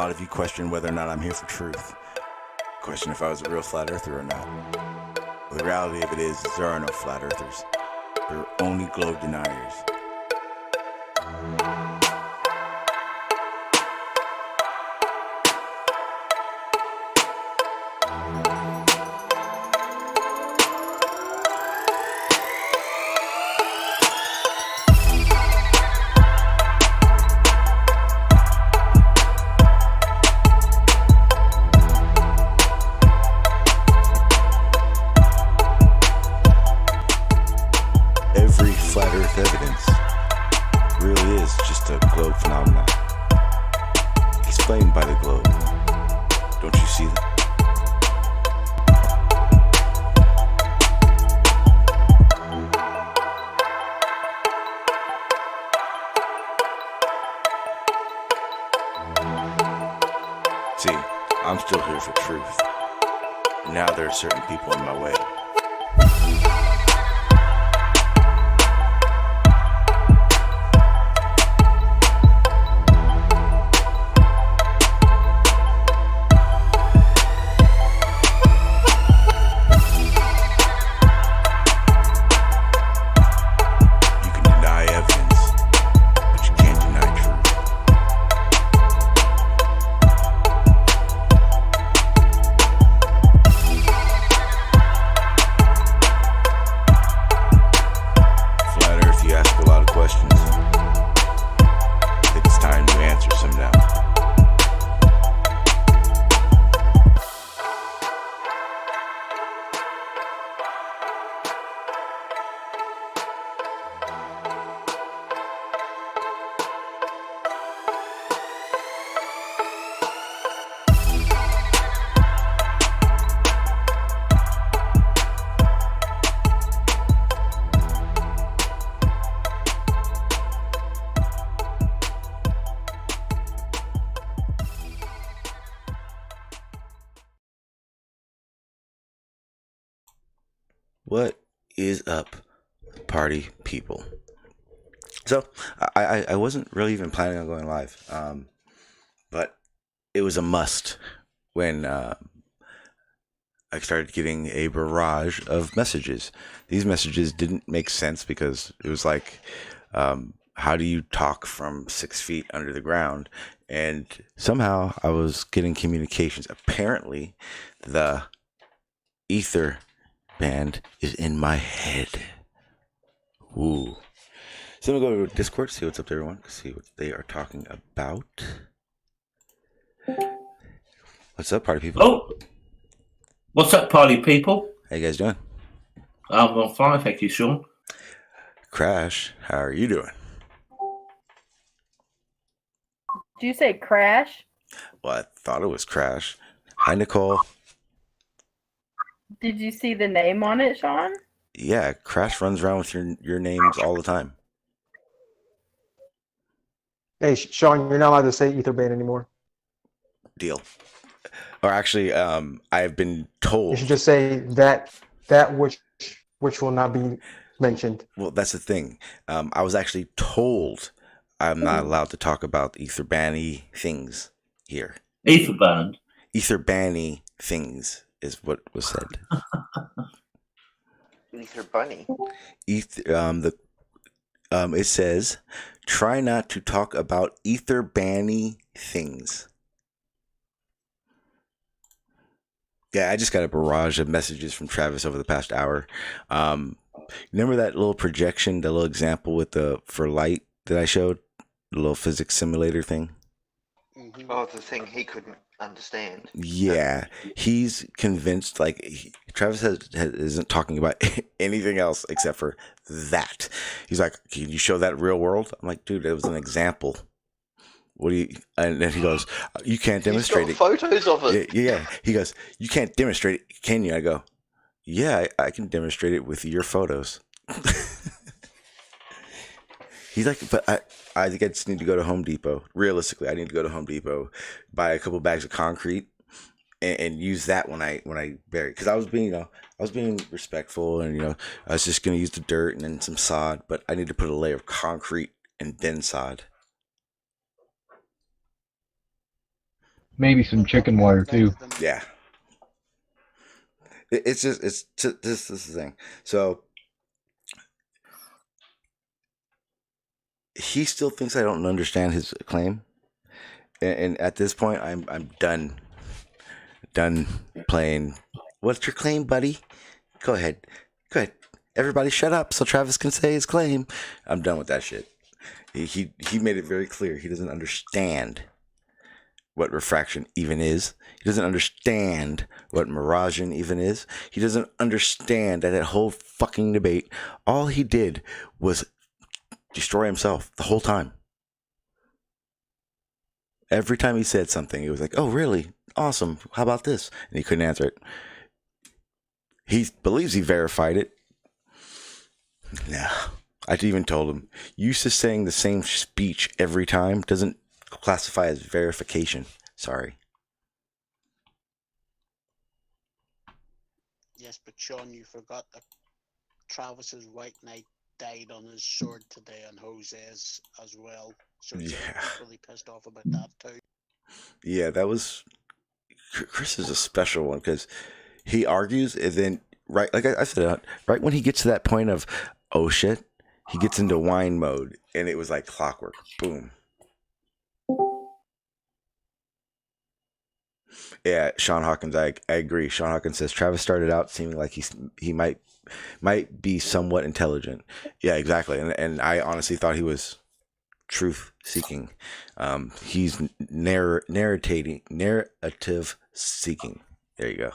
lot of you question whether or not I'm here for truth. Question if I was a real flat earther or not. Well, the reality of it is there are no flat earthers. There are only globe deniers. Every flat earth evidence really is just a globe phenomenon, explained by the globe. Don't you see that? See, I'm still here for truth. Now there are certain people in my way. What is up, party people? So I wasn't really even planning on going live, but it was a must when I started getting a barrage of messages. These messages didn't make sense because it was like, how do you talk from 6 feet under the ground? And somehow I was getting communications. Apparently, the ether band is in my head. Ooh. So I'm gonna go to Discord, see what's up there, everyone, see what they are talking about. What's up, party people? Oh, what's up, party people? How you guys doing? I'm fine, thank you, Sean. Crash, how are you doing? Did you say Crash? Well, I thought it was Crash. Hi, Nicole. Did you see the name on it, Sean? Yeah, Crash runs around with your names all the time. Hey, Sean, you're not allowed to say Etherban anymore. Deal. Or actually, I've been told. You should just say that which will not be mentioned. Well, that's the thing. I was actually told I'm not allowed to talk about Etherbanny things here. Etherban. Etherbanny things is what was said. Ether Bunny. It says, try not to talk about Etherbanny things. Yeah, I just got a barrage of messages from Travis over the past hour. Remember that little projection, the little example with the for light that I showed? The little physics simulator thing? Oh, the thing he couldn't understand. Yeah, he's convinced, like, Travis isn't talking about anything else except for that. He's like, can you show that real world? I'm like, dude, it was an example. What do you, and then he goes, you can't demonstrate He's got it. photos of it. Yeah, he goes, you can't demonstrate it, can you? I go, yeah, I can demonstrate it with your photos. He's like, but I think I just need to go to Home Depot. Realistically, I need to go to Home Depot, buy a couple bags of concrete, and use that when I bury. Because I was being respectful, and I was just gonna use the dirt and then some sod. But I need to put a layer of concrete and then sod. Maybe some chicken wire too. Yeah. It's this is the thing. So he still thinks I don't understand his claim, and at this point, I'm done playing. What's your claim, buddy? Go ahead. Everybody, shut up so Travis can say his claim. I'm done with that shit. He made it very clear he doesn't understand what refraction even is. He doesn't understand what miraging even is. He doesn't understand that whole fucking debate. All he did was destroy himself the whole time. Every time he said something, he was like, "Oh, really? Awesome. How about this?" And he couldn't answer it. He believes he verified it. No. I even told him, used to saying the same speech every time doesn't classify as verification. Sorry. Yes, but Sean, you forgot that Travis's White Knight died on his sword today, and Jose's as well. So he's really pissed off about that too. Yeah, that was... Chris is a special one because he argues and then, right, like I said, right when he gets to that point of, oh shit, he gets into whine mode, and it was like clockwork. Boom. Yeah, Sean Hawkins, I agree. Sean Hawkins says Travis started out seeming like he might be somewhat intelligent. Yeah, exactly. And I honestly thought he was truth seeking. He's narrative seeking. There you go.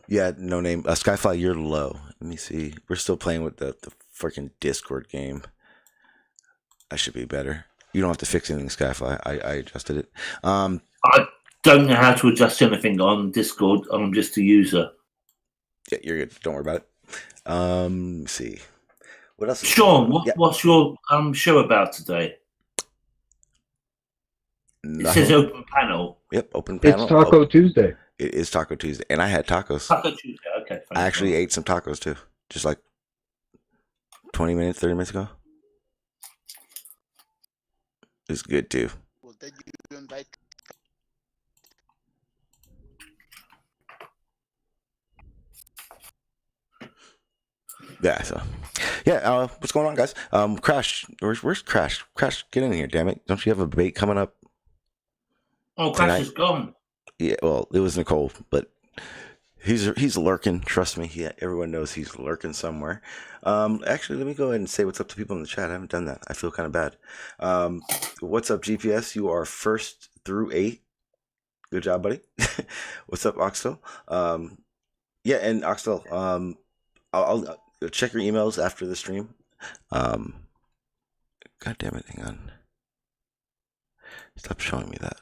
Yeah, no name. Skyfly, you're low. Let me see. We're still playing with the freaking Discord game. I should be better. You don't have to fix anything, Skyfly. I adjusted it. I don't know how to adjust anything on Discord. I'm just a user. Yeah, you're good. Don't worry about it. Let's see. What else? Sean, what's your show about today? It says open panel. Yep, open panel. It's Taco Tuesday. It is Taco Tuesday, and I had tacos. Taco Tuesday, okay. I actually ate some tacos too, just like 30 minutes ago. It's good too. Well, did you invite? Yeah. So, yeah. What's going on, guys? Crash. Where's Crash? Crash, get in here, damn it! Don't you have a debate coming up? Oh, Crash is gone. Yeah. Well, it was Nicole, but he's lurking. Trust me. Everyone knows he's lurking somewhere. Actually, let me go ahead and say what's up to people in the chat. I haven't done that. I feel kind of bad. What's up, GPS? You are first through 8. Good job, buddy. What's up, Oxtel? Yeah, and Oxtel, I'll check your emails after the stream. God damn it, hang on. Stop showing me that.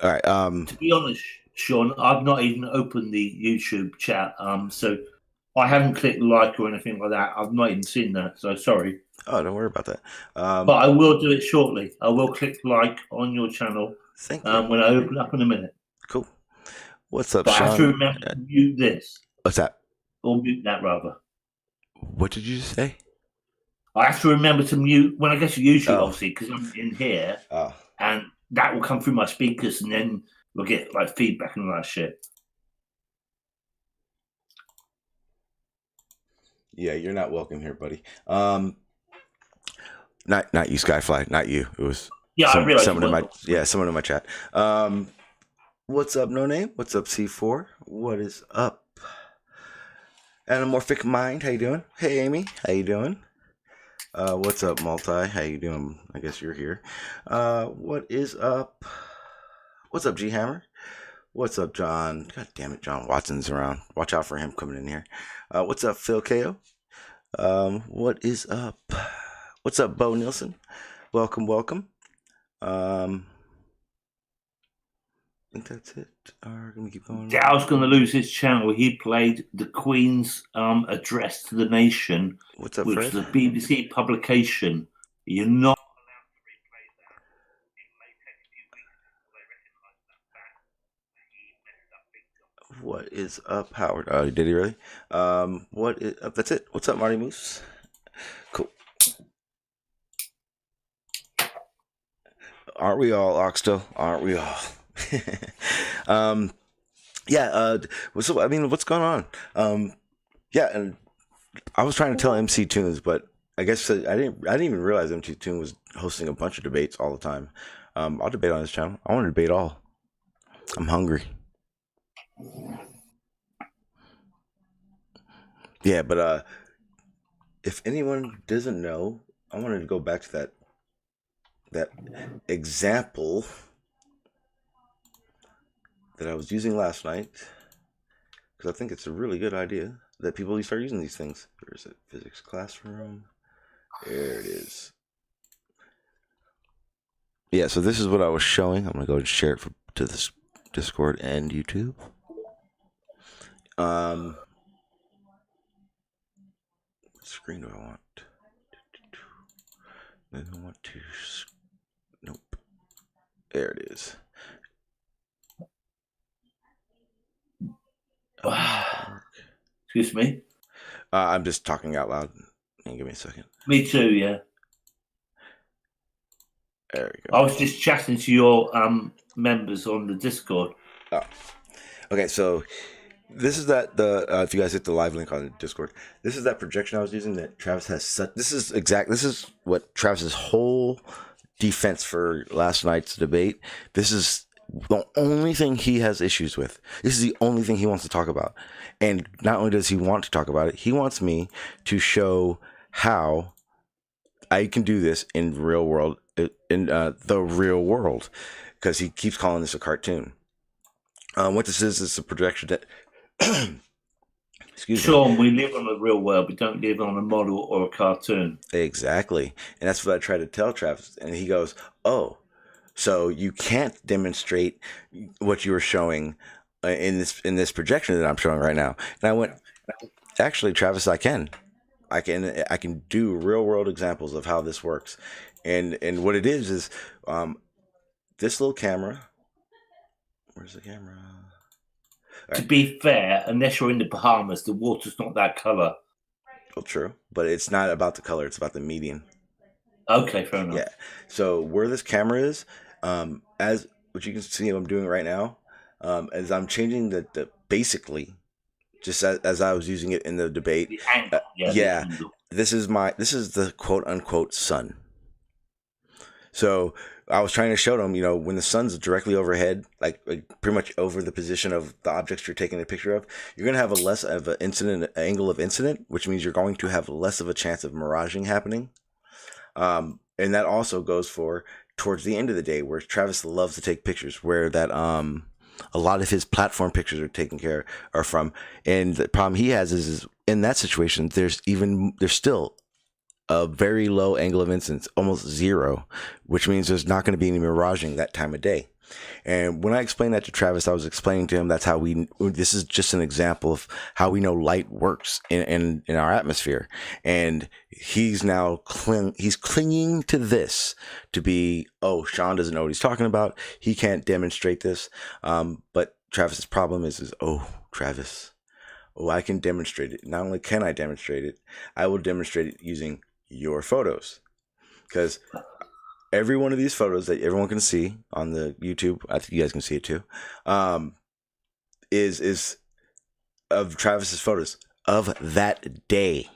All right. To be honest, Sean, I've not even opened the YouTube chat, so I haven't clicked like or anything like that. I've not even seen that, so sorry. Oh, don't worry about that. But I will do it shortly. I will click like on your channel thank you. when I open up in a minute. Cool. What's up, but Sean? I have to remember to mute this. What's that? Or mute that, rather. What did you say? I have to remember to mute when I get to YouTube, obviously, because I'm in here. Oh. And that will come through my speakers, and then we'll get like feedback and all that shit. Yeah, you're not welcome here, buddy. Not you, Skyfly. Not you. It was someone in my chat. What's up, No Name? What's up, C4? What is up? Anamorphic Mind, how you doing? Hey, Amy, how you doing? What's up, Multi? How you doing? I guess you're here. What is up? What's up, G Hammer? What's up, John? God damn it, John Watson's around. Watch out for him coming in here. What's up, Phil KO? What is up? What's up, Bo Nielsen? Welcome. I think that's it. We're gonna keep going. Dow's gonna lose his channel. He played the Queen's address to the nation, What's up, which Fred? was a BBC publication. You're not allowed to replay that. It may take a few weeks before they recognise that fact. He messed up big time. What is up, Howard? Oh, did he really? What is up? That's it. What's up, Marty Moose? Cool. Aren't we all, Oxtel? Aren't we all? Yeah. So I mean, what's going on? Yeah, and I was trying to tell MC Tunes, but I guess I didn't even realize MC Tunes was hosting a bunch of debates all the time. I'll debate on this channel. I want to debate all. I'm hungry. Yeah, but if anyone doesn't know, I wanted to go back to that example that I was using last night, because I think it's a really good idea that people start using these things. Where is it? Physics classroom. There it is. Yeah, so this is what I was showing. I'm gonna go and share it to this Discord and YouTube. What screen do I want? I don't want to. Nope. There it is. Excuse me. I'm just talking out loud. Give me a second. Me too. Yeah. There we go. I was just chatting to your members on the Discord. Oh. Okay, so this is if you guys hit the live link on Discord, this is that projection I was using that Travis has this is what Travis's whole defense for last night's debate. This is the only thing he has issues with. This is the only thing he wants to talk about. And not only does he want to talk about it, he wants me to show how I can do this in the real world, because he keeps calling this a cartoon. What this is a projection that excuse me. Sean, we live on the real world. We don't live on a model or a cartoon. Exactly. And that's what I try to tell Travis. And he goes, oh, so you can't demonstrate what you were showing in this projection that I'm showing right now. And I went, actually, Travis, I can do real world examples of how this works. And what it is this little camera. Where's the camera? To be fair, unless you're in the Bahamas, the water's not that color. Well, true, but it's not about the color; it's about the median. Okay, fair enough. Yeah. So where this camera is, as what you can see, I'm doing right now, as I'm changing the basically, just as I was using it in the debate. The angle, yeah. The angle. This is the quote unquote sun. So I was trying to show them, when the sun's directly overhead, like pretty much over the position of the objects you're taking a picture of, you're going to have a less of an angle of incident, which means you're going to have less of a chance of miraging happening. And that also goes for towards the end of the day, where Travis loves to take pictures, where that a lot of his platform pictures are from. And the problem he has is in that situation, there's still a very low angle of incidence, almost zero, which means there's not going to be any miraging that time of day. And when I explained that to Travis, I was explaining to him that's how this is just an example of how we know light works in our atmosphere. And he's now clinging to this to be, oh, Sean doesn't know what he's talking about. He can't demonstrate this. But Travis's problem is, oh, Travis, I can demonstrate it. Not only can I demonstrate it, I will demonstrate it using your photos, because every one of these photos that everyone can see on the YouTube, I think you guys can see it too, is of Travis's photos of that day.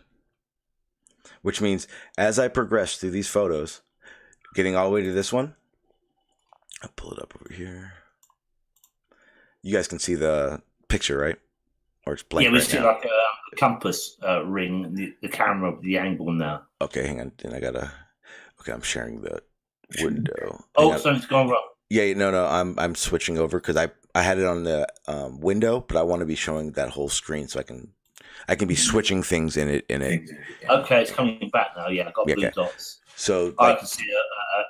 Which means as I progress through these photos, getting all the way to this one, I'll pull it up over here. You guys can see the picture, right? Or it's blank. Yeah, we right see now. like a compass ring, the camera, the angle now. Okay, hang on. Then okay, I'm sharing the window. Oh, something's gone wrong. Yeah, no, I'm switching over because I had it on the window, but I want to be showing that whole screen so I can be switching things in it. Okay, it's coming back now. Yeah, I got blue dots. So I can see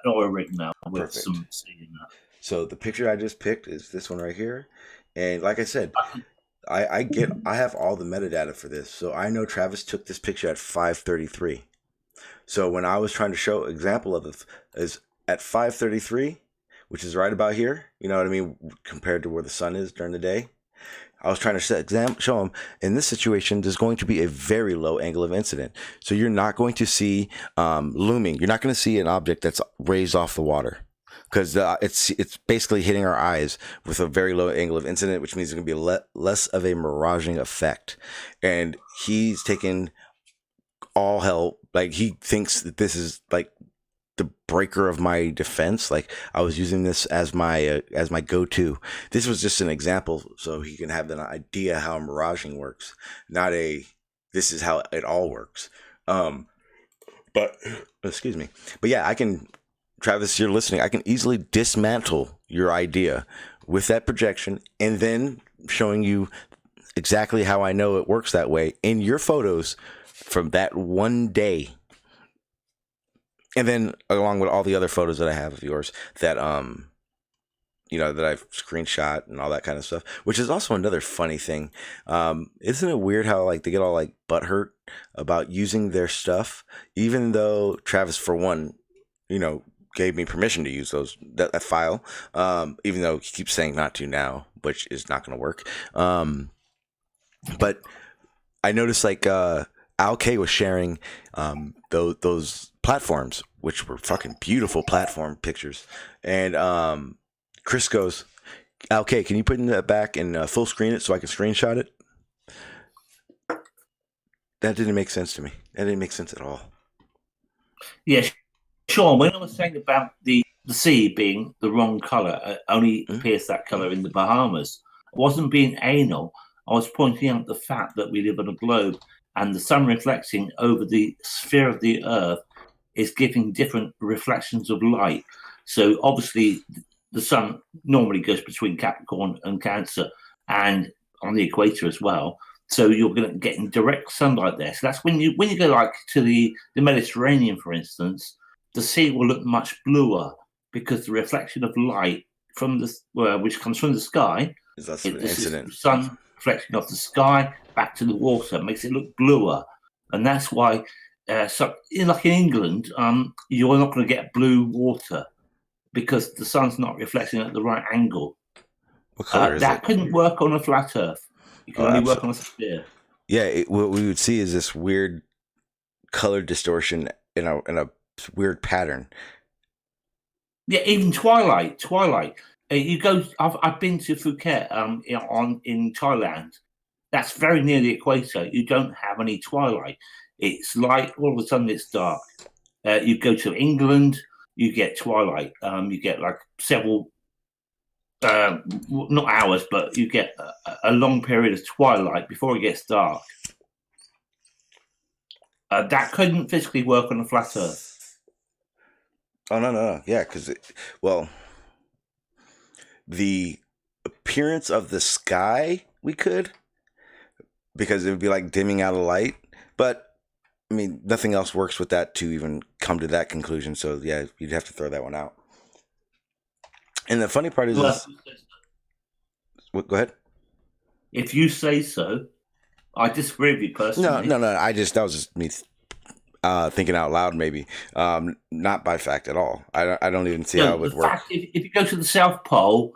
an oil rig now with perfect. some seeing that. So the picture I just picked is this one right here, and like I said, I have all the metadata for this, so I know Travis took this picture at 5:33. So when I was trying to show example of it is at 5:33, which is right about here, you know what I mean, compared to where the sun is during the day. I was trying to show him in this situation, there's going to be a very low angle of incident. So you're not going to see looming. You're not going to see an object that's raised off the water. because it's basically hitting our eyes with a very low angle of incidence, which means it's going to be less of a miraging effect. And he's taken all hell. Like, he thinks that this is like the breaker of my defense. Like, I was using this as my go-to. This was just an example so he can have an idea how miraging works, not this is how it all works. But excuse me. But yeah, Travis, you're listening, I can easily dismantle your idea with that projection and then showing you exactly how I know it works that way in your photos from that one day. And then along with all the other photos that I have of yours that that I've screenshot and all that kind of stuff, which is also another funny thing. Isn't it weird how like they get all like butthurt about using their stuff, even though Travis, for one, gave me permission to use that file, even though he keeps saying not to now, which is not going to work. But I noticed like Al K was sharing those platforms, which were fucking beautiful platform pictures, and Chris goes, Al K, can you put that back and full screen it so I can screenshot it? That didn't make sense to me. That didn't make sense at all. Yeah, Sean, when I was saying about the sea being the wrong colour, only appears that colour in the Bahamas, I wasn't being anal. I was pointing out the fact that we live on a globe and the sun reflecting over the sphere of the Earth is giving different reflections of light. So obviously the sun normally goes between Capricorn and Cancer and on the equator as well. So you're going to get direct sunlight there. So that's when you go like to the Mediterranean, for instance, the sea will look much bluer because the reflection of light from which comes from the sky, That's an incident. Is the sun reflecting off the sky back to the water makes it look bluer, and that's why. Like in England, you're not going to get blue water because the sun's not reflecting at the right angle. What color is that it? Couldn't work on a flat Earth. You can only work on a sphere. Yeah, what we would see is this weird color distortion in a weird pattern. Yeah, even twilight. You go. I've been to Phuket in Thailand. That's very near the equator. You don't have any twilight. It's light. All of a sudden, it's dark. You go to England, you get twilight. You get like several, not hours, but you get a long period of twilight before it gets dark. That couldn't physically work on a flat Earth. Oh no, yeah, because the appearance of the sky we could, because it would be like dimming out a light, but I mean, nothing else works with that to even come to that conclusion. So yeah, you'd have to throw that one out. And the funny part is, go ahead. If you say so, I disagree with you personally. No. That was just me thinking out loud, maybe. Not by fact at all. I don't even see how it would work. If you go to the South Pole,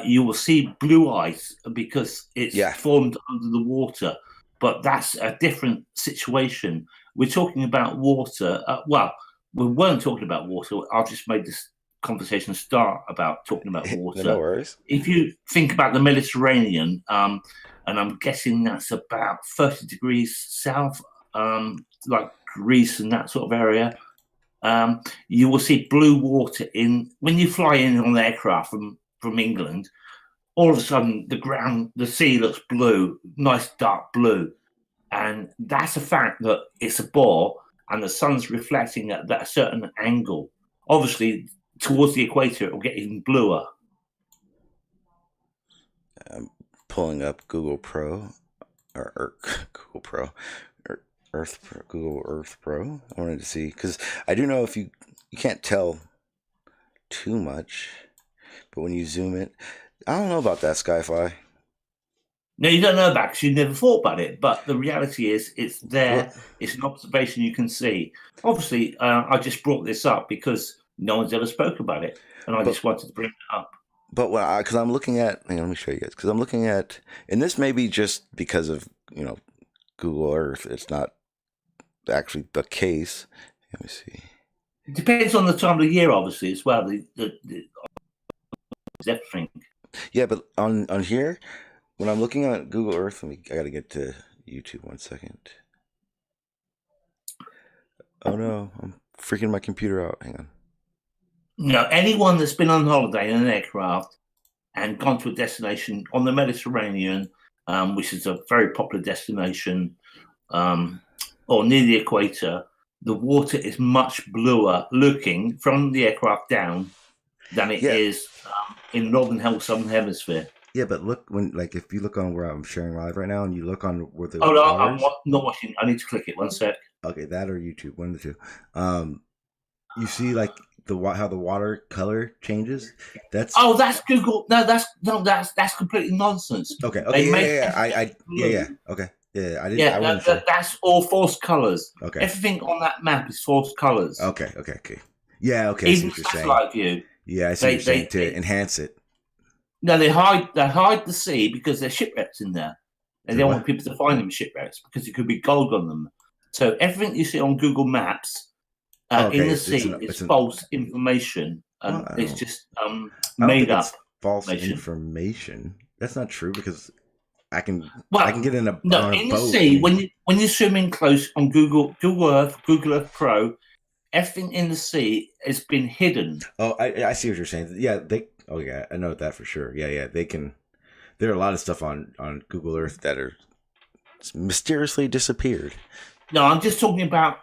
you will see blue ice because it's formed under the water. But that's a different situation. We're talking about water. We weren't talking about water. I've just made this conversation start about talking about water. No worries. If you think about the Mediterranean, and I'm guessing that's about 30 degrees south, like Greece and that sort of area, you will see blue water when you fly in on an aircraft from England. All of a sudden, the sea looks blue, nice dark blue. And that's a fact that it's a bore and the sun's reflecting at that certain angle. Obviously, towards the equator, it will get even bluer. I'm pulling up Google Earth Pro. I wanted to see, because I do know if you can't tell too much, but when you zoom it, I don't know about that, Skyfly. No, you don't know about it because you never thought about it. But the reality is, it's there. What? It's an observation you can see. Obviously, I just brought this up because no one's ever spoke about it, and I just wanted to bring it up. But because I'm looking at, let me show you guys. Because I'm looking at, and this may be just because of Google Earth. It's not actually the case. Let me see. It depends on the time of the year, obviously, as well. Everything. Yeah, but on here, when I'm looking on Google Earth, I got to get to YouTube 1 second. Oh no, I'm freaking my computer out. Hang on. No, anyone that's been on holiday in an aircraft and gone to a destination on the Mediterranean, which is a very popular destination, or near the equator, the water is much bluer looking from the aircraft down than it is in the northern southern hemisphere. Yeah, but look if you look on where I'm sharing live right now, and you look on where the no, waters. I'm not watching. I need to click it. 1 sec. Okay, that or YouTube, one of the two. You see like how the water color changes. That's Google. That's completely nonsense. Okay. Yeah. Okay. Yeah, I didn't. Yeah, that's all false colors. Okay. Everything on that map is false colors. Okay. Yeah. Okay. Even satellite view. Yeah, I see what you're saying to enhance it. No, they hide the sea because there's shipwrecks in there. They don't want people to find them shipwrecks because it could be gold on them. So everything you see on Google Maps in the sea is false information. It's just made up false information. That's not true because I can get in a in boat. The sea when you swim in close on Google Earth Pro, everything in the sea has been hidden. Oh, I see what you're saying. Yeah, I know that for sure. Yeah, they can. There are a lot of stuff on Google Earth that are mysteriously disappeared. No, I'm just talking about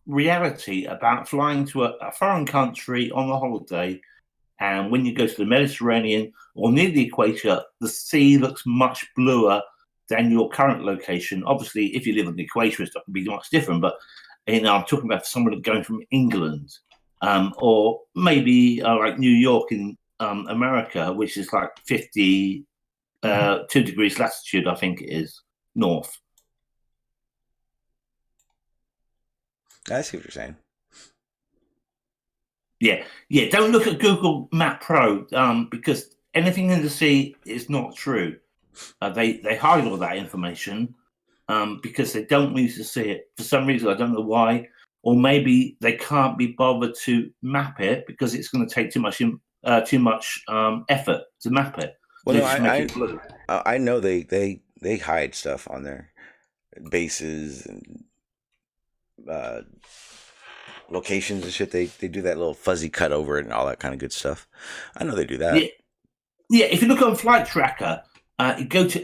reality, about flying to a foreign country on a holiday, and when you go to the Mediterranean or near the equator, the sea looks much bluer than your current location. Obviously, if you live on the equator, it's not going to be much different, but I'm talking about someone going from England, or maybe like New York in America, which is like 52 degrees latitude, I think it is, north. I see what you're saying. Yeah. Don't look at Google Map Pro because anything in the sea is not true. They hide all that information because they don't want you to see it for some reason. I don't know why, or maybe they can't be bothered to map it because it's going to take too much effort to map it. Well, no, I know they hide stuff on their bases and locations and shit. They do that little fuzzy cut over it and all that kind of good stuff. I know they do that. Yeah, if you look on Flight Tracker, you go to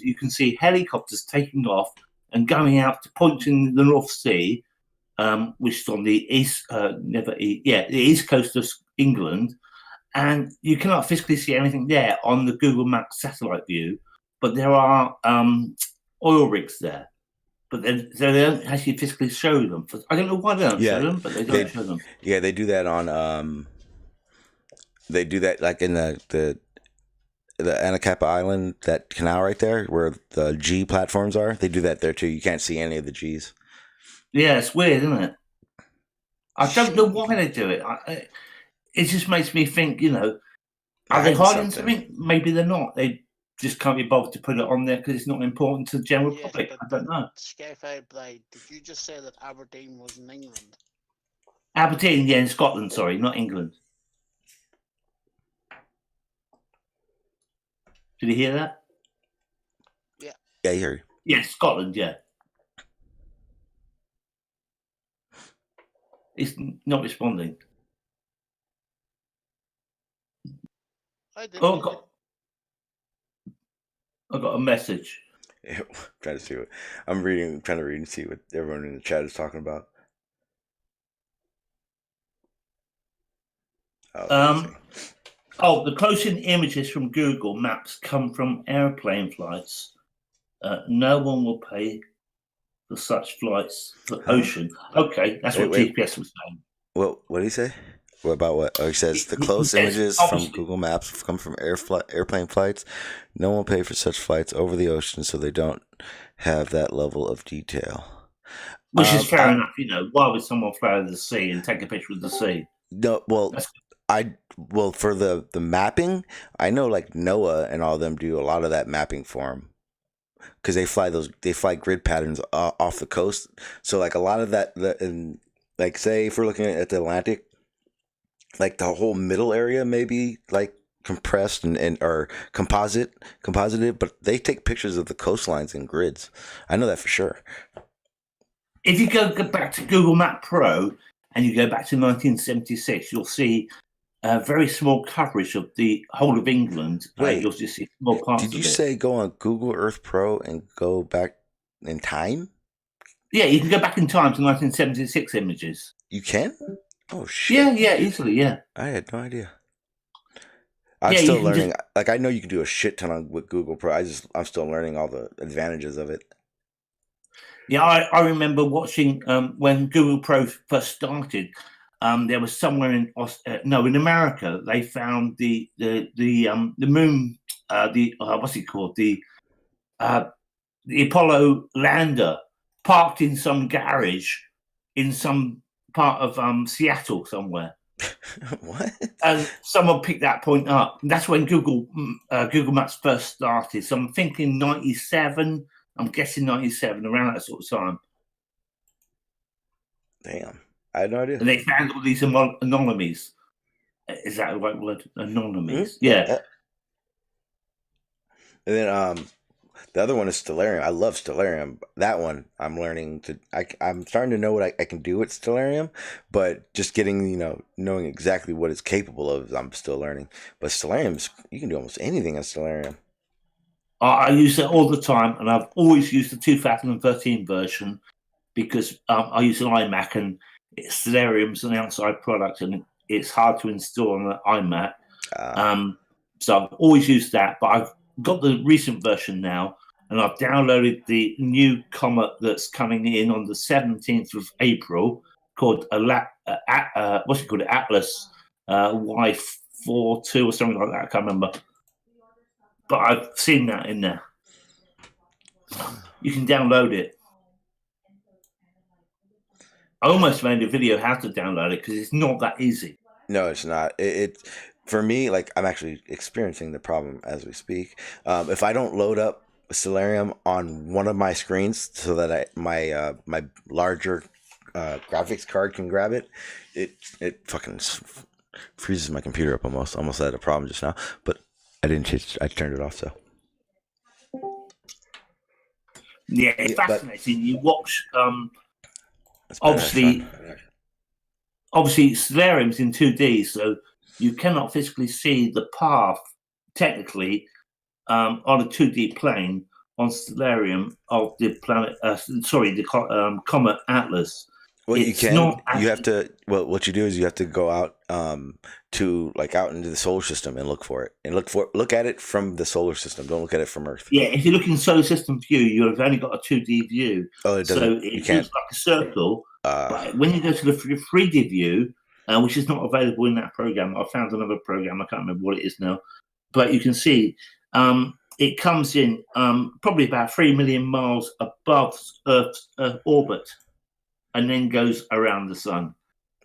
you can see helicopters taking off and going out to point in the North Sea, which is on the the east coast of England, and you cannot physically see anything there on the Google Maps satellite view, but there are oil rigs there. But they don't actually physically show them. I don't know why they don't show them, but they don't show them. Yeah, they do that on. They do that like in the Anacapa Island, that canal right there where the G platforms are. They do that there too. You can't see any of the Gs. Yeah, it's weird, isn't it? I don't know why they do it. It just makes me think. Are they hiding something? Maybe they're not. They just can't be bothered to put it on there because it's not important to the general public. I don't know. Skyfire Blade, did you just say that Aberdeen was in England? Aberdeen, in Scotland, sorry, not England. Did you hear that? Yeah. Yeah, you heard. Yeah, Scotland, yeah. It's not responding. I didn't. I got a message. Yeah, trying to see what I'm reading. Trying to read and see what everyone in the chat is talking about. The close-in images from Google Maps come from airplane flights. No one will pay for such flights for ocean. Okay, that's what GPS was saying. What did he say? What about what? Oh, he says the close images from Google Maps come from airplane flights. No one will pay for such flights over the ocean, so they don't have that level of detail. Which is fair enough. Why would someone fly over the sea and take a picture of the sea? No, for the mapping, I know like NOAA and all of them do a lot of that mapping for them because they fly grid patterns off the coast. So like a lot of that like say if we're looking at the Atlantic, like the whole middle area may be like compressed and or composited, but they take pictures of the coastlines in grids. I know that for sure. If you go back to Google Map Pro and you go back to 1976, you'll see a very small coverage of the whole of England. Wait, you'll just see small parts did of you it. say go on Google Earth Pro and go back in time? Yeah, you can go back in time to 1976 images. You can? Oh shit! Yeah, easily. Yeah, I had no idea. I'm Yeah, still you can learning. Like I know you can do a shit ton on with Google Pro. I'm still learning all the advantages of it. yeah. I remember watching when Google Pro first started. There was somewhere in in America they found the moon, what's it called, the Apollo lander parked in some garage in some part of Seattle somewhere. What? And someone picked that point up. And that's when Google Maps first started. So I'm thinking 97. I'm guessing 97, around that sort of time. Damn, I had no idea. And they found all these anomalies. Is that the right word? Anomalies. Mm-hmm. Yeah. And then the other one is Stellarium. I love Stellarium. That one I'm learning to. I'm starting to know what I can do with Stellarium, but just getting knowing exactly what it's capable of, I'm still learning. But Stellarium, you can do almost anything in Stellarium. I use it all the time, and I've always used the 2013 version because I use an iMac, and Stellarium's an outside product, and it's hard to install on an iMac. So I've always used that, but I've got the recent version now, and I've downloaded the new Comet that's coming in on the 17th of April called what's it called? Atlas Y42 or something like that. I can't remember. But I've seen that in there. You can download it. I almost made a video how to download it because it's not that easy. No, it's not. It for me, like I'm actually experiencing the problem as we speak. If I don't load up Stellarium on one of my screens so that my larger graphics card can grab it, it fucking freezes my computer up almost. Almost had a problem just now, but I didn't change. I turned it off. So yeah, it's fascinating. You watch obviously Stellarium's in 2D, so you cannot physically see the path technically on a 2D plane on Stellarium of the planet. The Comet Atlas. Well, it's you can. You have to. Well, what you do is you have to go out to out into the solar system and look for it, and look at it from the solar system. Don't look at it from Earth. Yeah, if you look in solar system view, you've only got a 2D view. Oh, it doesn't. So it looks like a circle. But when you go to the 3D view, which is not available in that program, I found another program. I can't remember what it is now, but you can see it comes in probably about 3 million miles above Earth's orbit, and then goes around the sun.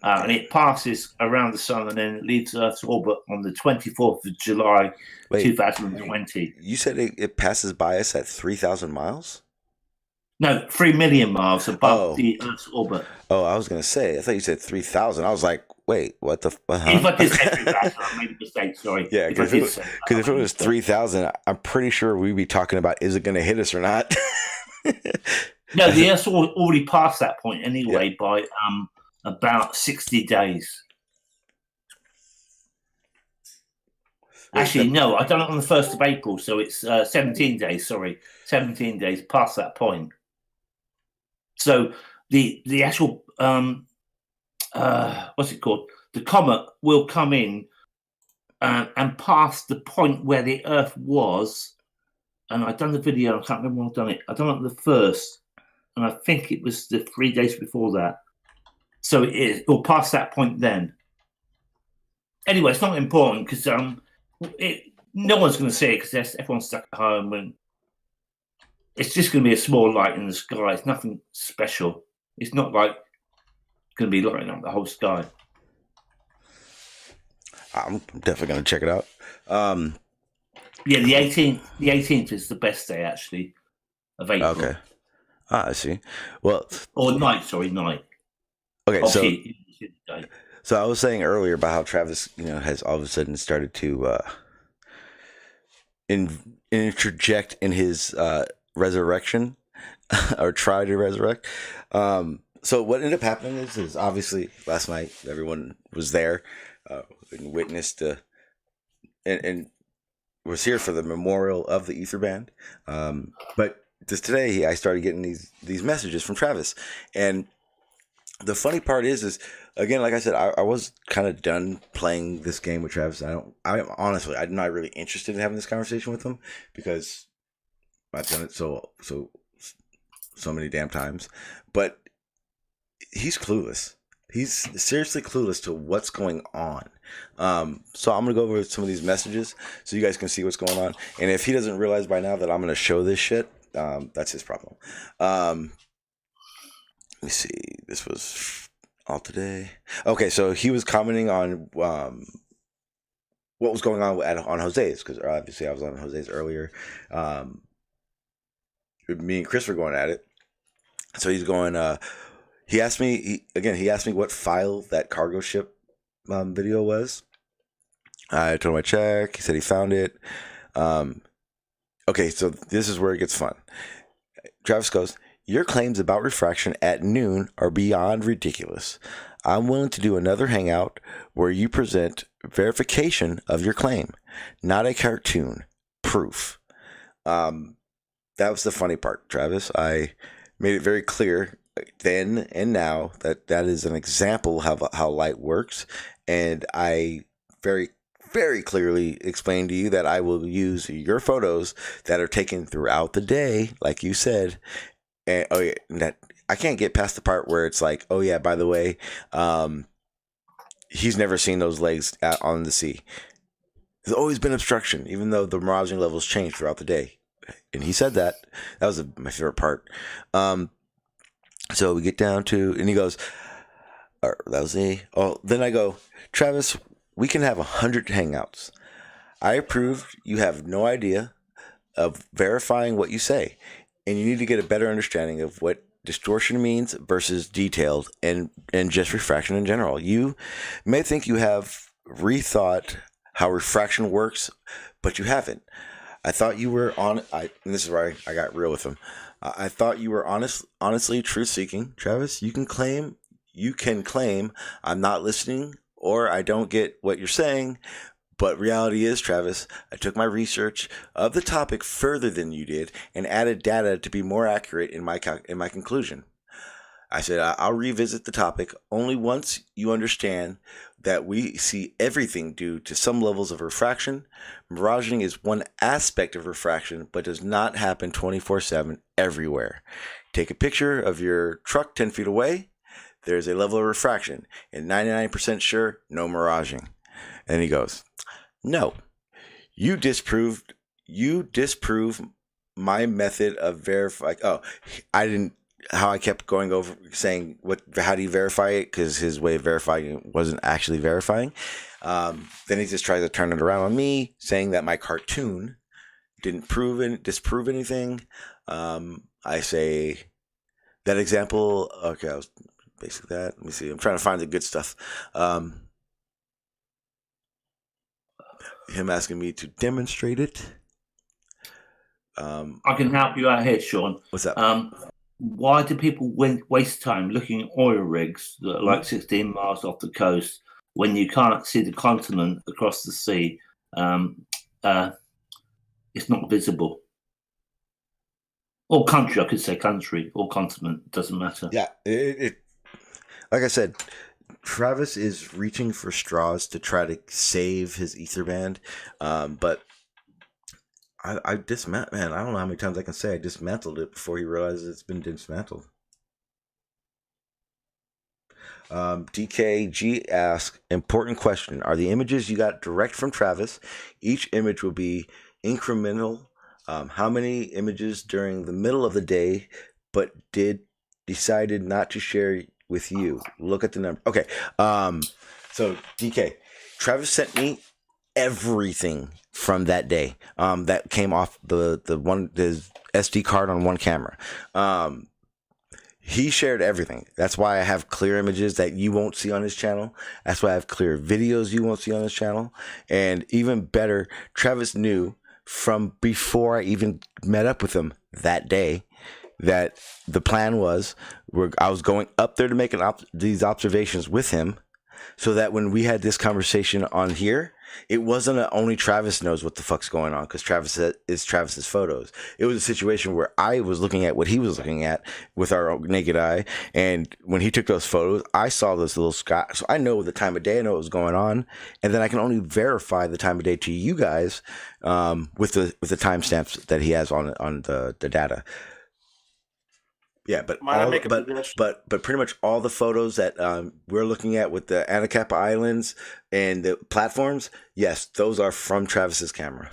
And it passes around the sun and then it leaves Earth's orbit on the 24th of July, 2020. You said it passes by us at 3,000 miles? No, 3 million miles above the Earth's orbit. Oh, I was going to say, I thought you said 3,000. I was like, wait, what the fuck? If I did say 3,000, I made a mistake, sorry. Yeah, because if it was 3,000, I'm pretty sure we'd be talking about, is it going to hit us or not? No, the Earth's already passed that point anyway by about 60 days. Actually, no, I done it on the 1st of April, so it's 17 days, 17 days past that point. So the actual, what's it called? The comet will come in and pass the point where the Earth was. And I've done the video, I can't remember when I've done it. I've done it on the 1st, and I think it was the 3 days before that. So it will pass that point then. Anyway, it's not important because no one's going to see it because everyone's stuck at home, and it's just going to be a small light in the sky. It's nothing special. It's not like going to be lighting up the whole sky. I'm definitely going to check it out. Yeah, the 18th is the best day actually of April. Okay. I see. Well, or night. Sorry, night. Okay, so Obviously, I was saying earlier about how Travis, has all of a sudden started to interject in his resurrection or try to resurrect. So what ended up happening is obviously last night everyone was there and witnessed and was here for the memorial of the Ether Band. But just today I started getting these messages from Travis, and the funny part is again, like I said, I was kind of done playing this game with Travis. I'm not really interested in having this conversation with him because I've done it so many damn times. But he's clueless. He's seriously clueless to what's going on. So I'm gonna go over some of these messages so you guys can see what's going on. And if he doesn't realize by now that I'm gonna show this shit, that's his problem. Let me see. This was all today. Okay, so he was commenting on what was going on Jose's, because obviously I was on Jose's earlier. Me and Chris were going at it. So he's going. He asked me what file that cargo ship video was. I told him I check. He said he found it. Okay, so this is where it gets fun. Travis goes, "Your claims about refraction at noon are beyond ridiculous. I'm willing to do another hangout where you present verification of your claim, not a cartoon, proof." That was the funny part, Travis. I made it very clear then and now that is an example of how light works, and I very, very clearly explained to you that I will use your photos that are taken throughout the day, like you said. And that I can't get past the part where it's like, oh yeah, by the way, he's never seen those legs on the sea. There's always been obstruction, even though the miraging levels change throughout the day. And he said that. That was my favorite part. So we get down to, and he goes, then I go, "Travis, we can have 100 hangouts. I approved. You have no idea of verifying what you say, and you need to get a better understanding of what distortion means versus detailed and just refraction in general. You may think you have rethought how refraction works, but you haven't. I thought you were and this is where I got real with him. I thought you were honestly truth-seeking, Travis. You can claim I'm not listening or I don't get what you're saying, but reality is, Travis, I took my research of the topic further than you did and added data to be more accurate in my conclusion. I said I'll revisit the topic only once you understand that we see everything due to some levels of refraction. Miraging is one aspect of refraction, but does not happen 24/7 everywhere. Take a picture of your truck 10 feet away. There's a level of refraction, and 99% sure, no miraging." And he goes, "No, you disprove my method of verifying." Oh, I didn't. How I kept going over saying how do you verify it, because his way of verifying it wasn't actually verifying. Then he just tries to turn it around on me, saying that my cartoon didn't disprove anything. I say that example. Okay, I was basically that. Let me see. I'm trying to find the good stuff. Him asking me to demonstrate it. I can help you out here, Sean. What's that? Why do people waste time looking at oil rigs that are like 16 miles off the coast when you can't see the continent across the sea? It's not visible. Or country, I could say country, or continent, doesn't matter. Yeah, it like I said, Travis is reaching for straws to try to save his ether band, but I dismantled. Man, I don't know how many times I can say I dismantled it before he realizes it's been dismantled. DKG asks, important question. Are the images you got direct from Travis? Each image will be incremental. How many images during the middle of the day, but decided not to share with you? Look at the number. Okay. So DK, Travis sent me everything from that day that came off the SD card on one camera. He shared everything. That's why I have clear images that you won't see on his channel. That's why I have clear videos you won't see on his channel. And even better, Travis knew from before I even met up with him that day that the plan was I was going up there to make these observations with him, so that when we had this conversation on here, it wasn't only Travis knows what the fuck's going on because Travis is Travis's photos. It was a situation where I was looking at what he was looking at with our naked eye, and when he took those photos, I saw those little sky. So I know the time of day, I know what was going on, and then I can only verify the time of day to you guys with the timestamps that he has on the data. Yeah, but but pretty much all the photos that we're looking at with the Anacapa Islands and the platforms, yes, those are from Travis's camera.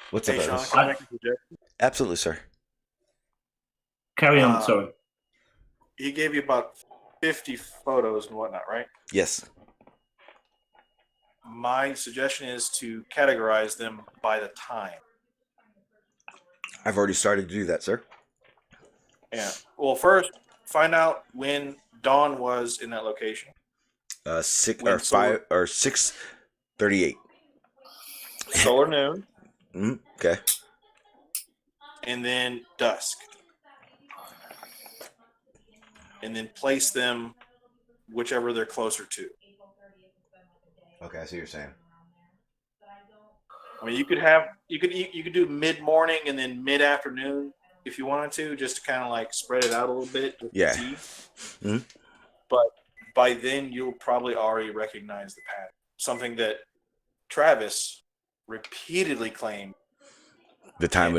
What's up, Sean, Travis? can I make a suggestion? Absolutely, sir. Carry on, sorry. He gave you about 50 photos and whatnot, right? Yes. My suggestion is to categorize them by the time. I've already started to do that, sir. Yeah. Well, first, find out when dawn was in that location. 6:38. Solar noon. Okay. And then dusk. And then place them whichever they're closer to. Okay, I see what you're saying. I mean, you could do mid morning and then mid afternoon if you wanted to, just to kind of like spread it out a little bit. Yeah. But by then you'll probably already recognize the pattern. Something that Travis repeatedly claimed. The time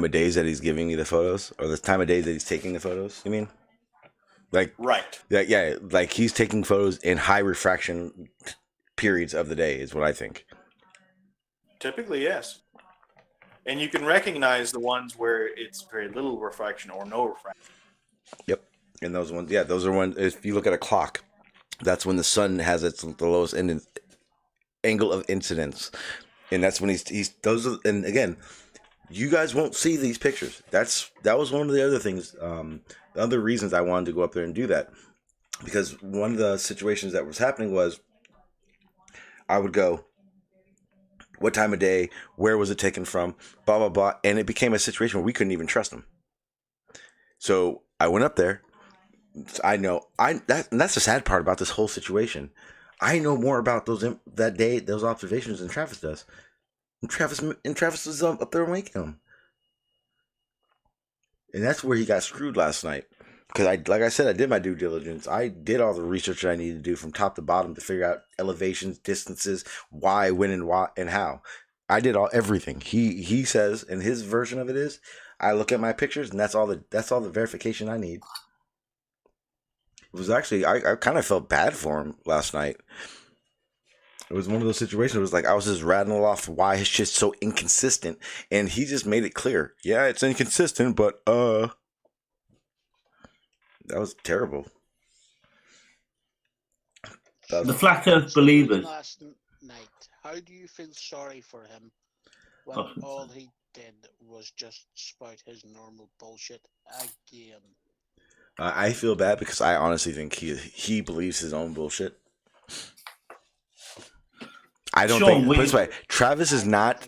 of days that he's giving me the photos, or the time of day that he's taking the photos. You mean? Like right? Yeah. Like he's taking photos in high refraction periods of the day, is what I think. Typically, yes. And you can recognize the ones where it's very little refraction or no refraction. Yep. And those ones, yeah, those are ones. If you look at a clock, that's when the sun has the lowest angle of incidence, and that's when he's those. And again, you guys won't see these pictures. That was one of the other things. The other reasons I wanted to go up there and do that, because one of the situations that was happening was I would go, what time of day, where was it taken from, blah, blah, blah. And it became a situation where we couldn't even trust him. So I went up there. And that's the sad part about this whole situation. I know more about that day, those observations than Travis does. And Travis was up there making them. And that's where he got screwed last night. Because like I said, I did my due diligence. I did all the research I needed to do from top to bottom to figure out elevations, distances, why, when, and why, and how. I did everything. He says, and his version of it is, I look at my pictures, and that's all the verification I need. It was actually, I kind of felt bad for him last night. It was one of those situations. It was like I was just rattling off why his shit's so inconsistent, and he just made it clear. Yeah, it's inconsistent, but that was terrible. The flat Earth believers. Last night, how do you feel sorry for him when all he did was just spout his normal bullshit again? I feel bad because I honestly think he believes his own bullshit. I don't think. Put it this way, Travis is not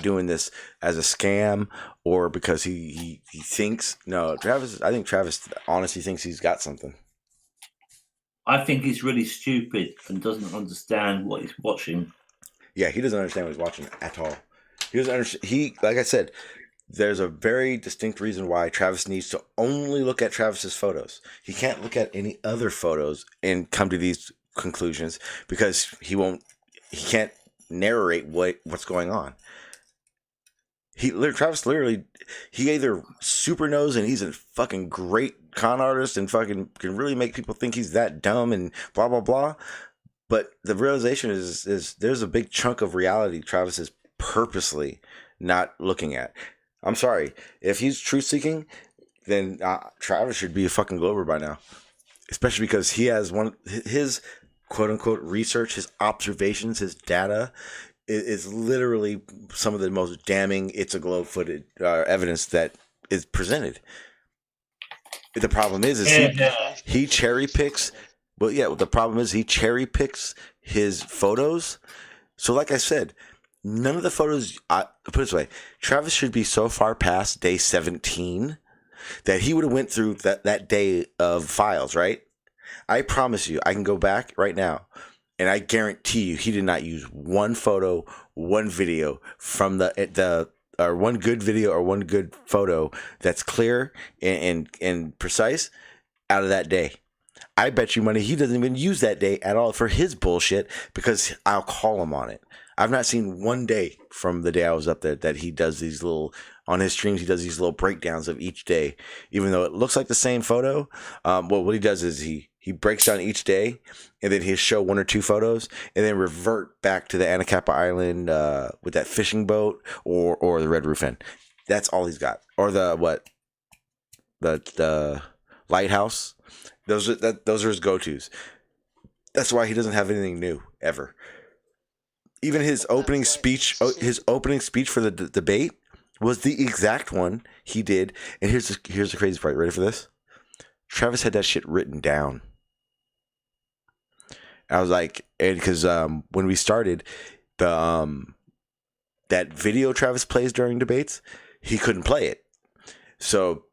doing this as a scam or because he thinks. No, Travis. I think Travis honestly thinks he's got something. I think he's really stupid and doesn't understand what he's watching. Yeah, he doesn't understand what he's watching at all. He doesn't understand. Like I said, there's a very distinct reason why Travis needs to only look at Travis's photos. He can't look at any other photos and come to these conclusions because he can't narrate what's going on. Travis literally, he either super knows and he's a fucking great con artist and fucking can really make people think he's that dumb and blah blah blah. But the realization is there's a big chunk of reality Travis is purposely not looking at. I'm sorry, if he's truth seeking, then Travis should be a fucking Glober by now, especially because he has his quote unquote research, his observations, his data is literally some of the most damning It's a Globe footage evidence that is presented. The problem is he cherry picks. But yeah, the problem is he cherry picks his photos. So like I said, none of the photos. Put it this way: Travis should be so far past day 17 that he would have went through that day of files, right? I promise you, I can go back right now, and I guarantee you, he did not use one photo, one video from the or one good video or one good photo that's clear and precise out of that day. I bet you money he doesn't even use that day at all for his bullshit because I'll call him on it. I've not seen one day from the day I was up there that he does these little, on his streams, he does these little breakdowns of each day, even though it looks like the same photo. What he does is he breaks down each day and then he'll show one or two photos and then revert back to the Anacapa Island with that fishing boat or the Red Roof Inn. That's all he's got. Or the lighthouse. Those are his go-tos. That's why he doesn't have anything new ever. Even his opening speech, for the debate was the exact one he did. And here's the crazy part. Ready for this? Travis had that shit written down. I was like, and because when we started, that video Travis plays during debates, he couldn't play it. So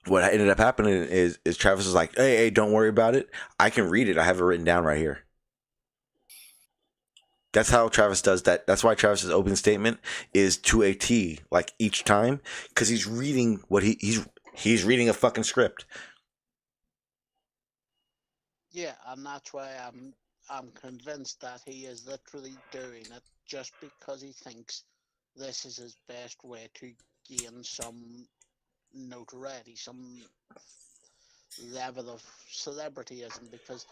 what ended up happening is Travis was like, hey, don't worry about it. I can read it. I have it written down right here. That's how Travis does that. That's why Travis's opening statement is to a T, like each time, because he's reading what he's reading a fucking script. Yeah, and that's why I'm convinced that he is literally doing it just because he thinks this is his best way to gain some notoriety, some level of celebrityism, because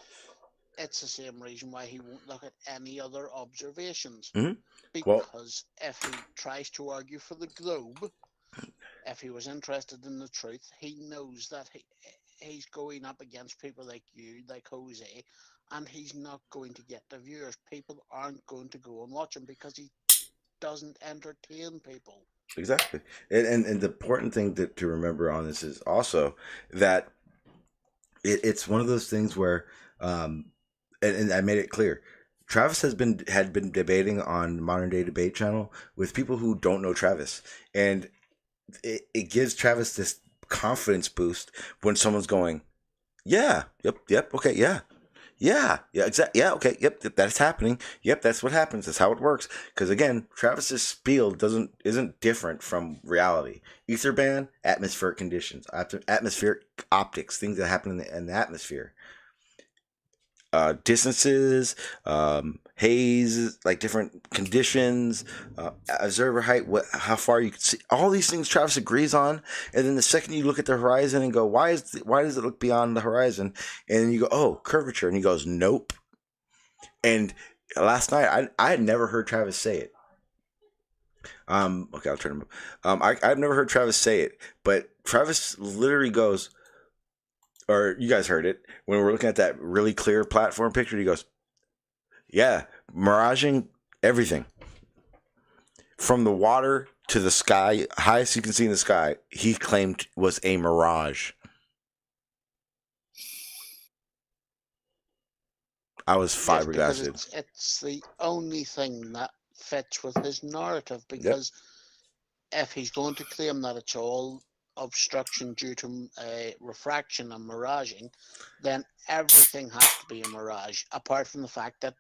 it's the same reason why he won't look at any other observations. Mm-hmm. Because if he tries to argue for the Globe, if he was interested in the truth, he knows that he's going up against people like you, like Jose, and he's not going to get the viewers. People aren't going to go and watch him because he doesn't entertain people. Exactly. And the important thing to remember on this is also that it's one of those things where, and I made it clear, Travis had been debating on Modern Day Debate Channel with people who don't know Travis. And it gives Travis this confidence boost when someone's going, yeah, yep, okay, yeah, exactly, yeah, okay, yep, that's happening, yep, that's what happens, that's how it works. Because again, Travis's spiel isn't different from reality. Ether band, atmospheric conditions, atmospheric optics, things that happen in the atmosphere. Distances, haze, like different conditions, observer height, how far you can see, all these things Travis agrees on. And then the second you look at the horizon and go, why does it look beyond the horizon? And then you go, oh, curvature. And he goes, nope. And last night, I had never heard Travis say it. Okay, I'll turn him up. I've never heard Travis say it, but Travis literally goes, or you guys heard it when we're looking at that really clear platform picture. He goes, yeah, miraging everything from the water to the sky, highest you can see in the sky, he claimed was a mirage. I was flabbergasted. Yes, it's the only thing that fits with his narrative, because if he's going to claim that it's all obstruction due to refraction and miraging, then everything has to be a mirage, apart from the fact that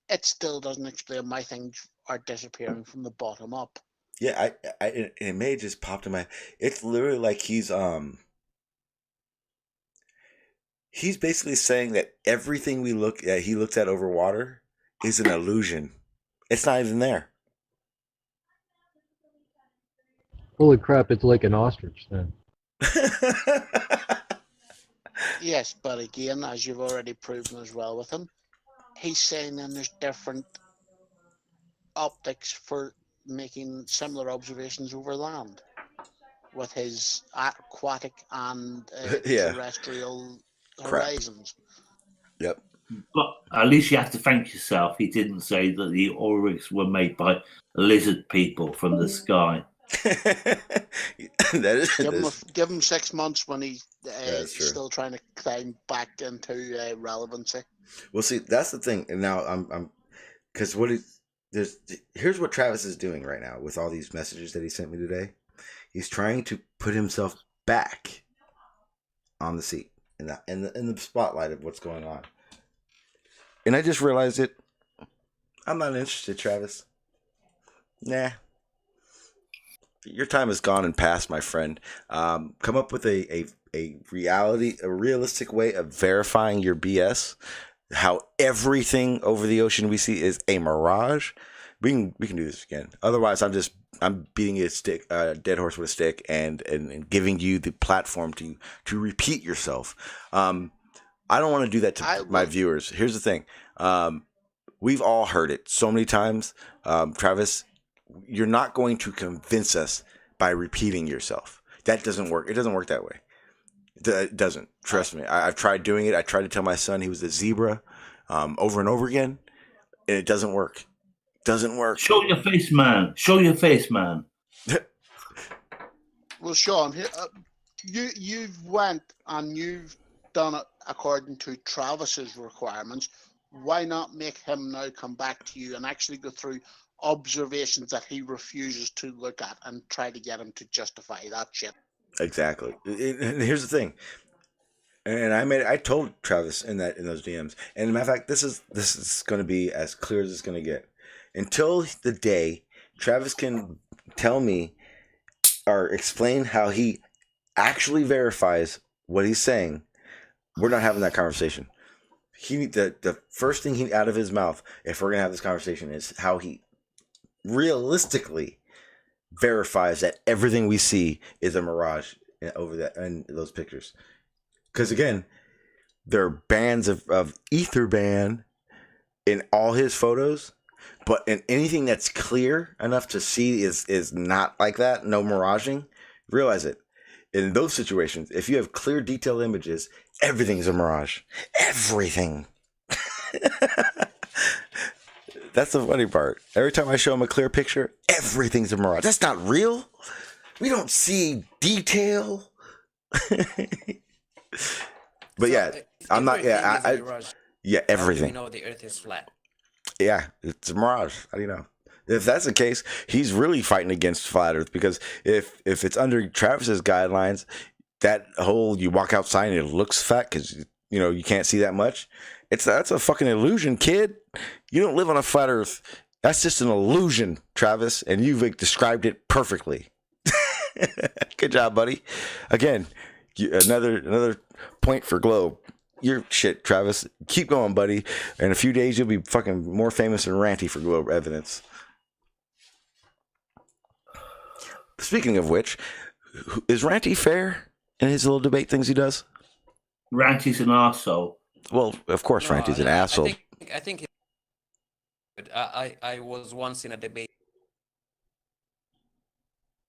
it still doesn't explain why things are disappearing from the bottom up. Yeah, it may have just popped in my. It's literally like he's basically saying that everything he looks at over water is an illusion. It's not even there. Holy crap, it's like an ostrich then. Yes, but again, as you've already proven as well with him, he's saying then there's different optics for making similar observations over land with his aquatic and terrestrial horizons. Yep. But at least you have to thank yourself. He didn't say that the aurics were made by lizard people from the sky. Give him 6 months when he that's true. still trying to climb back into relevancy. Well, see, that's the thing. And now I'm because here's what Travis is doing right now with all these messages that he sent me today. He's trying to put himself back on the seat in the spotlight of what's going on. And I just realized it. I'm not interested, Travis. Nah. Your time is gone and past, my friend. Come up with a realistic way of verifying your BS. How everything over the ocean we see is a mirage. We can do this again. Otherwise, I'm beating a dead horse with a stick and giving you the platform to repeat yourself. I don't want to do that to my viewers. Here's the thing. We've all heard it so many times. Travis, you're not going to convince us by repeating yourself. That doesn't work. It doesn't work that way. It doesn't. Trust me. I've tried doing it. I tried to tell my son he was a zebra over and over again, and it doesn't work. Doesn't work. Show your face, man. Show your face, man. Well, Sean, you've went and you've done it according to Travis's requirements. Why not make him now come back to you and actually go through observations that he refuses to look at and try to get him to justify that shit? Exactly. And here's the thing. And I told Travis in those DMs. And as a matter of fact, this is going to be as clear as it's going to get. Until the day Travis can tell me or explain how he actually verifies what he's saying, we're not having that conversation. The first thing out of his mouth, if we're gonna have this conversation, is how he realistically verifies that everything we see is a mirage over that and those pictures. Because again, there are bands of ether band in all his photos, but in anything that's clear enough to see is not like that. No miraging. Realize it. In those situations, if you have clear, detailed images, everything's a mirage. Everything. That's the funny part. Every time I show him a clear picture, everything's a mirage. That's not real. We don't see detail. But yeah, I'm not. Yeah, everything. How do we know the Earth is flat? Yeah, it's a mirage. How do you know? If that's the case, he's really fighting against flat Earth, because if it's under Travis's guidelines, that whole you walk outside and it looks fat because you can't see that much. That's a fucking illusion, kid. You don't live on a flat Earth. That's just an illusion, Travis, and you've described it perfectly. Good job, buddy. Again, another point for Globe. You're shit, Travis. Keep going, buddy. In a few days, you'll be fucking more famous and ranty for Globe evidence. Speaking of which, is Ranty fair in his little debate things he does? Ranty's an arsehole. Well, of course, Ranty's an asshole. I think I was once in a debate.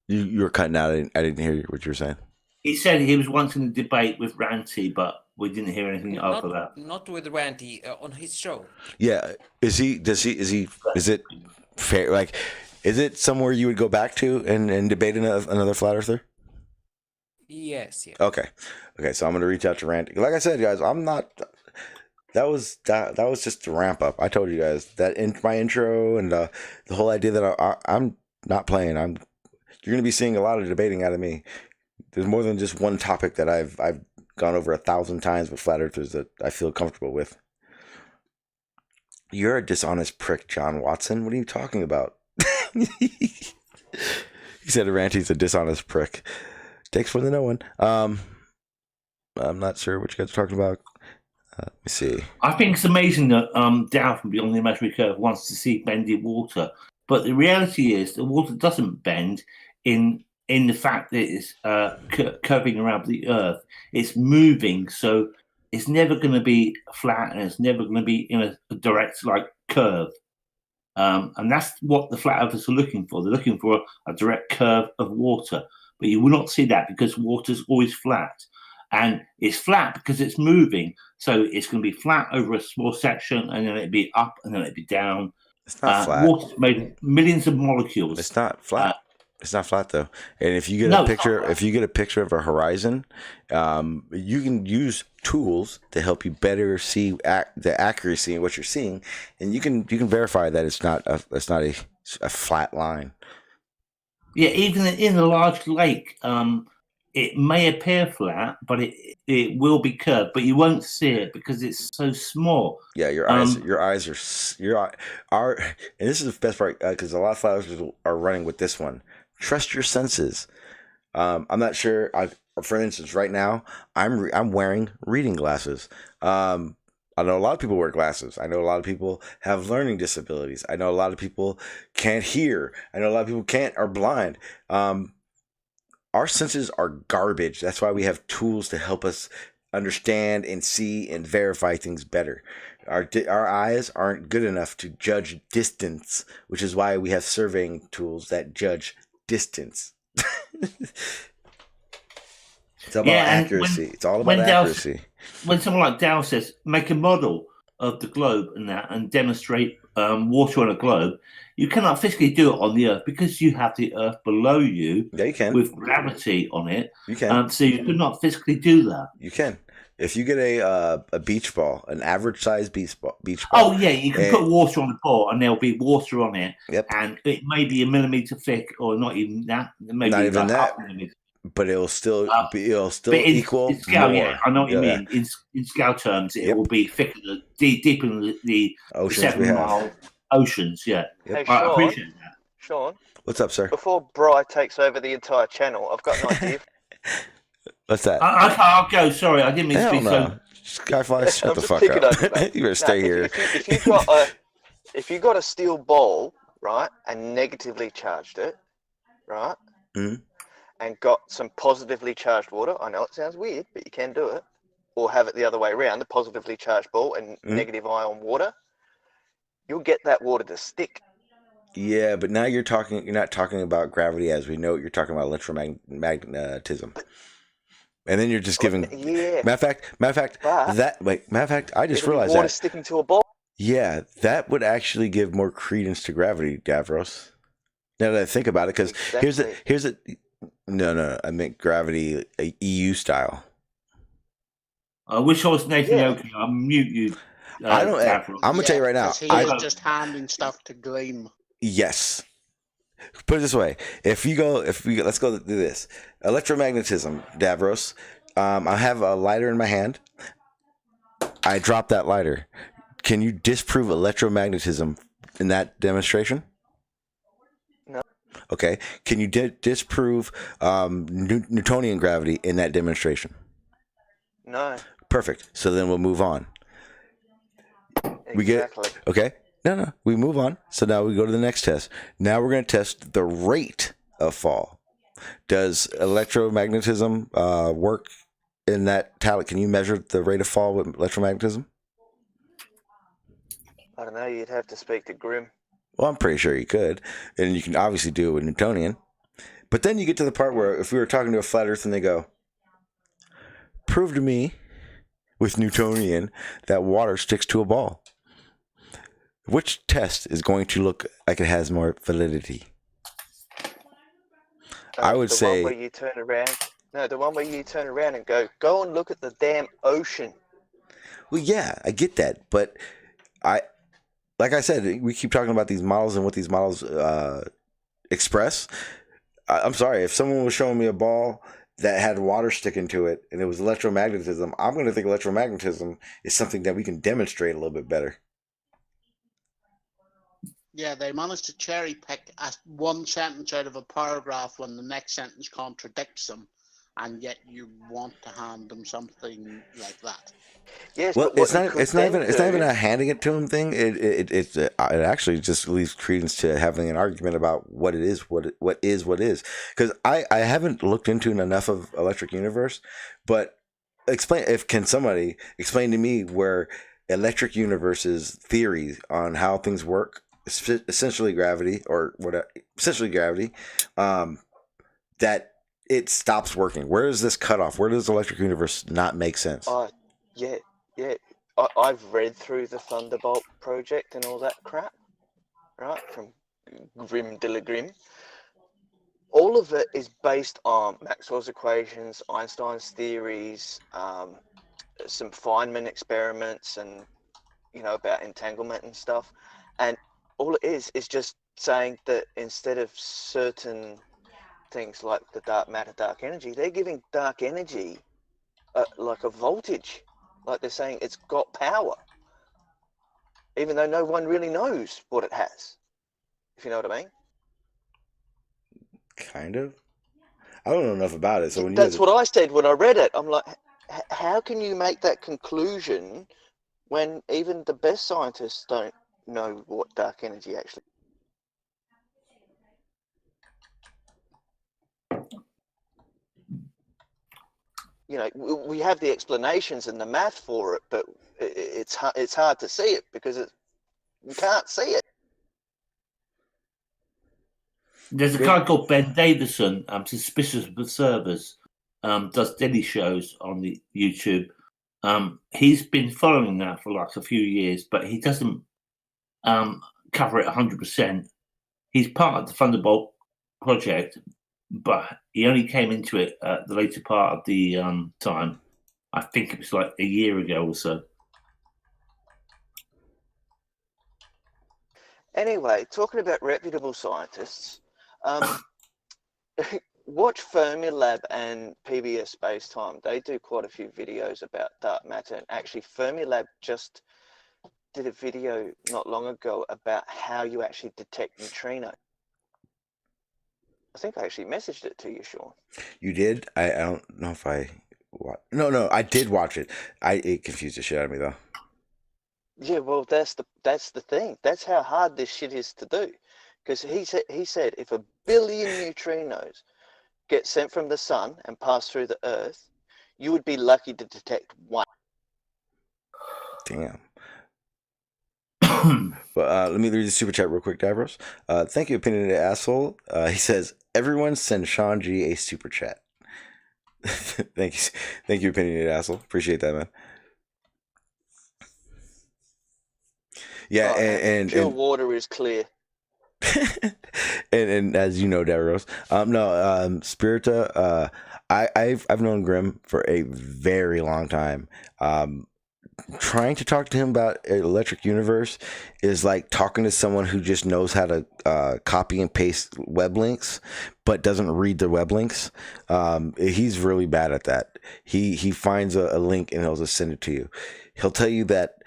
You were cutting out. I didn't hear what you were saying. He said he was once in a debate with Ranty, but we didn't hear anything after that. Not with Ranty, on his show. Yeah. Is it fair? Like, is it somewhere you would go back to and debate another flat earther? Yes. Okay. So I'm gonna reach out to Ranty. Like I said, guys, I'm not. That was just the ramp up. I told you guys that in my intro and the whole idea that I'm not playing. You're gonna be seeing a lot of debating out of me. There's more than just one topic that I've gone over 1,000 times with flat earthers that I feel comfortable with. You're a dishonest prick, John Watson. What are you talking about? He said Ranty's a dishonest prick. Takes one to know one. I'm not sure what you guys are talking about. Let me see. I think it's amazing that Dow from Beyond the Imaginary Curve wants to see bendy water, but the reality is the water doesn't bend in the fact that it's curving around the Earth. It's moving, so it's never going to be flat, and it's never going to be in a direct curve. And that's what the flat earthers are looking for. They're looking for a direct curve of water, but you will not see that because water's always flat. And it's flat because it's moving. So it's going to be flat over a small section, and then it'd be up, and then it'd be down. It's not flat. Water's made of millions of molecules. It's not flat. It's not flat though. And if you get No, a it's not picture, flat. if you get a picture of a horizon, you can use tools to help you better see the accuracy in what you're seeing, and you can verify that it's not a flat line. Yeah, even in a large lake, it may appear flat, but it will be curved, but you won't see it because it's so small. Yeah, your eyes are, and this is the best part because a lot of flat earthers are running with this one. Trust your senses. I'm not sure. For instance, right now I'm wearing reading glasses. I know a lot of people wear glasses. I know a lot of people have learning disabilities. I know a lot of people can't hear. I know a lot of people are blind. Our senses are garbage. That's why we have tools to help us understand and see and verify things better. Our eyes aren't good enough to judge distance, which is why we have surveying tools that judge distance. It's about accuracy. It's all about accuracy. When someone like Dow says, make a model of the globe and demonstrate water on a globe, you cannot physically do it on the Earth because you have the Earth below you. Yeah, you can. With gravity on it. You can. So you could not physically do that. You can. If you get a beach ball, an average size beach ball. Oh yeah, you can put water on the ball, and there'll be water on it. Yep. And it may be a millimeter thick, or not even that. Maybe not even that. But it'll still equal in scale, more. Yeah, I know what you mean. In scale terms, it will be thicker, deep in the oceans 7-mile oceans. Yeah. Hey, I appreciate that. Sean. What's up, sir? Before Bri takes over the entire channel, I've got an idea. What's that? I'll go. Sorry, I didn't mean to speak so. Skyfly, shut the fuck up. You better stay here. If you got a steel ball, right, and negatively charged it, right, and got some positively charged water. I know it sounds weird, but you can do it. Or have it the other way around, the positively charged ball and negative ion water. You'll get that water to stick. Yeah, but now you're not talking about gravity as we know it. You're talking about electromagnetism. And then you're just giving. Yeah. Matter of fact, I just realized water that sticking to a ball. Yeah, that would actually give more credence to gravity, Davros. Now that I think about it, because here's a no, I meant gravity EU style. I wish I was Nathan Oakley. I'll mute you. I don't. I'm gonna tell you right now. He's just handing stuff to Gleam. Yes. Put it this way: let's go do this. Electromagnetism, Davros. I have a lighter in my hand. I drop that lighter. Can you disprove electromagnetism in that demonstration? No. Okay. Can you disprove Newtonian gravity in that demonstration? No. Perfect. So then we'll move on. Exactly. Okay. No. We move on. So now we go to the next test. Now we're going to test the rate of fall. Does electromagnetism work in that talent? Can you measure the rate of fall with electromagnetism? I don't know. You'd have to speak to Grim. Well, I'm pretty sure you could. And you can obviously do it with Newtonian. But then you get to the part where if we were talking to a flat earth and they go, prove to me with Newtonian that water sticks to a ball. Which test is going to look like it has more validity? I would say... The one where you turn around... No, the one where you turn around and go and look at the damn ocean. Well, yeah, I get that. But like I said, we keep talking about these models and what these models express. I'm sorry, if someone was showing me a ball that had water sticking to it and it was electromagnetism, I'm going to think electromagnetism is something that we can demonstrate a little bit better. Yeah, they managed to cherry pick one sentence out of a paragraph when the next sentence contradicts them, and yet you want to hand them something like that. Yes, well, it's not even a handing it to him thing. It actually just leaves credence to having an argument about what is. Because I haven't looked into enough of Electric Universe, but can somebody explain to me where Electric Universe's theory on how things work, essentially gravity, that it stops working. Where is this cutoff? Where does Electric Universe not make sense? Yeah. I've read through the Thunderbolt project and all that crap, right? From Grim de la Grim. all of it is based on Maxwell's equations, Einstein's theories, some Feynman experiments, and about entanglement and stuff. And all it is just saying that instead of certain things like the dark matter, dark energy, they're giving dark energy like a voltage. Like they're saying it's got power, even though no one really knows what it has, if you know what I mean. Kind of. I don't know enough about it, so when That's what I said when I read it. I'm like, how can you make that conclusion when even the best scientists don't know what dark energy actually? We have the explanations and the math for it, but it's hard to see it because you can't see it. There's a guy called Ben Davison, Suspicious Observers, does daily shows on the YouTube. He's been following that for like a few years, but he doesn't cover it 100%. He's part of the Thunderbolt project, but he only came into it at the later part of the time. I think it was like a year ago or so. Anyway, talking about reputable scientists, watch Fermilab and PBS Spacetime. They do quite a few videos about dark matter, and actually Fermilab just did a video not long ago about how you actually detect neutrino. I think I actually messaged it to you, Sean. You did? I don't know if I... No, I did watch it. It confused the shit out of me, though. Yeah, well, that's the thing. That's how hard this shit is to do. Because he said if 1 billion neutrinos get sent from the sun and pass through the Earth, you would be lucky to detect one. Damn. But let me read the super chat real quick, Davros. Thank you, opinionated asshole. He says, everyone send Sean G a super chat. Thank you, opinionated asshole. Appreciate that, man. Yeah, and pure water is clear. and as you know, Davros, Spirita, I've known Grim for a very long time. Trying to talk to him about Electric Universe is like talking to someone who just knows how to copy and paste web links but doesn't read the web links. He's really bad at that. He finds a link and he'll just send it to you. He'll tell you that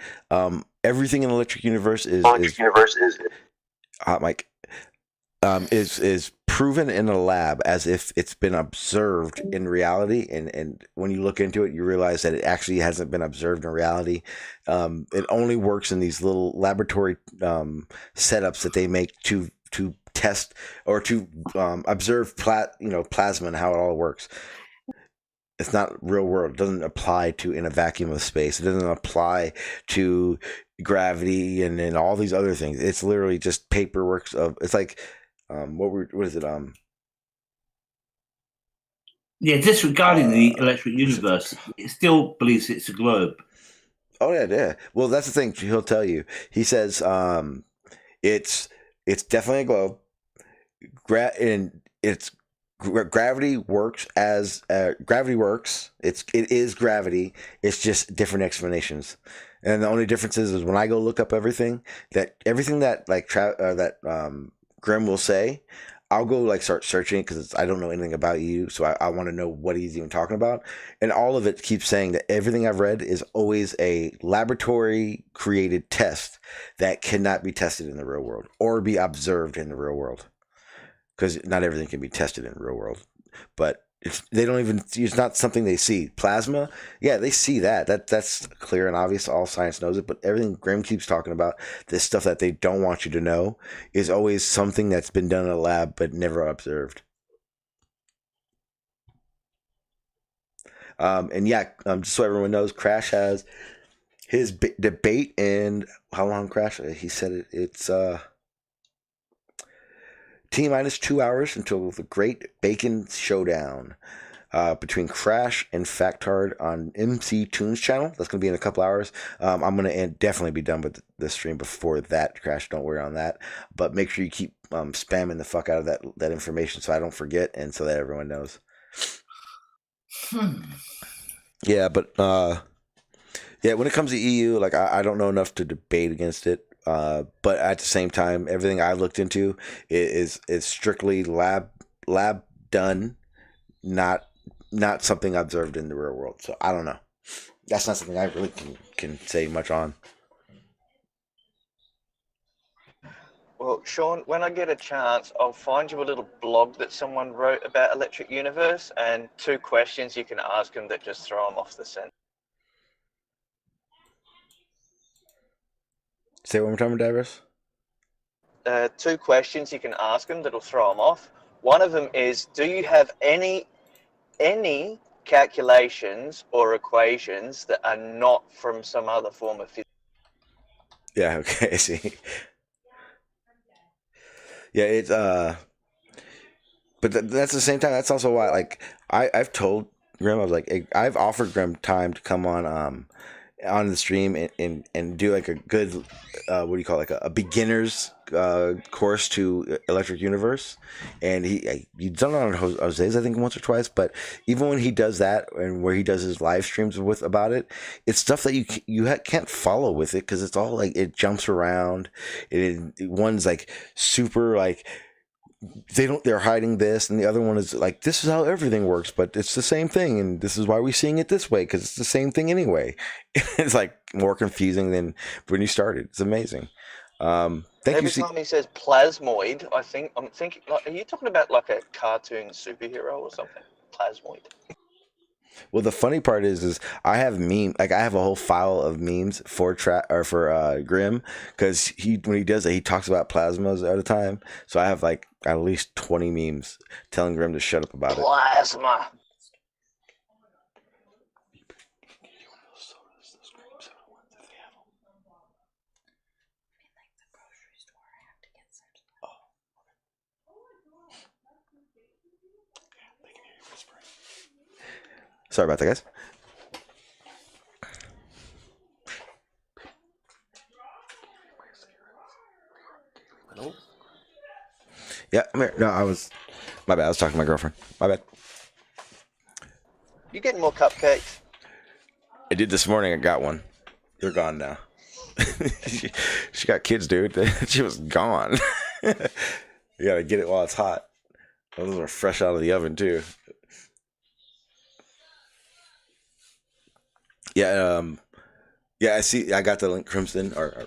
everything in Electric Universe is Mike is proven in a lab as if it's been observed in reality, and when you look into it, you realize that it actually hasn't been observed in reality. It only works in these little laboratory setups that they make to test or to observe plasma and how it all works. It's not real world. It doesn't apply to in a vacuum of space. It doesn't apply to gravity and all these other things. It's literally just paperwork of. It's like. What is it? Yeah, disregarding the Electric Universe, it still believes it's a globe. Oh yeah. Well, that's the thing. He'll tell you. He says it's definitely a globe. Gravity works as gravity works. It is gravity. It's just different explanations. And the only difference is when I go look up everything that Grim will say, I'll go start searching because I don't know anything about you, so I want to know what he's even talking about. And all of it keeps saying that everything I've read is always a laboratory created test that cannot be tested in the real world or be observed in the real world, because not everything can be tested in the real world. But it's not something they see. Plasma, yeah, they see that. That's clear and obvious. All science knows it. But everything Grim keeps talking about, this stuff that they don't want you to know, is always something that's been done in a lab but never observed. Just so everyone knows, Crash has his debate in how long, Crash? He said it's T-minus 2 hours until the Great Bacon Showdown. between Crash and Factard on MC Tunes channel. That's going to be in a couple hours. I'm going to definitely be done with the stream before that, Crash. Don't worry on that. But make sure you keep spamming the fuck out of that information so I don't forget and so that everyone knows. Yeah, but yeah, when it comes to EU, like I don't know enough to debate against it. But at the same time, everything I looked into is strictly lab done, not something observed in the real world. So I don't know. That's not something I really can say much on. Well, Sean, when I get a chance, I'll find you a little blog that someone wrote about Electric Universe and 2 questions you can ask them that just throw them off the scent. Say it one more time, Davros. 2 questions you can ask them that'll throw them off. One of them is, do you have any calculations or equations that are not from some other form of physics? Yeah, okay, I see. Yeah, it's but that's the same time. That's also why, like, I've told Grim, I was like, I've offered Grim time to come on the stream and do like a good what do you call it, like a beginner's course to Electric Universe, and he's done it on Jose's I think once or twice. But even when he does that and where he does his live streams about it, it's stuff that you can't follow with it because it's all like it jumps around. One's like super like they're hiding this, and the other one is like, this is how everything works, but it's the same thing, and this is why we're seeing it this way because it's the same thing anyway. It's like more confusing than when you started. It's amazing. Every time he says plasmoid, I'm thinking, like, are you talking about like a cartoon superhero or something? Plasmoid. Well, the funny part is I have I have a whole file of memes for Grim, because when he does it, he talks about plasmas at a time. So I have like at least 20 memes telling Grim to shut up about it. Plasma. Sorry about that, guys. Hello? Yeah, I'm here. No, my bad. I was talking to my girlfriend. My bad. You getting more cupcakes? I did this morning. I got one. They're gone now. she got kids, dude. She was gone. You gotta get it while it's hot. Those are fresh out of the oven too. Yeah, yeah. I see. I got the link, Crimson or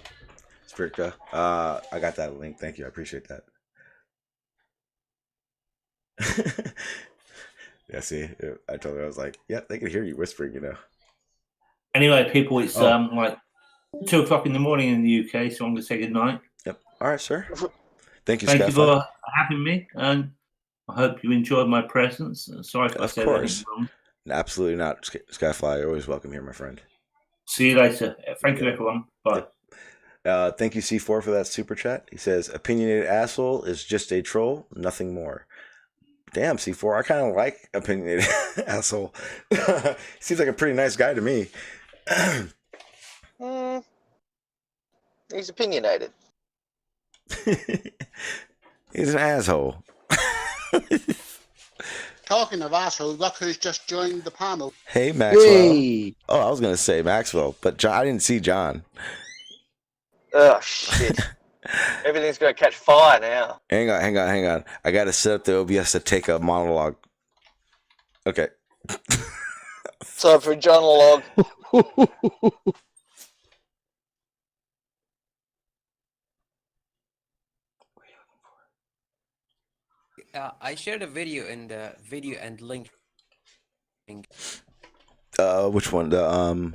Spiritka. I got that link. Thank you. I appreciate that. Yeah. See, I told her, I was like, yeah, they can hear you whispering. You know. Anyway, people, it's like 2 o'clock in the morning in the UK, so I'm going to say good night. Yep. All right, sir. Thank you, Thank Skyfly. you for having me, and I hope you enjoyed my presence. Sorry if I said anything wrong. Absolutely not, Skyfly. You're always welcome here, my friend. See you later. Thank you, everyone. Bye. Thank you, C4, for that super chat. He says, opinionated asshole is just a troll, nothing more. Damn, C4, I kind of like opinionated asshole. Seems like a pretty nice guy to me. He's opinionated. He's an asshole. Talking of assholes, look who's just joined the panel. Hey, Maxwell. Hey. Oh, I was going to say Maxwell, but John, I didn't see John. Oh, shit. Everything's going to catch fire now. Hang on. I got to set up the OBS to take a monologue. Okay. So for John Log. I shared a video in the video and link. Which one? The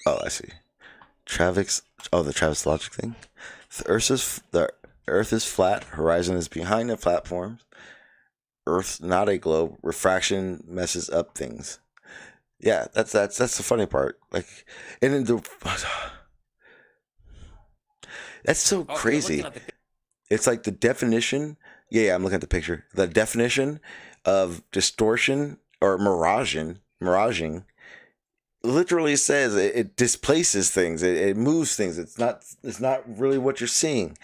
Oh, I see. The Travis Logic thing. The Earth is flat. Horizon is behind the platform. Earth's not a globe. Refraction messes up things. Yeah, that's the funny part. Like, and then that's so crazy. It's like the definition. Yeah, I'm looking at the picture. The definition of distortion or miraging literally says it displaces things, it moves things. It's not really what you're seeing,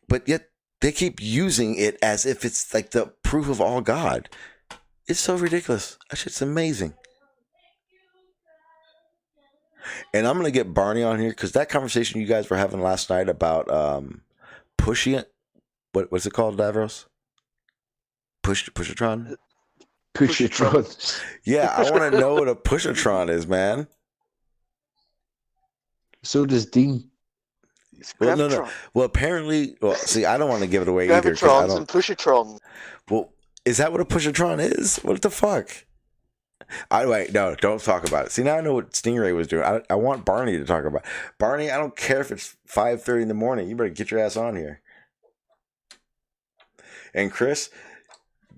but yet they keep using it as if it's like the proof of all God. It's so ridiculous. That shit's amazing. And I'm gonna get Barney on here because that conversation you guys were having last night about pushing it. What's it called, Davros? Pushatron? Pushatron. Yeah, I want to know what a pushatron is, man. So does Dean. Well, no. Well, apparently, see, I don't want to give it away either. Gravitrons and pushatrons. Well, is that what a pushatron is? What the fuck? Wait, no, don't talk about it. See, now I know what Stingray was doing. I want Barney to talk about it. Barney, I don't care if it's 5:30 in the morning. You better get your ass on here. And Chris,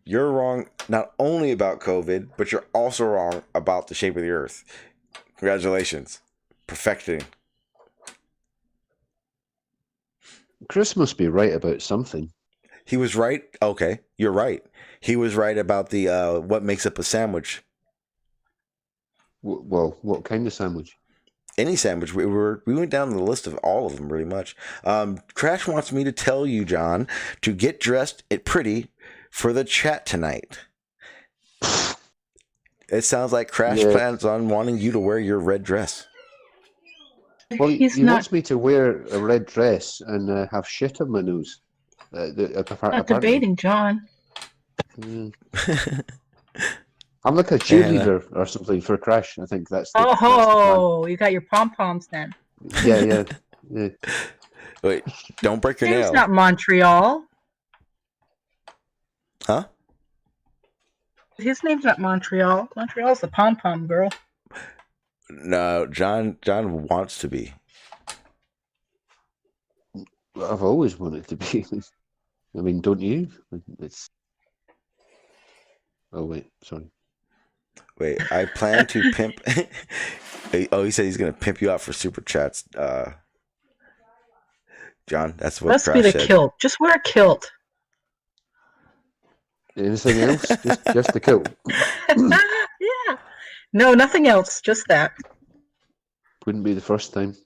you're wrong not only about COVID, but you're also wrong about the shape of the Earth. Congratulations. Perfecting. Chris must be right about something. He was right. Okay, you're right. He was right about the what makes up a sandwich. Well, what kind of sandwich? Any sandwich. We went down the list of all of them pretty much. Crash wants me to tell you, John, to get dressed pretty for the chat tonight. It sounds like Crash plans on wanting you to wear your red dress. Well, he wants me to wear a red dress and have shit on my nose. Not debating, John. I'm like a cheerleader or something for Crash. I think that's the you got your pom-poms then. Yeah. Wait, don't break your nail. It's not Montreal. Huh? His name's not Montreal. Montreal's the pom-pom girl. No, John wants to be. I've always wanted to be. I mean, don't you? It's. Oh wait, sorry. Wait, I plan to pimp. Oh, he said he's gonna pimp you out for super chats. John, that's what. Must be the kilt. Just wear a kilt. Anything else? just the kilt. Yeah. No, nothing else. Just that. Wouldn't be the first time.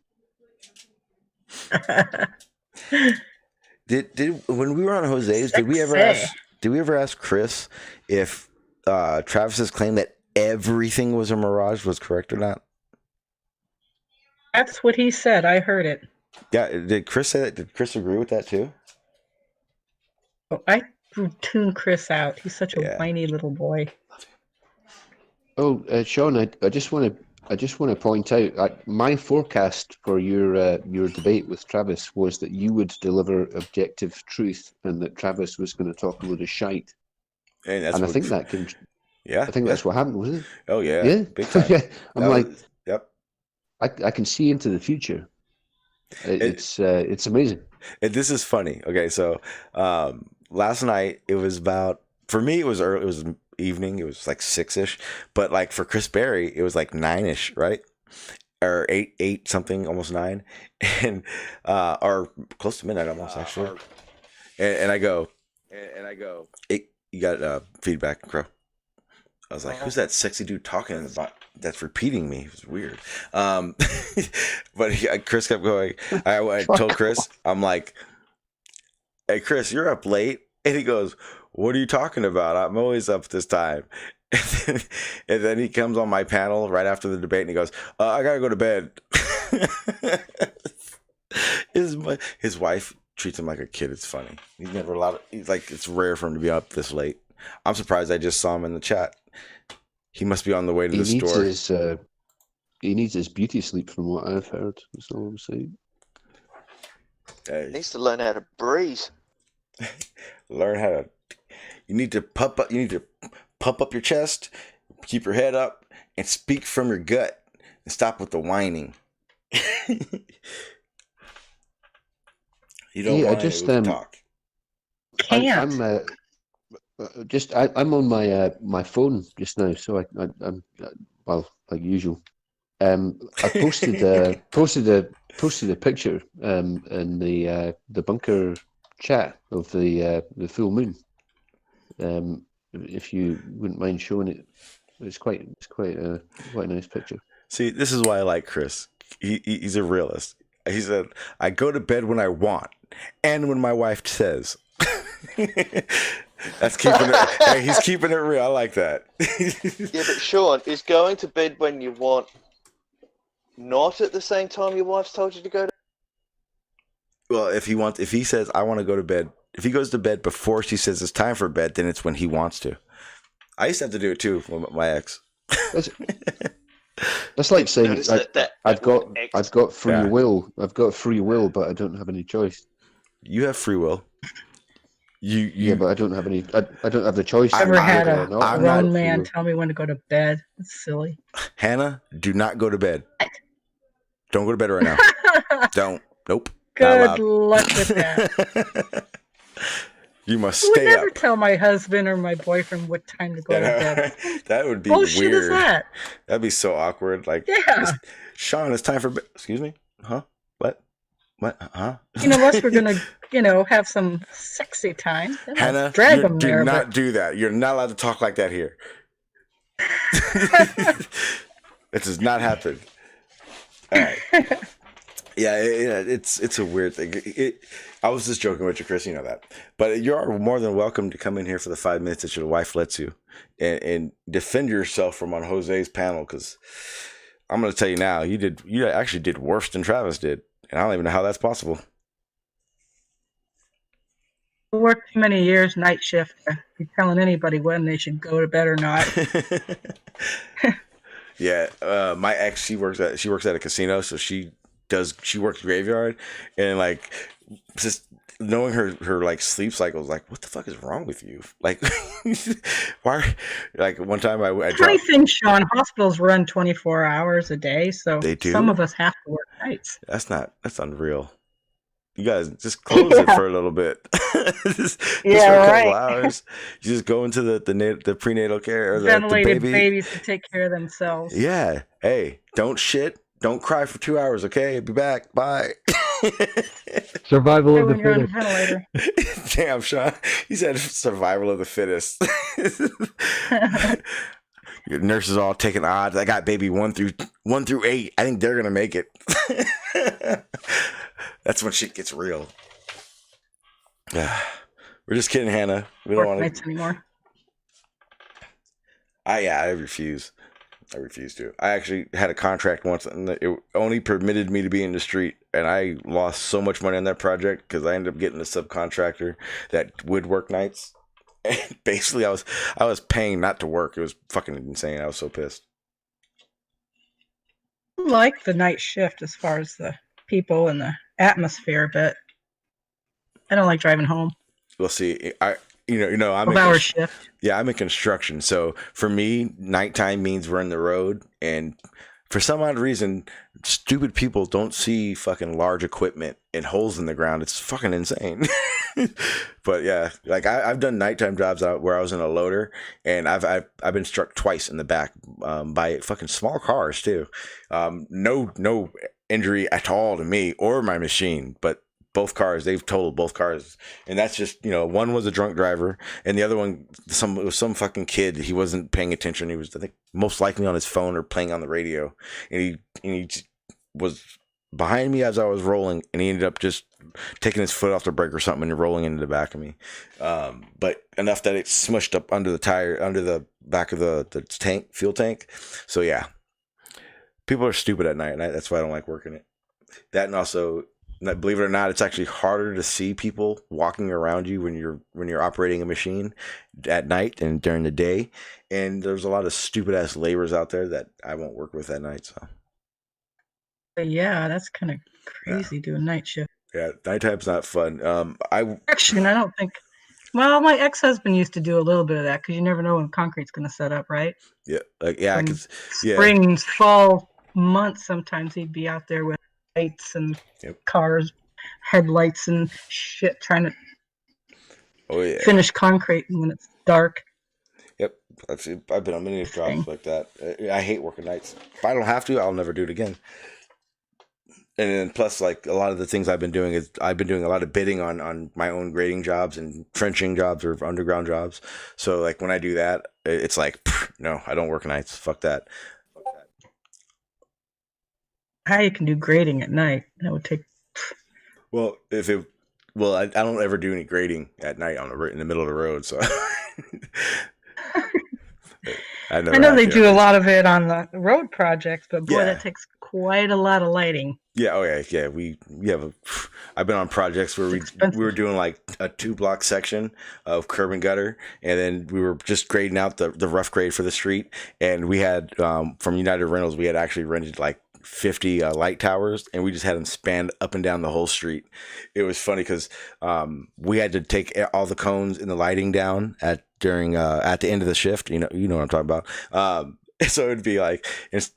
Did when we were on Jose's, did we ever ask Chris if Travis's claim that everything was a mirage was correct or not? That's what he said. I heard it. Yeah, did Chris say that? Did Chris agree with that too? Oh, I tune Chris out. He's such a whiny little boy. Oh, Sean, I just want to point out my forecast for your debate with Travis was that you would deliver objective truth and that Travis was going to talk a load of shite. And I think that can. Yeah, I think that's what happened, wasn't it? Oh yeah, yeah, big time. Yeah, I'm yep. I can see into the future. It's amazing. This is funny. Okay, so last night it was about, for me it was early. It was evening. It was like 6-ish, but like for Chris Berry it was like 9-ish, right? Or 8 something, almost 9, and or close to midnight almost actually. And I go, you got feedback, Crow. I was like, who's that sexy dude talking about that's repeating me? It was weird. But Chris kept going. I told Chris, I'm like, hey, Chris, you're up late. And he goes, what are you talking about? I'm always up this time. And then he comes on my panel right after the debate and he goes, I got to go to bed. His wife treats him like a kid. It's funny. He's never allowed. He's like, it's rare for him to be up this late. I'm surprised I just saw him in the chat. He must be on the way to the store. He needs his beauty sleep, from what I've heard. That's all I'm saying. He needs to learn how to breathe. Learn how to. You need to pump up your chest, keep your head up, and speak from your gut, and stop with the whining. You don't want to talk. Can't. I'm on my phone just now, so I'm well, like usual. I posted a picture in the bunker chat of the full moon. if you wouldn't mind showing it. It's quite a nice picture. See, this is why I like Chris. He's a realist. He said, "I go to bed when I want, and when my wife says." That's keeping it. Hey, he's keeping it real. I like that. Yeah, but Sean, is going to bed when you want not at the same time your wife's told you to go to? Well, if he says I want to go to bed, if he goes to bed before she says it's time for bed, then it's when he wants to. I used to have to do it too with my ex. That's like saying I've got free Yeah. will. I've got free will, but I don't have any choice. You have free will. Yeah, but I don't have any. I don't have the choice. I've never had a I'm grown not- man tell me when to go to bed. It's silly. Hannah, do not go to bed. Don't go to bed right now. Don't. Nope. Good luck with that. You must I would stay never up. tell my husband or my boyfriend what time to go to bed. That would be Bullshit weird. is that? That'd be so awkward. Like, Yeah. Sean, it's time for bed. Excuse me? Huh? What? Huh? Unless we're gonna, have some sexy time. Then I'll Hannah, drag you them do there. not do that. You're not allowed to talk like that here. It does not happen. All right. Yeah, it's a weird thing. I was just joking with you, Chris. You know that, but you are more than welcome to come in here for the 5 minutes that your wife lets you, and defend yourself from on Jose's panel. Because I'm going to tell you now, you actually did worse than Travis did, and I don't even know how that's possible. I worked too many years night shift to be telling anybody when they should go to bed or not. Yeah, my ex, she works at a casino, so she works graveyard, and like just knowing her like sleep cycles, like what the fuck is wrong with you? Like why? Like one time I Funny dropped. thing, Sean, hospitals run 24 hours a day, so They do? some of us have to work nights. That's unreal. You guys just close it for a little bit. just for a Yeah, couple right. hours. You just go into the prenatal care or the Ventilated baby. babies to take care of themselves. Yeah. Hey, don't shit. Don't cry for 2 hours, okay? Be back. Bye. Survival of the When you're on a fittest. ventilator. Damn, Sean. He said survival of the fittest. Your nurses all taking odds. I got baby 1 through 8. I think they're gonna make it. That's when shit gets real. We're just kidding, Hannah. We don't Work want nights to. anymore. I refuse. I refuse to. I actually had a contract once, and it only permitted me to be in the street, and I lost so much money on that project because I ended up getting a subcontractor that would work nights. And basically, I was paying not to work. It was fucking insane. I was so pissed. I like the night shift as far as the people and the atmosphere, but I don't like driving home. We'll see. I'm 12-hour shift. Yeah, I'm in construction, so for me, nighttime means we're in the road, and for some odd reason, stupid people don't see fucking large equipment and holes in the ground. It's fucking insane. But yeah, like I've done nighttime jobs out where I was in a loader, and I've been struck twice in the back by fucking small cars too. No injury at all to me or my machine, but both cars, they've totaled both cars, and that's just, one was a drunk driver, and the other one, it was some fucking kid. He wasn't paying attention. He was, I think, most likely on his phone or playing on the radio, and he was behind me as I was rolling, and he ended up just taking his foot off the brake or something and rolling into the back of me, but enough that it smushed up under the back of the fuel tank. So yeah, people are stupid at night, and that's why I don't like working it. That, and also, believe it or not, it's actually harder to see people walking around you when you're operating a machine at night and during the day. And there's a lot of stupid ass laborers out there that I won't work with at night. So Yeah, that's kind of crazy doing night shift. yeah, nighttime's not fun. Actually, I don't think. Well, my ex-husband used to do a little bit of that because you never know when concrete's going to set up, right? Yeah, because Spring, fall months, sometimes he'd be out there with lights and cars, headlights and shit, trying to finish concrete when it's dark. Yep, I've been on many jobs like that. I hate working nights. If I don't have to, I'll never do it again. And then plus, like, a lot of the things I've been doing is I've been doing a lot of bidding on my own grading jobs and trenching jobs or underground jobs. So like when I do that, it's like, no, I don't work nights. Fuck that. How you can do grading at night? That would take. Well, I don't ever do any grading at night in the middle of the road. So I know they do a lot of it on the road projects, but boy, that takes quite a lot of lighting. Yeah, oh yeah. I've been on projects where we were doing like a 2-block section of curb and gutter, and then we were just grading out the rough grade for the street. And we had from United Rentals, we had actually rented like 50 light towers, and we just had them spanned up and down the whole street. It was funny because we had to take all the cones and the lighting down at the end of the shift. You know what I'm talking about. So it'd be like,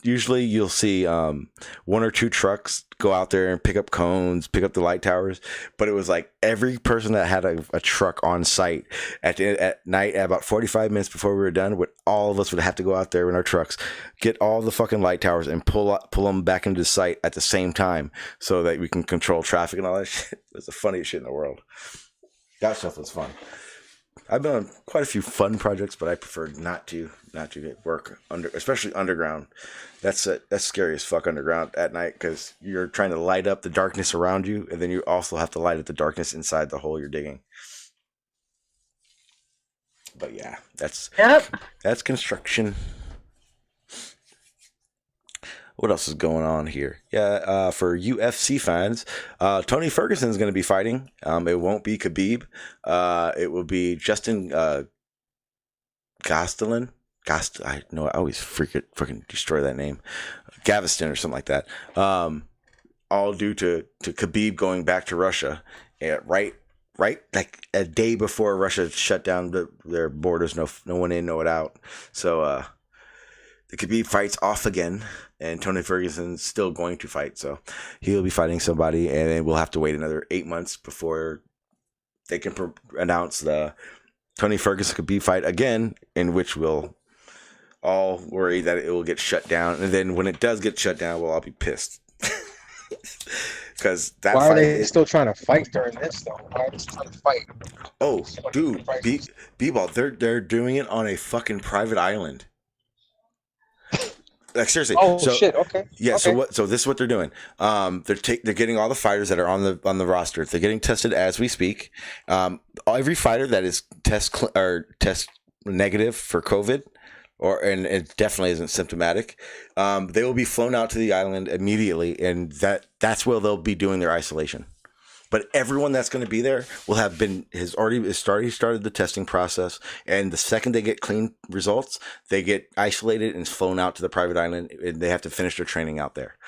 usually you'll see 1 or 2 trucks go out there and pick up cones, pick up the light towers. But it was like every person that had a truck on site at night, at about 45 minutes before we were done, all of us would have to go out there in our trucks, get all the fucking light towers and pull them back into the site at the same time so that we can control traffic and all that shit. It's the funniest shit in the world. That stuff was fun. I've been on quite a few fun projects, but I prefer not to work especially underground. That's scary as fuck underground at night, because you're trying to light up the darkness around you, and then you also have to light up the darkness inside the hole you're digging. But yeah, that's construction. What else is going on here? Yeah, for UFC fans, Tony Ferguson is going to be fighting. It won't be Khabib. It will be Justin Gastelum. I always freaking destroy that name. Gaveston or something like that. All due to Khabib going back to Russia, right, like a day before Russia shut down their borders. No one in, no one out. So the Khabib fight's off again, and Tony Ferguson's still going to fight. So he'll be fighting somebody, and then we'll have to wait another 8 months before they can announce the Tony Ferguson Khabib fight again, in which we'll all worry that it will get shut down. And then when it does get shut down, we'll all be pissed. Because that Why are they still trying to fight during this, though? Why are they still trying to fight? Oh, dude, B-Ball, they're doing it on a fucking private island. Like, seriously. Oh shit! Okay. Yeah. Okay. So this is what they're doing. They're getting all the fighters that are on the roster. They're getting tested as we speak. Every fighter that is test negative for COVID, and it definitely isn't symptomatic, they will be flown out to the island immediately, and that's where they'll be doing their isolation. But everyone that's going to be there has already started the testing process, and the second they get clean results, they get isolated and flown out to the private island, and they have to finish their training out there.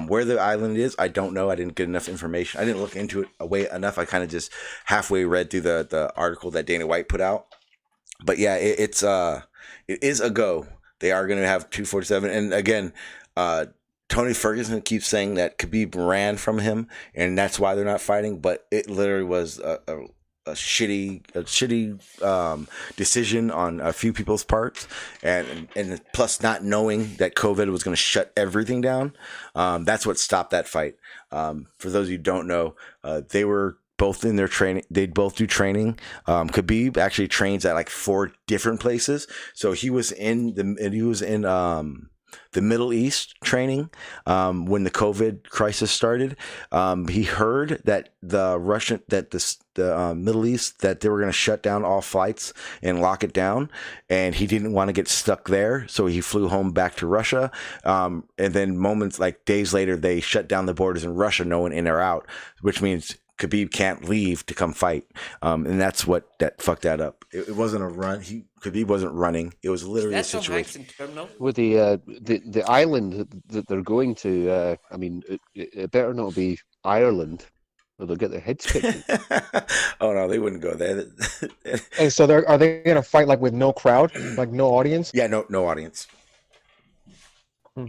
Where the island is, I don't know. I didn't get enough information. I didn't look into it enough. I kind of just halfway read through the article that Dana White put out. But yeah, it is a go. They are going to have 247, and again, Tony Ferguson keeps saying that Khabib ran from him, and that's why they're not fighting. But it literally was a shitty decision on a few people's parts, and plus not knowing that COVID was going to shut everything down. That's what stopped that fight. For those of you who don't know, they were both in their training. They both do training. Khabib actually trains at like 4 different places. So he was in the Middle East training when the COVID crisis started. He heard that the Middle East, that they were going to shut down all flights and lock it down, and he didn't want to get stuck there, so he flew home back to Russia. And then days later, they shut down the borders in Russia, no one in or out, which means Khabib can't leave to come fight, and that's what fucked that up. It wasn't a run. Khabib wasn't running. It was literally a situation. With the island that they're going to, it better not be Ireland, or they'll get their heads kicked. Oh no, they wouldn't go there. And so are they gonna fight like with no crowd, like no audience? Yeah, no audience.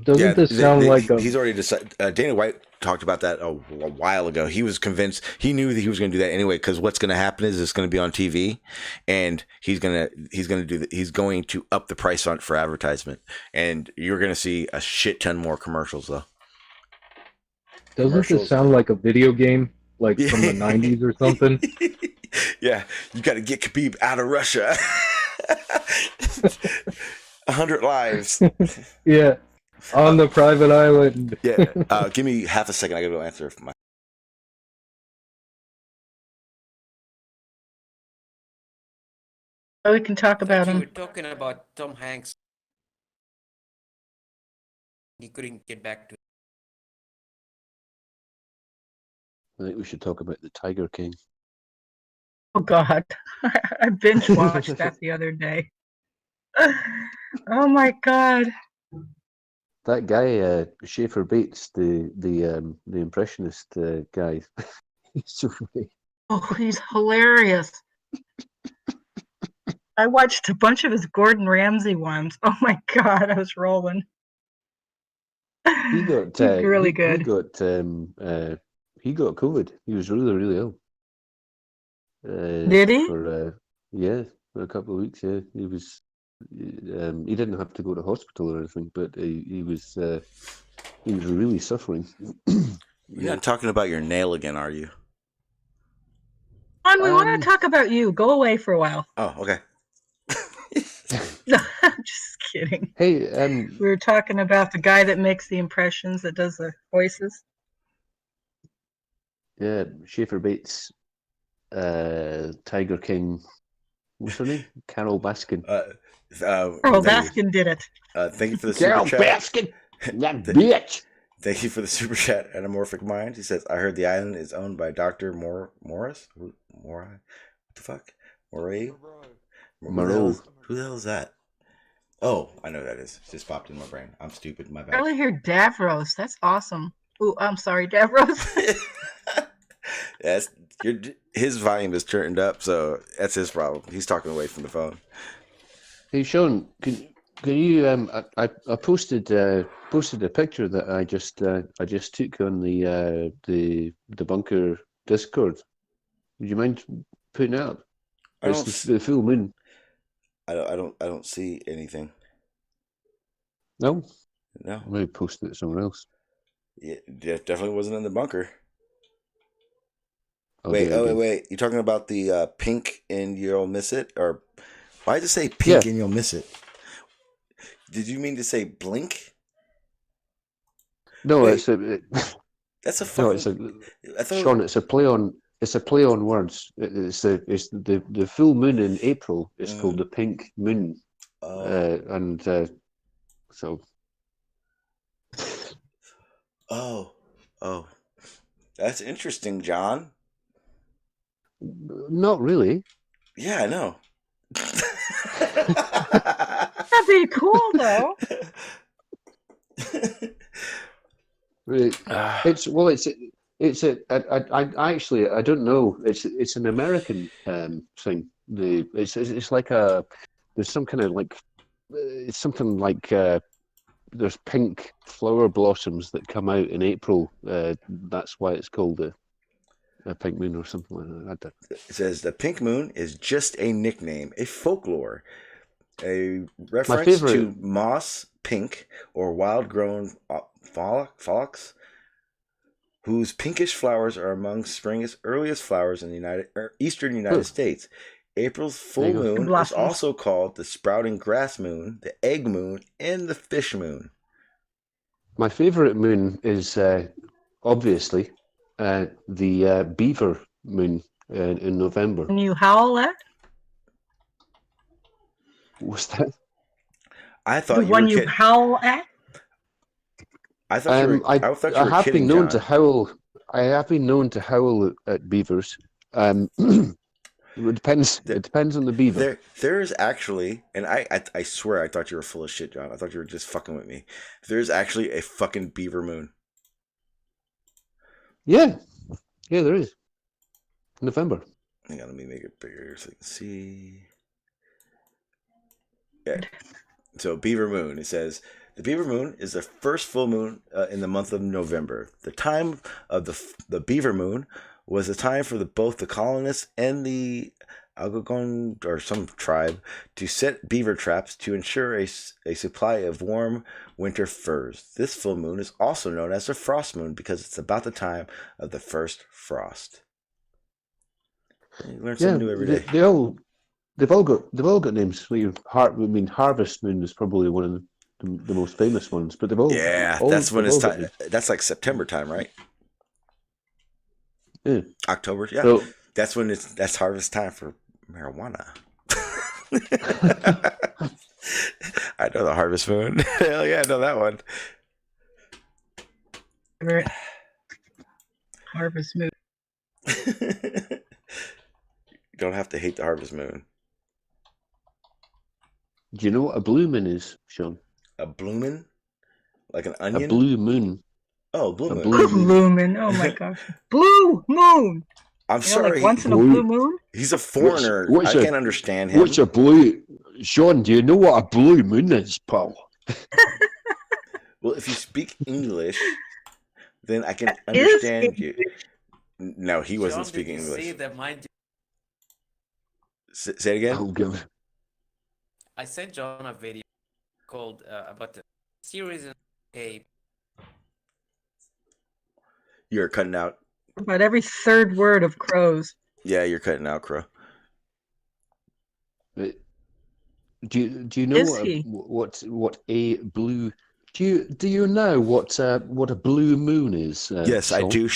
Doesn't this sound like he's already decided? Dana White talked about that a while ago. He was convinced. He knew that he was going to do that anyway, because what's going to happen is it's going to be on TV, and he's going to up the price on it for advertisement, and you're going to see a shit ton more commercials though. Doesn't this commercials. sound like a video game, like from the 90s or something? Yeah, you got to get Khabib out of Russia. 100 lives. Yeah, on the private island. Yeah, give me half a second. I got to go answer my. Oh, we can talk about You were him. talking about Tom Hanks. He couldn't get back to. I think we should talk about the Tiger King. Oh God, I binge watched that the other day. Oh my God. That guy, Schaefer Bates, the impressionist guy. He's so funny. Oh, he's hilarious. I watched a bunch of his Gordon Ramsay ones. Oh my God, I was rolling. He got He's really good. He got COVID. He was really, really ill. Did he? For a couple of weeks. Yeah, he was. He didn't have to go to hospital or anything, but he was really suffering. You're not talking about your nail again, are you? On, we want to talk about you. Go away for a while. Oh, okay. I'm just kidding. Hey, we were talking about the guy that makes the impressions, that does the voices. Yeah, Schaefer Bates, Tiger King. What's her name? Carol Baskin. Carol Baskin did it. Thank you for the Carol super chat. Baskin, that bitch. Thank you for the super chat, Anamorphic Mind. He says, I heard the island is owned by Dr. Morris? What the fuck? Moreau? Who the hell is that? Oh, I know who that is. It just popped in my brain. I'm stupid. My bad. I really hear Davros. That's awesome. Oh, I'm sorry, Davros. Yes, his volume is turned up, so that's his problem. He's talking away from the phone. Hey, Sean, can you? I posted a picture that I just took on the bunker Discord. Would you mind putting it up? It's the full moon. I don't see anything. No. No. Maybe posted it somewhere else. Yeah, definitely wasn't in the bunker. Oh, wait. You're talking about the pink and you'll miss it? Or why did it say pink and you'll miss it? Did you mean to say blink? No, Wait, that's a fucking. No, Sean, it's a play on. It's a play on words. It's the full moon in April is called the pink moon, so. Oh, that's interesting, John. Not really. Yeah, I know. That'd be cool, though. I actually I don't know. It's an American thing. It's like there's some kind of like it's something like there's pink flower blossoms that come out in April. That's why it's called a pink moon or something like that. It says the pink moon is just a nickname, a folklore, a reference to moss pink or wild-grown phlox, whose pinkish flowers are among spring's earliest flowers in the eastern United States. April's full moon is also called the sprouting grass moon, the egg moon, and the fish moon. My favorite moon is obviously the beaver moon in November. Can you howl at? What's that? I thought the one you howl at. I thought you were. I thought you were have kidding, been known John. to howl. I have been known to howl at beavers. It depends. It depends on the beaver. There's actually, and I swear I thought you were full of shit, John. I thought you were just fucking with me. There's actually a fucking beaver moon. Yeah, there is. November. Hang on, let me make it bigger so you can see. Yeah. So beaver moon. It says the beaver moon is the first full moon in the month of November. The time of the beaver moon was the time for both the colonists and the Algonquin or some tribe to set beaver traps to ensure a supply of warm winter furs. This full moon is also known as the frost moon because it's about the time of the first frost. You learn something new every day. They've all got names. Harvest Moon is probably one of the most famous ones, but they've all that's when it's time. That's like September time, right? Yeah. October, yeah. So, that's when that's harvest time for marijuana. I know the harvest moon. Hell yeah, I know that one. Harvest moon. You don't have to hate the harvest moon. Do you know what a blue moon is, Sean? A bloomin'? Like an onion? A blue moon. Oh, blue moon. Blue moon. Oh my gosh. Blue moon. I'm sorry. Like once in a blue moon? He's a foreigner. I can't understand him. What's a blue... Sean, do you know what a blue moon is, pal? Well, if you speak English, then I can understand you. No, he wasn't speaking English. See that mind Say it again? Oh, God. I sent John a video called about the series in a. You're cutting out. About every third word of Crow's. Yeah, you're cutting out, Crow. Do you know what a blue? Do you know what a blue moon is? Yes, Sean? I do,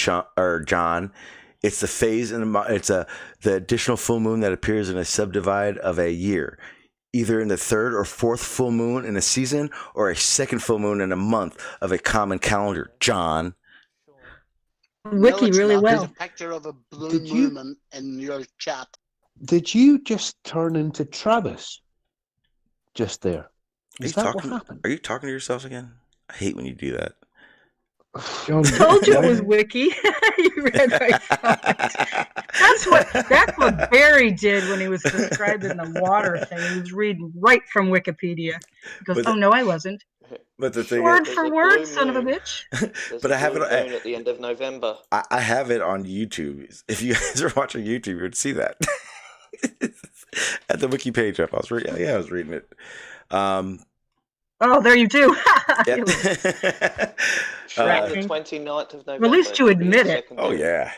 John. It's the phase the additional full moon that appears in a subdivide of a year, either in the third or fourth full moon in a season, or a second full moon in a month of a common calendar. John. Wiki really well. There's a picture of a blue moon in your chat. Did you just turn into Travis? Just there. Is that what happened? Are you talking to yourselves again? I hate when you do that. Told you it was Wiki. You read my thoughts. That's what Barry did when he was describing the water thing. He was reading right from Wikipedia. He goes, "Oh no, I wasn't." But the thing word is, for word, son of a bitch. But I have it at the end of November. I have it on YouTube. If you guys are watching YouTube, you would see that at the wiki page up. I was reading it. Oh, there you do. Yep. The 29th of November. Well, at least you admit it. Oh yeah.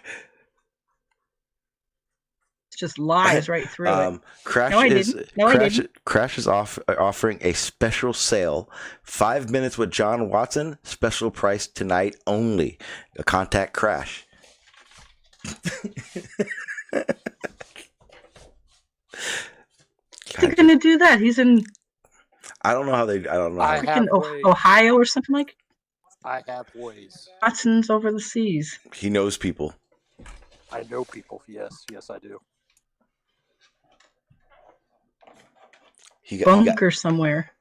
It's just lies right through it. Crash No, I is didn't. No, I didn't. Crash is offering a special sale. 5 minutes with John Watson. Special price tonight only. Contact Crash. He's gonna do that. He's in. I don't know how they. I don't know. Freaking Ohio or something like. I have ways. Watson's over the seas. He knows people. I know people. Yes, I do. Bunker somewhere.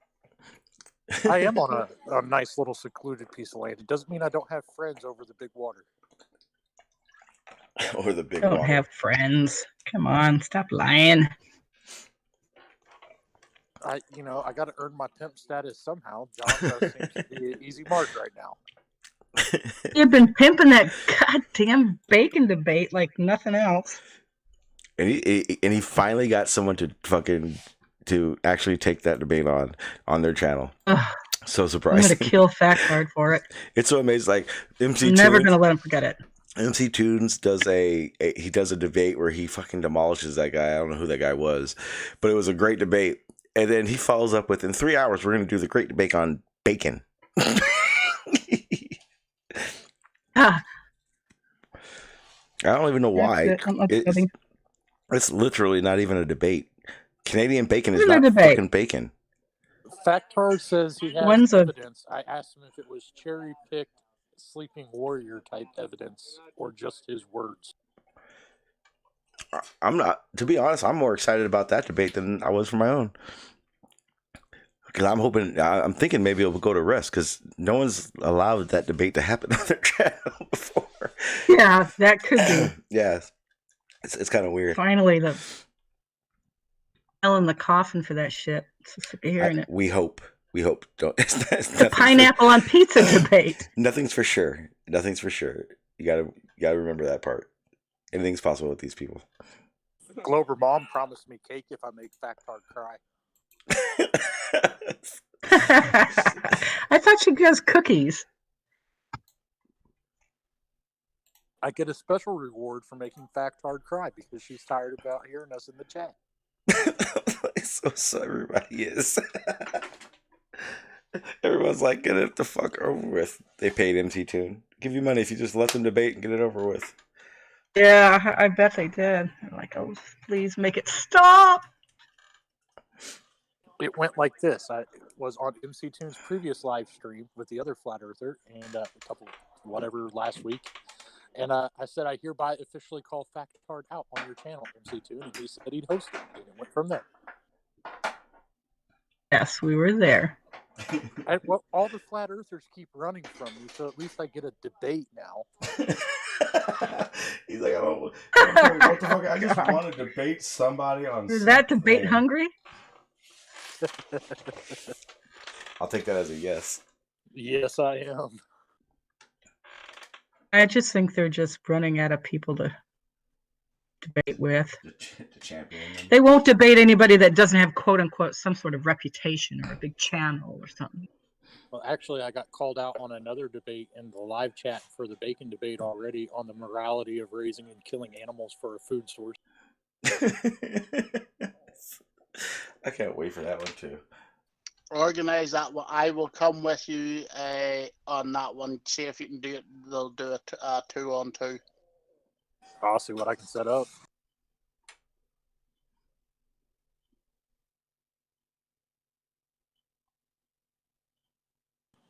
I am on a nice little secluded piece of land. It doesn't mean I don't have friends over the big water. Or the big Don't water. have friends. Come on, stop lying. I got to earn my pimp status somehow. John does seems to be an easy mark right now. You've been pimping that goddamn bacon debate like nothing else. And he finally got someone to actually take that debate on their channel. Ugh. So surprised. I'm gonna kill Factard for it. It's so amazing. Like MC I'm never Tunes, gonna let him forget it. MC Tunes does a debate where he fucking demolishes that guy. I don't know who that guy was, but it was a great debate. And then he follows up with, in 3 hours, we're going to do the great debate on bacon. I don't even know why. It's literally not even a debate. Canadian bacon is not fucking bacon. Factard says he has evidence. I asked him if it was cherry-picked sleeping warrior type evidence or just his words. I'm not, to be honest, I'm more excited about that debate than I was for my own. Because I'm thinking maybe it'll go to rest because no one's allowed that debate to happen on their channel before. Yeah, that could be. Yeah, it's kind of weird. Finally, the nail in the coffin for that shit. So sick of hearing it. We hope. Don't. The pineapple on pizza debate. Nothing's for sure. You gotta remember that part. Anything's possible with these people. Glober Mom promised me cake if I make Factard cry. I thought she gives cookies. I get a special reward for making Factard cry because she's tired about hearing us in the chat. So everybody is. Everyone's like, get it the fuck over with. They paid MC Tune. Give you money if you just let them debate and get it over with. Yeah, I bet they did. Like, oh, please make it stop. It went like this. I was on MC Tune's previous live stream with the other Flat Earther and a couple, whatever, last week. And I said, I hereby officially call Factard out on your channel, MC Tune. And he said he'd host it. And it went from there. Yes, we were there. And, well, all the Flat Earthers keep running from me, so at least I get a debate now. He's like, what the fuck? I just want to debate somebody on. Is that debate hungry? I'll take that as a yes. Yes, I am. I just think they're just running out of people to debate with. The champion. They won't debate anybody that doesn't have quote unquote some sort of reputation or a big channel or something. Well, actually, I got called out on another debate in the live chat for the bacon debate already on the morality of raising and killing animals for a food source. I can't wait for that one too. Organize that one. I will come with you on that one. See if you can do it. They'll do a 2-on-2. I'll see what I can set up.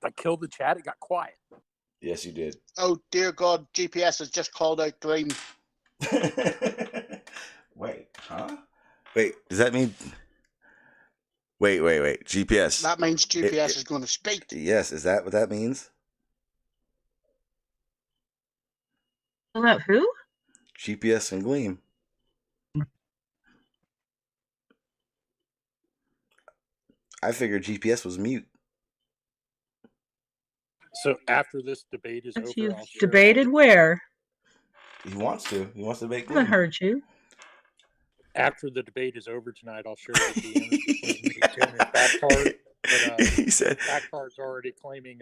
I killed the chat. It got quiet. Yes, you did. Oh dear God! GPS has just called out Gleam. Wait, huh? Wait, does that mean? Wait. GPS. That means GPS is going to speak. Yes, is that what that means? About who? GPS and Gleam. I figured GPS was mute. So after this debate is over, You've I'll share debated where? He wants to. He wants to debate I Gleam. haven't heard you. After the debate is over tonight, I'll share the DMs between me, Tim, and Factard. But He said Factard's already claiming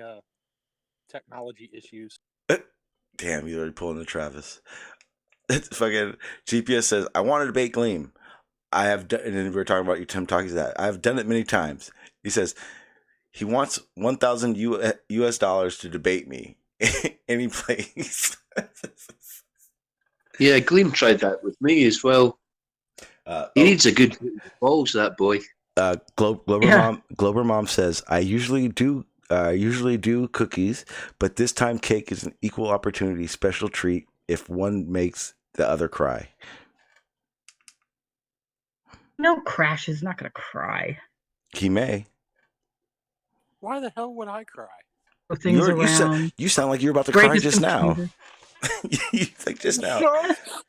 technology issues. Damn, you already pulling the Travis. It's fucking GPS says, I want to debate Gleam. I have done, and then we were talking about you, Tim, talking to that. I have done it many times. He says he wants $1,000 US dollars to debate me any place. Yeah, Gleam tried that with me as well. He needs a good balls, that boy. Glober Mom says, I usually do cookies, but this time cake is an equal opportunity special treat if one makes the other cry. No, Crash is not going to cry. He may. Why the hell would I cry? Things around. You sound like you're about to cry just now. You think just now.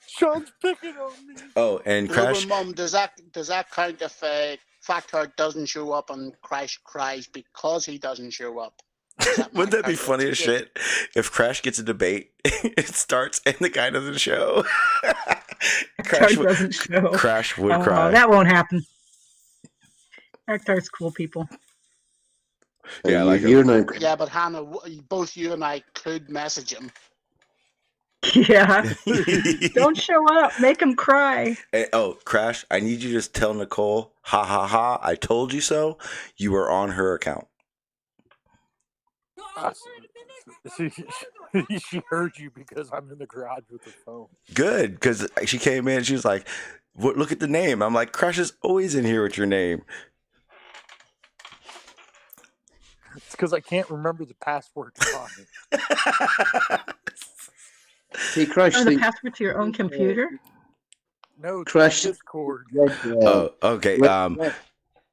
Sean's picking on me. Oh, and Crash. Mom, does that count if Factard doesn't show up and Crash cries because he doesn't show up? Wouldn't that be funny as shit if Crash gets a debate, it starts and the guy doesn't show? Crash would cry. That won't happen. Factard's cool people. Yeah, Yeah, but Hannah, both you and I could message him. Yeah. Don't show up. Make him cry. Hey, Crash, I need you to just tell Nicole, ha ha ha, I told you so. You were on her account. She heard you because I'm in the garage with the phone. Good, because she came in, she was like, look at the name. I'm like, Crash is always in here with your name. It's because I can't remember the password to mine. Hey, Crash. The password to your own computer? No, Crash. Discord. Oh, okay.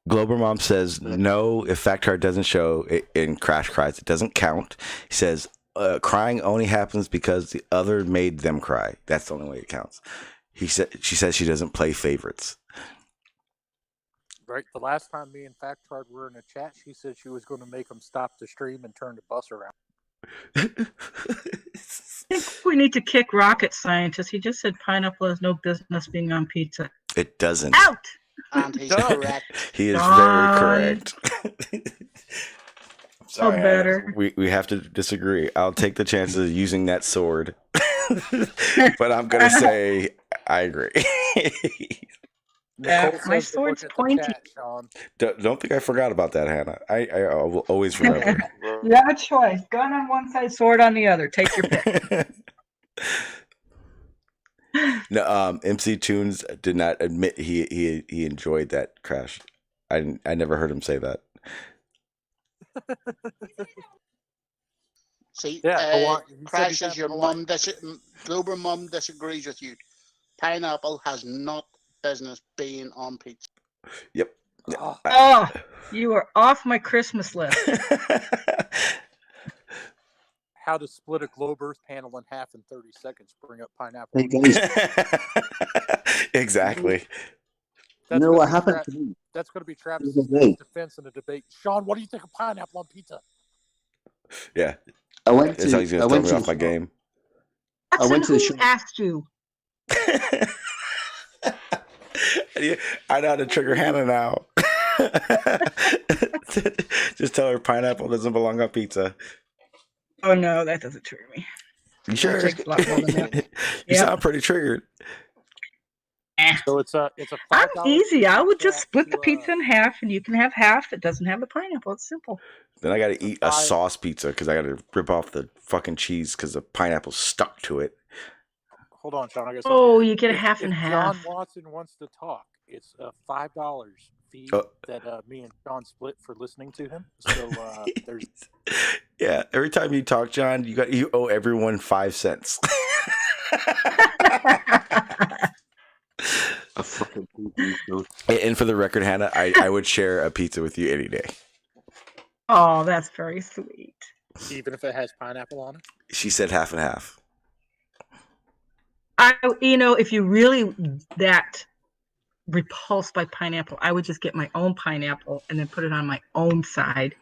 Glober Mom says, no, if Factard doesn't show in Crash cries, it doesn't count. He says, crying only happens because the other made them cry. That's the only way it counts. She says she doesn't play favorites. Right. The last time me and Factard were in a chat, she said she was going to make him stop the stream and turn the bus around. think we need to kick rocket scientist. He just said pineapple has no business being on pizza. It doesn't. Out! And he's correct. He is John. very correct. Sorry, Oh, better. we have to disagree. I'll take the chances of using that sword. But I'm going to say I agree. Nicole my says to sword's look at the pointy. chat, Sean. Don't think I forgot about that, Hannah. I will always remember. You have a choice. Gun on one side, sword on the other. Take your pick. No, MC Tunes did not admit he enjoyed that crash. I never heard him say that. See, Yeah, go on. He said Crash he's says your having mum Glober mum disagrees with you. Pineapple has not business being on pizza. Yep. Oh, you are off my Christmas list. how to split a globe Earth panel in half in 30 seconds. Bring up pineapple. Hey guys, Exactly. you know what happened to me? That's going to be Travis's The other day. defense in a debate. Sean, what do you think of pineapple on pizza? Yeah. I went That's how to he's going to throw me off my game. I went to the who shop. asked you? I know how to trigger Hannah now. Just tell her pineapple doesn't belong on pizza. Oh no, that doesn't trigger me. You sure? It takes a lot more than that. You Yep. sound pretty triggered. So it's a I'm $5 easy. I would just chat split the to, pizza in half, and you can have half that doesn't have the pineapple. It's simple. Then I got to eat a I- sauce pizza because I got to rip off the fucking cheese because the pineapple's stuck to it. Hold on, Sean. I guess. Oh, you get a if, half and if half. John Watson wants to talk, it's a $5 fee Oh. that me and Sean split for listening to him. So there's Yeah, every time you talk, John, you owe everyone 5 cents. I fucking hate these dudes. And for the record, Hannah, I would share a pizza with you any day. Oh, that's very sweet. even if it has pineapple on it. She said half and half. If you're really that repulsed by pineapple, I would just get my own pineapple and then put it on my own side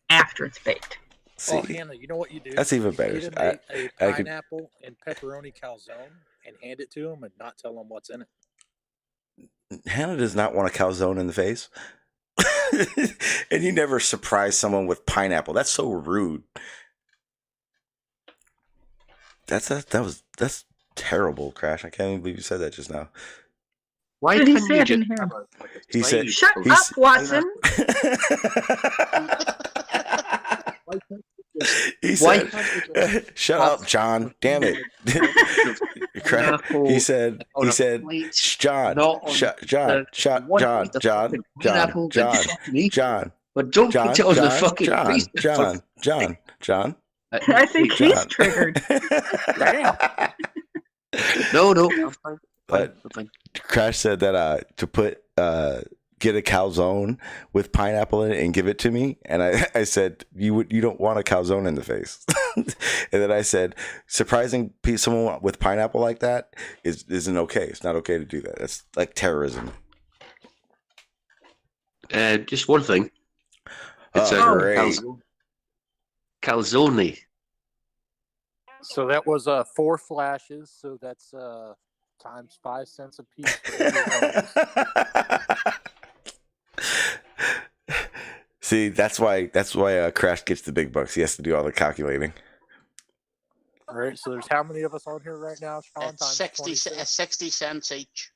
after it's baked. See, Oh, Hannah, you know what you do? that's even You better. get him a I could- pineapple and pepperoni calzone and hand it to him and not tell him what's in it. Hannah does not want a calzone in the face. And you never surprise someone with pineapple. That's so rude. That's terrible, Crash. I can't even believe you said that just now. Why What did he can't say? you I didn't just hear him. have a He said- Shut He's- up, Watson. He Why said, can't you just "Shut up, John. Damn it." pineapple He said, on a plate, John, not on John, one John, with the John, fucking John, pineapple, then John, fucking eat it. John, But don't John, put it on the John, fucking plate. John. I think he's John. triggered. No, I'm fine. But I'm fine. Crash said that to put get a calzone with pineapple in it and give it to me, and I said you don't want a calzone in the face. And then I said surprising someone with pineapple like that isn't okay. It's not okay to do that. That's like terrorism. Just one thing. It's a great. calzone. So that was 4 flashes. So that's times 5 cents a piece. For every one of those. See, that's why Crash gets the big bucks. He has to do all the calculating. All right. So there's how many of us on here right now, Sean? It's Times 26? 60 cents each.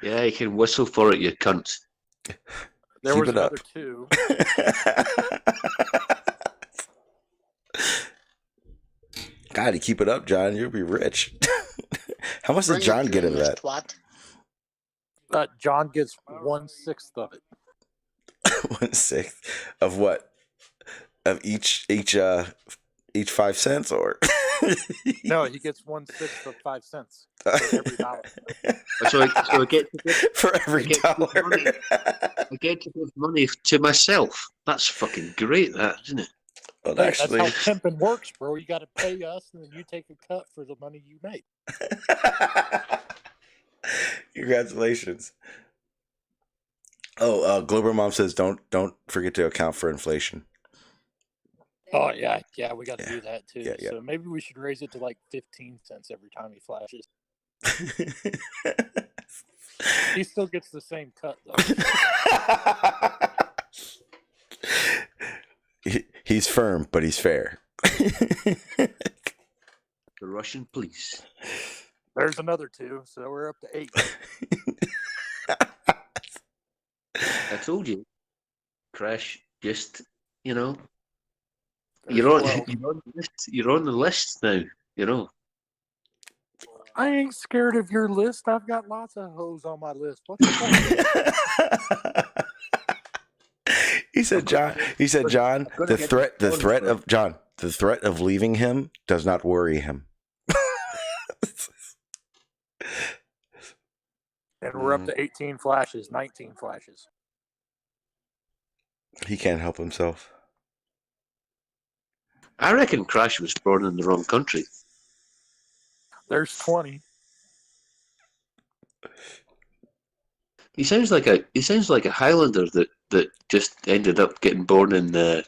Yeah, you can whistle for it, you cunt. There Keep was it up. another 2. God, you keep it up, John. You'll be rich. How much Bring does John it get to of him, that? twat. John gets 1/6 of it. 1/6 of what? Of each 5 cents, or No, he gets 1/6 of 5 cents for every dollar. So I get to give, for every I get to give dollar. money. I get to give money to myself. That's fucking great, that, isn't it? Well, Hey, actually, that's how pimping works, bro. You got to pay us, and then you take a cut for the money you make. congratulations. Oh, Glober Mom says don't forget to account for inflation. Oh yeah, we got to Yeah. do that too. Yeah. So maybe we should raise it to like 15 cents every time he flashes. He still gets the same cut though. He's firm, but he's fair. The Russian police. There's another 2, so we're up to 8. I told you, Crash. Just There's you're on 12. you're on the list. You're on the list now. I ain't scared of your list. I've got lots of hoes on my list. What's the point? He said, John. The threat of leaving him does not worry him. And we're up to 18 flashes, 19 flashes. He can't help himself. I reckon Crash was born in the wrong country. There's 20. He sounds like a Highlander that just ended up getting born in the.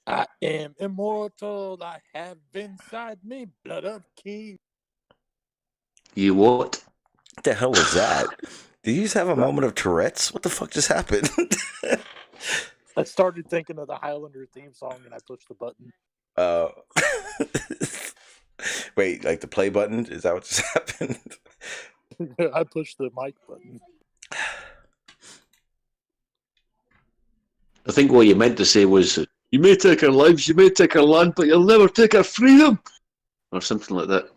I am immortal. I have inside me blood of king. You what? What the hell was that? Did you just have a moment of Tourette's? What the fuck just happened? I started thinking of the Highlander theme song and I pushed the button. Wait, like the play button? Is that what just happened? I pushed the mic button. I think what you meant to say was, "You may take our lives, you may take our land, but you'll never take our freedom," or something like that.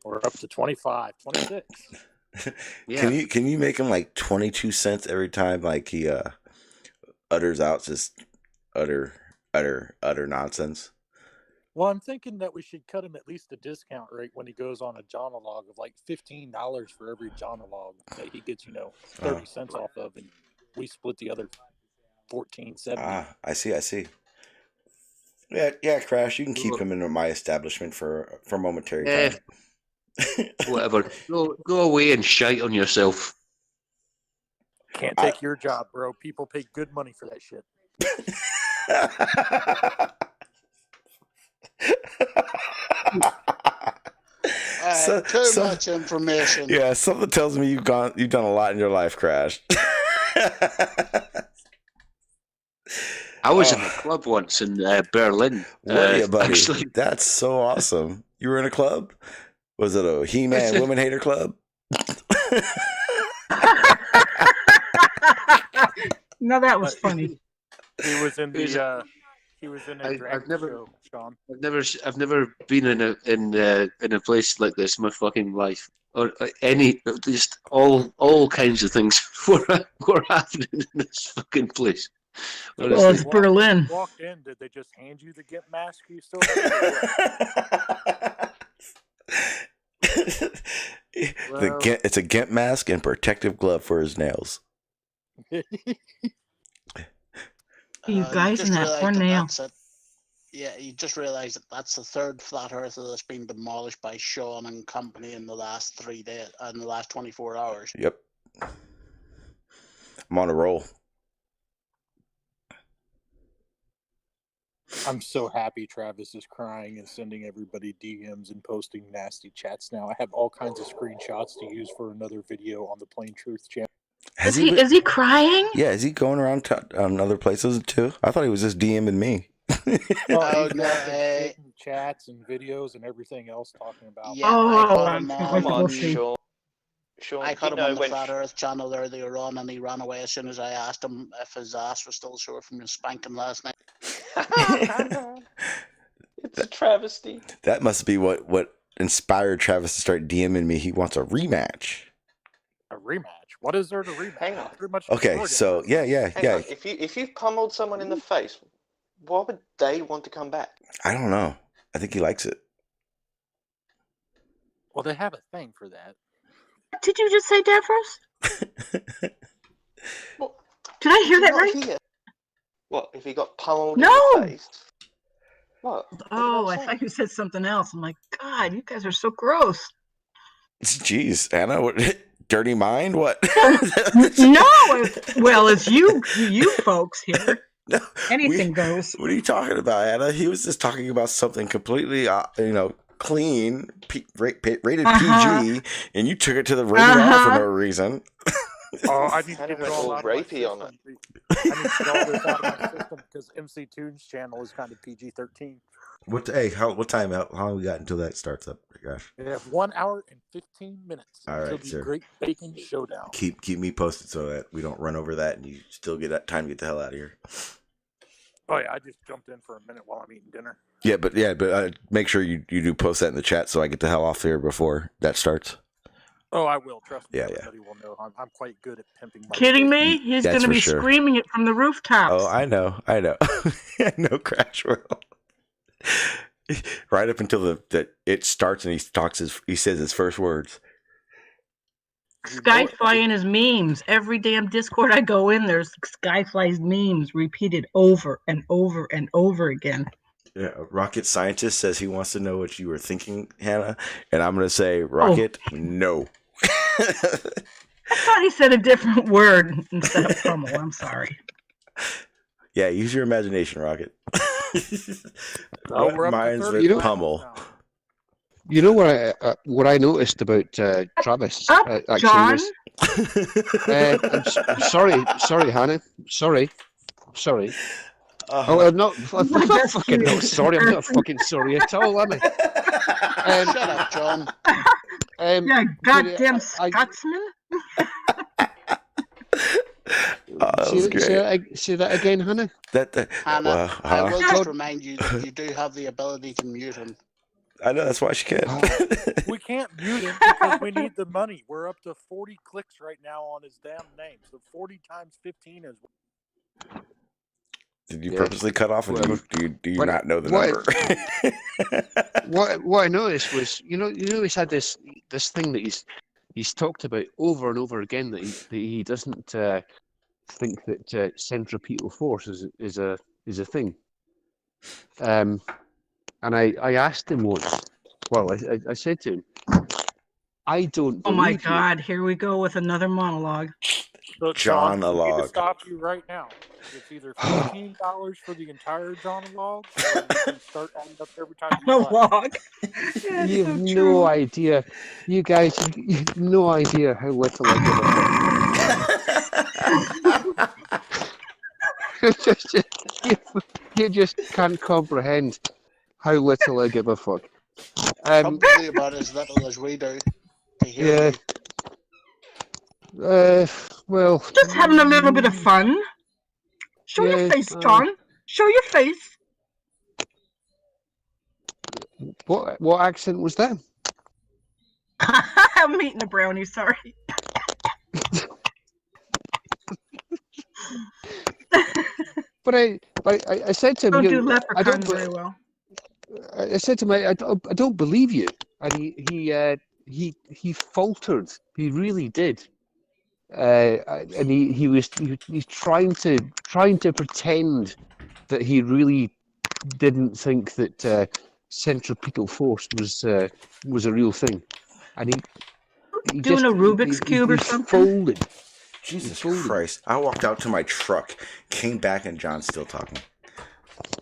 We're up to 25, 26. Yeah. Can you make him like 22 cents every time like he utters out just utter nonsense? Well, I'm thinking that we should cut him at least a discount rate when he goes on a jonologue of like $15 for every jonologue that he gets, 30 cents off of, and we split the other $14.70. I see. Yeah, Crash, you can keep him in my establishment for momentary time. Whatever. Go away and shite on yourself. Can't take your job, bro. People pay good money for that shit. Too much information. Yeah, something tells me you've done a lot in your life, Crash. I was in a club once in Berlin. Were you, buddy? Actually. That's so awesome. You were in a club? Was it a He-Man woman hater club? No, that was funny. He was in the. He was in a drag show, Sean. I've never been in a place like this in my fucking life, or just all kinds of things were happening in this fucking place. Honestly. Well, it's Berlin. Walked in. Did they just hand you the Gimp mask? You still It's a Gimp mask and protective glove for his nails. You guys in that poor nail. Yeah, you just realised that that's the third flat earther that's been demolished by Sean and company in the last 3 days, in the last 24 hours. Yep. I'm on a roll. I'm so happy Travis is crying and sending everybody DMs and posting nasty chats now. I have all kinds of screenshots to use for another video on the Plain Truth channel. Is he crying? Yeah, is he going around other places too? I thought he was just DMing me. Oh, no, chats and videos and everything else talking about. Yeah, Sean, Sean, I caught him on the Flat Earth channel earlier on, and he ran away as soon as I asked him if his ass was still sore from his spanking last night. It's a travesty. That must be what inspired Travis to start DMing me. He wants a rematch. A rematch? What is there to rematch? Hang on. Pretty much Okay, so yeah. Hang on. If you've pummeled someone in the face, why would they want to come back? I don't know. I think he likes it. Well, they have a thing for that. Did you just say Davros? Well, did I hear that right? What, if he got pummeled in the face? What? Oh, I thought you said something else. I'm like, God, you guys are so gross. Jeez, Anna, Dirty mind? What? No, well, it's you folks here. No, Anything goes. What are you talking about, Anna? He was just talking about something completely, clean, rated PG, and you took it to the rated R for no reason. Oh, I need to Kind get of it all went out all of my rapey on system. I need to get all this out of my system because MC Tunes channel is kind of PG-13. What time? How long we got until that starts up? Gosh, We have 1 hour and 15 minutes all until right, the sir. Great Baking Showdown. Keep me posted so that we don't run over that and you still get that time to get the hell out of here. Oh yeah, I just jumped in for a minute while I'm eating dinner. Yeah, but make sure you do post that in the chat so I get the hell off here before that starts. Oh, I will. Trust me. Yeah. Everybody will know. I'm quite good at pimping my Kidding steak. me? He's That's going to for be sure. screaming it from the rooftops. Oh, I know. I know, Crash will. Right up until it starts and he says his first words. Skyfly and his memes. Every damn Discord I go in, there's Skyfly's memes repeated over and over and over again. Yeah, Rocket Scientist says he wants to know what you were thinking, Hannah, and I'm going to say, Rocket, no. I thought he said a different word instead of pummel. I'm sorry. Yeah, use your imagination, Rocket. We're up to Mine's 30 with pummel. now. You know what I noticed about Travis? Actually, John? Sorry, Hannah. Sorry. Uh-huh. I'm not fucking no sorry. I'm not fucking sorry at all, am I? Shut up, John. Yeah, goddamn Scotsman. Say that again, Hannah. Hannah, I will just remind you that you do have the ability to mute him. I know, that's why she can't. We can't mute him because we need the money. We're up to 40 clicks right now on his damn name. So 40 times 15 is... Did you purposely cut off, and do you not know the number? What I noticed was, he's had this thing that he's talked about over and over again, that he doesn't think that centripetal force is a thing. And I asked him once. Well, I said to him, I don't. Oh my God! Here we go with another monologue. So John I need to Alog. stop you right now. It's either $15 for the entire John Alog, or you can start adding up every time you Monologue. You have no idea. You guys, you have no idea how little I give a fuck. You just can't comprehend how little I give a fuck. Probably about as little as we do. To hear you. Well, just having a little bit of fun. Show your face, John. Show your face. What accent was that? I'm eating a brownie. Sorry. But I said to him, Don't do leprechaun very well. I said to him, I don't believe you, and he faltered. He really did. And he's trying to pretend that he really didn't think that centripetal force was a real thing, and he doing a Rubik's cube or something. Folded. Jesus Christ! I walked out to my truck, came back, and John's still talking.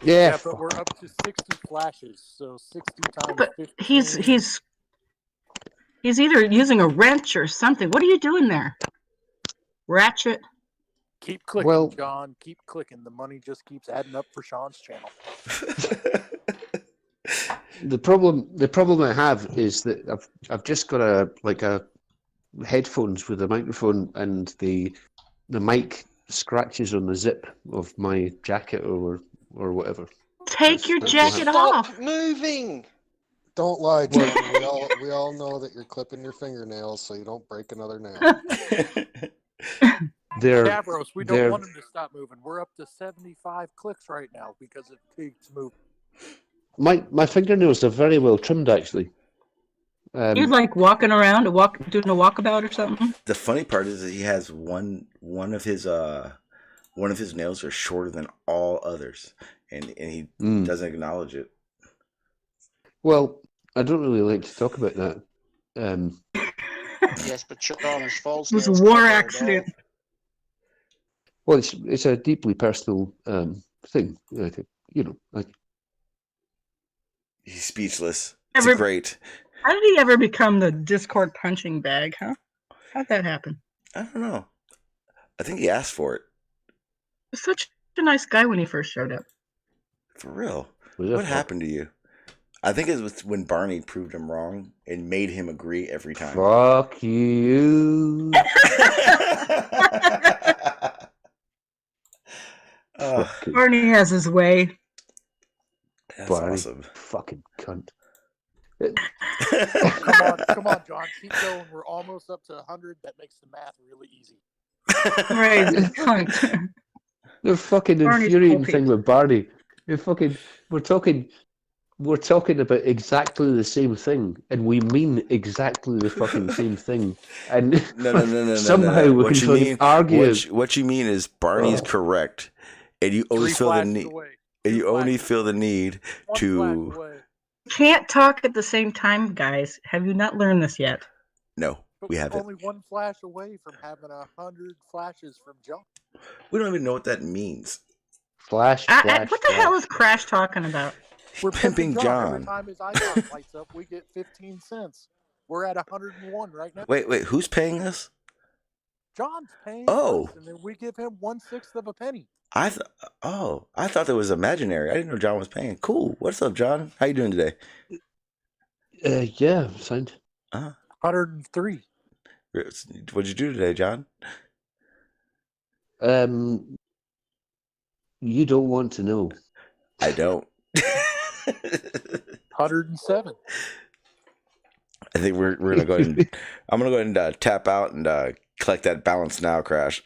Yeah, but we're up to 60 flashes, so 60 times 15. He's either using a wrench or something. What are you doing there? Ratchet. Keep clicking, John. Keep clicking. The money just keeps adding up for Sean's channel. The problem I have is that I've just got a headphones with a microphone, and the mic scratches on the zip of my jacket or whatever. Take your jacket off. Stop moving. Don't lie, John. we all know that you're clipping your fingernails so you don't break another nail. Davros, we don't want him to stop moving. We're up to 75 clicks right now because it keeps moving. My fingernails are very well trimmed, actually. You're like walking around, doing a walkabout or something. The funny part is that he has one of his nails are shorter than all others, and he doesn't acknowledge it. Well, I don't really like to talk about that. Yes, but Sean, his false It was a nails war cover it all. accident. Well, it's a deeply personal thing. I think, He's speechless. It's Ever- great. How did he ever become the Discord punching bag, huh? How'd that happen? I don't know. I think he asked for it. He was such a nice guy when he first showed up. For real. Was it? What happened to you? I think it was when Barney proved him wrong and made him agree every time. Fuck you. Barney has his way. That's Barney, awesome. fucking cunt. Come on, John. Keep going. We're almost up to 100. That makes the math really easy. Right, cunt. The fucking Barney's infuriating pulpy. thing with Barney. We're talking about exactly the same thing, and we mean exactly the fucking same thing. And No. somehow we What can you fucking mean? argue. What you mean is Barney's correct, and you only feel the need. And you only feel the need to. Can't talk at the same time, guys. Have you not learned this yet? No, we haven't. Only one flash away from having 100 flashes from John. We don't even know what that means. Flash. What the hell is Crash talking about? We're pimping John. Every John. time his icon lights up, we get 15 cents. We're at 101 right now. Wait, who's paying us? John's paying Oh. us, and then we give him 1/6 of a penny. I thought that was imaginary. I didn't know John was paying. Cool. What's up, John? How you doing today? Yeah, sound. 103. What'd you do today, John? You don't want to know. I don't. 107. I think we're gonna go ahead and I'm gonna go ahead and tap out and collect that balance now, Crash.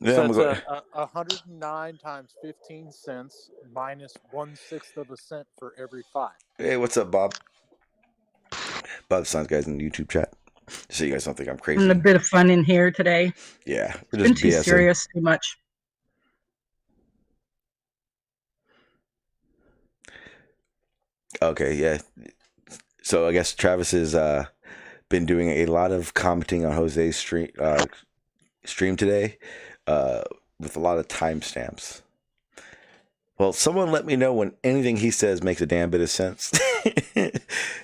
So it's 109 times 15 cents minus 1/6 of a cent for every 5. Hey, what's up, Bob? Bob Sons guys in the YouTube chat. So you guys don't think I'm crazy. Having a bit of fun in here today. Yeah, we're Been just too BSing. serious, too much. Okay, yeah. So I guess Travis has been doing a lot of commenting on Jose's stream today with a lot of timestamps. Well, someone let me know when anything he says makes a damn bit of sense.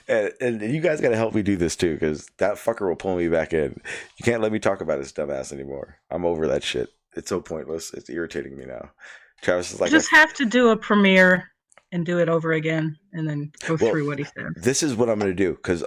and you guys got to help me do this too, because that fucker will pull me back in. You can't let me talk about his dumbass anymore. I'm over that shit. It's so pointless. It's irritating me now. Travis is like, You just have to do a premiere and do it over again and then go through what he said. This is what I'm going to do, because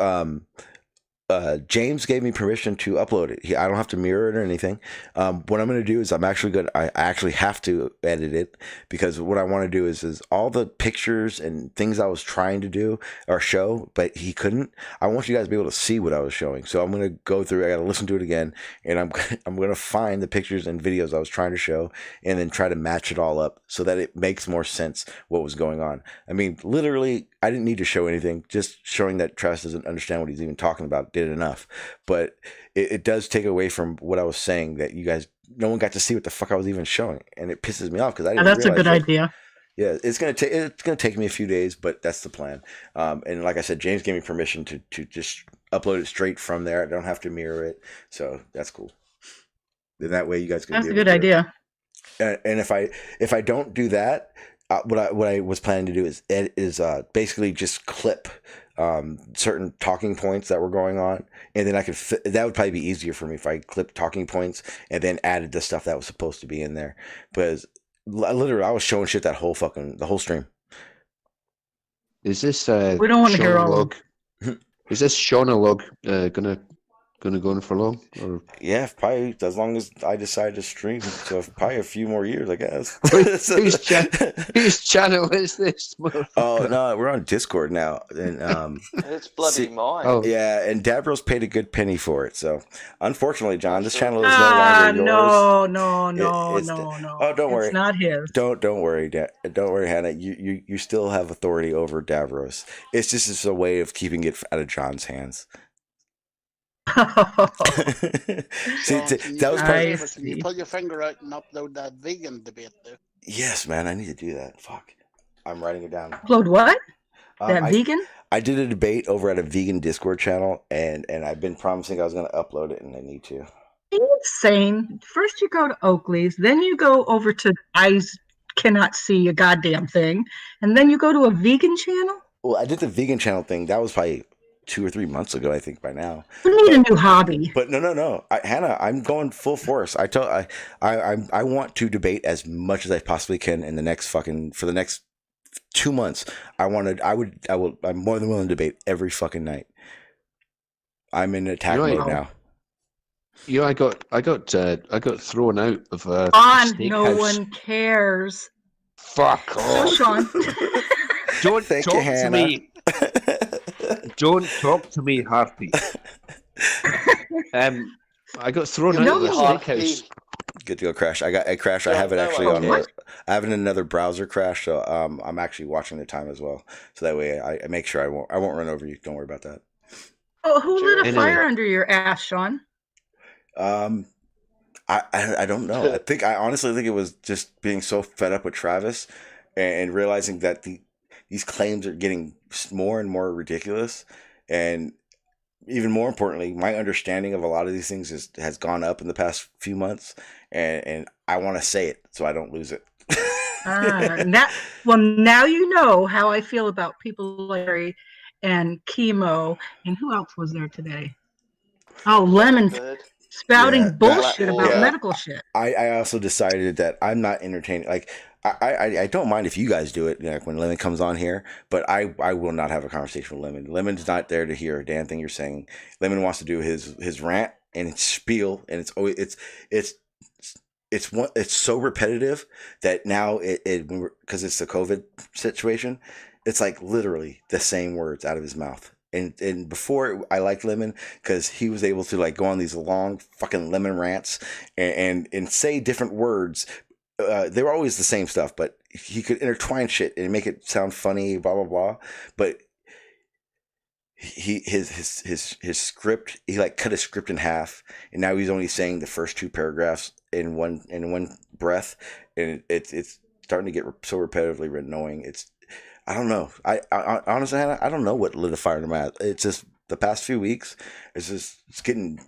James gave me permission to upload it. I don't have to mirror it or anything. What I'm going to do is I actually have to edit it, because what I want to do is all the pictures and things I was trying to do or show, but he couldn't. I want you guys to be able to see what I was showing. So I'm going to go through. I got to listen to it again, and I'm going to find the pictures and videos I was trying to show, and then try to match it all up so that it makes more sense what was going on. I mean, literally, I didn't need to show anything. Just showing that Travis doesn't understand what he's even talking about did enough. But it does take away from what I was saying, that you guys, no one got to see what the fuck I was even showing, and it pisses me off because I didn't. That's a good idea. Yeah, it's gonna take me a few days, but that's the plan. And like I said, James gave me permission to just upload it straight from there. I don't have to mirror it, so that's cool. Then that way you guys can. That's a good idea. And if I don't do that, what I was planning to do is basically just clip certain talking points that were going on, and then I could that would probably be easier for me if I clipped talking points and then added the stuff that was supposed to be in there. Because literally, I was showing shit the whole stream. Is this we don't want to hear all. Is this Shaunalog gonna go on for long? Or yeah, probably as long as I decide to stream. So probably a few more years, I guess. Whose channel is this? Oh no, we're on Discord now, and it's bloody mine. Oh. Yeah, and Davros paid a good penny for it. So unfortunately, John, this channel is no longer yours. No. Oh, don't worry. It's not his. Don't worry, don't worry, Hannah. You still have authority over Davros. It's just a way of keeping it out of John's hands. See, that was part of, Can you pull your finger out and upload that vegan debate there? Yes, man, I need to do that. Fuck. I'm writing it down. Upload what? That vegan? I did a debate over at a vegan Discord channel, and I've been promising I was going to upload it, and I need to. Insane. First you go to Oakley's, then you go over to Eyes Cannot See a Goddamn Thing, and then you go to a vegan channel? Well, I did the vegan channel thing. That was probably 2 or 3 months ago, I think, by now. You need a new hobby. But no. Hannah, I'm going full force. I want to debate as much as I possibly can in the next for the next 2 months. I'm more than willing to debate every fucking night. I'm in attack mode now. You know, I got thrown out of a steakhouse. No one cares. Fuck off. So, Sean. Don't Thank talk you, to Hannah. me. Don't talk to me, Harpy. I got thrown out of a steakhouse. Good to go, Crash. I crashed. I have it actually on. I have it in another browser, Crash. So I'm actually watching the time as well. So that way I make sure I won't run over you. Don't worry about that. Oh, who lit a fire under your ass, Sean? I don't know. I honestly think it was just being so fed up with Travis and realizing that these claims are getting more and more ridiculous, and even more importantly, my understanding of a lot of these things has gone up in the past few months, and I want to say it so I don't lose it. Now you know how I feel about people like Larry and Chemo, and who else was there today? Oh, Lemon spouting bullshit about medical shit. I also decided that I'm not entertaining. Like I don't mind if you guys do it, like when Lemon comes on here, but I will not have a conversation with Lemon. Lemon's not there to hear a damn thing you're saying. Lemon wants to do his rant and his spiel, and it's so repetitive that now because it's the COVID situation, it's like literally the same words out of his mouth. And before I liked Lemon because he was able to like go on these long fucking Lemon rants and say different words. They were always the same stuff, but he could intertwine shit and make it sound funny, blah blah blah. But his script, he like cut his script in half, and now he's only saying the first 2 paragraphs in one breath, and it's starting to get so repetitively annoying. I don't know. I honestly, Hannah, I don't know what lit a fire in my ass. It's just the past few weeks. It's getting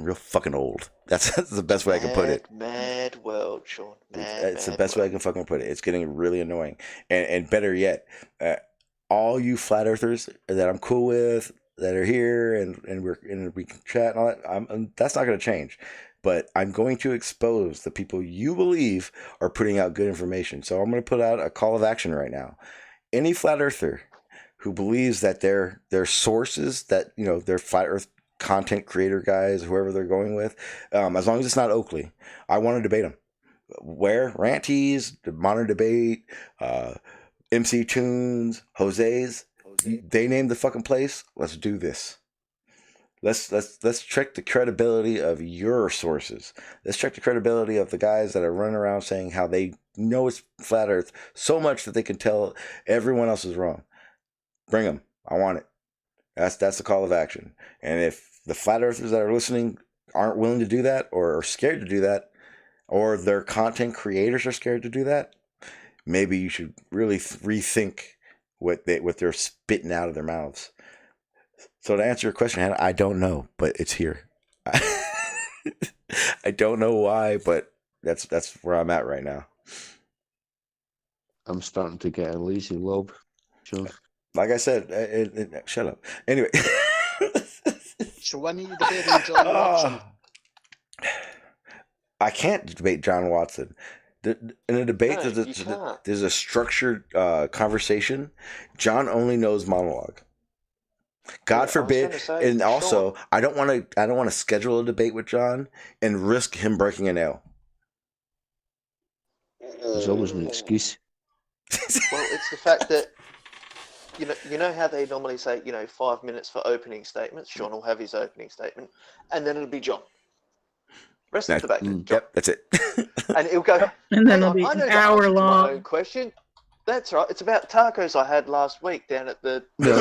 real fucking old. That's the best way I can put it. Mad world, Sean. It's the best way I can fucking put it. It's getting really annoying. And better yet, all you flat earthers that I'm cool with that are here and we can chat and all that. That's not going to change. But I'm going to expose the people you believe are putting out good information. So I'm going to put out a call of action right now. Any flat earther who believes that their sources, that their flat earth content creator guys, whoever they're going with, as long as it's not Oakley, I want to debate them. Where Ranties, the Modern Debate, MC Tunes, Jose's, they named the fucking place. Let's do this. Let's check the credibility of your sources. Let's check the credibility of the guys that are running around saying how they know it's flat earth so much that they can tell everyone else is wrong. Bring them. I want it. That's the call of action. And if the flat earthers that are listening aren't willing to do that, or are scared to do that, or their content creators are scared to do that, maybe you should really rethink what they're spitting out of their mouths. So to answer your question, Hannah, I don't know, but it's here. I don't know why, but that's where I'm at right now. I'm starting to get a lazy lobe. Sure. Like I said, shut up. Anyway. So when are you debating John Watson? I can't debate John Watson. In a debate, there's a structured conversation. John only knows monologue. God forbid, and also I don't want to schedule a debate with John and risk him breaking a nail. There's always an excuse. Well, it's the fact that you know how they normally say 5 minutes for opening statements. Sean will have his opening statement, and then it'll be John. Rest of the debate. Yep, that's it. And it'll go. And then it'll be an hour long. My own question. That's right. It's about tacos I had last week down at the. No,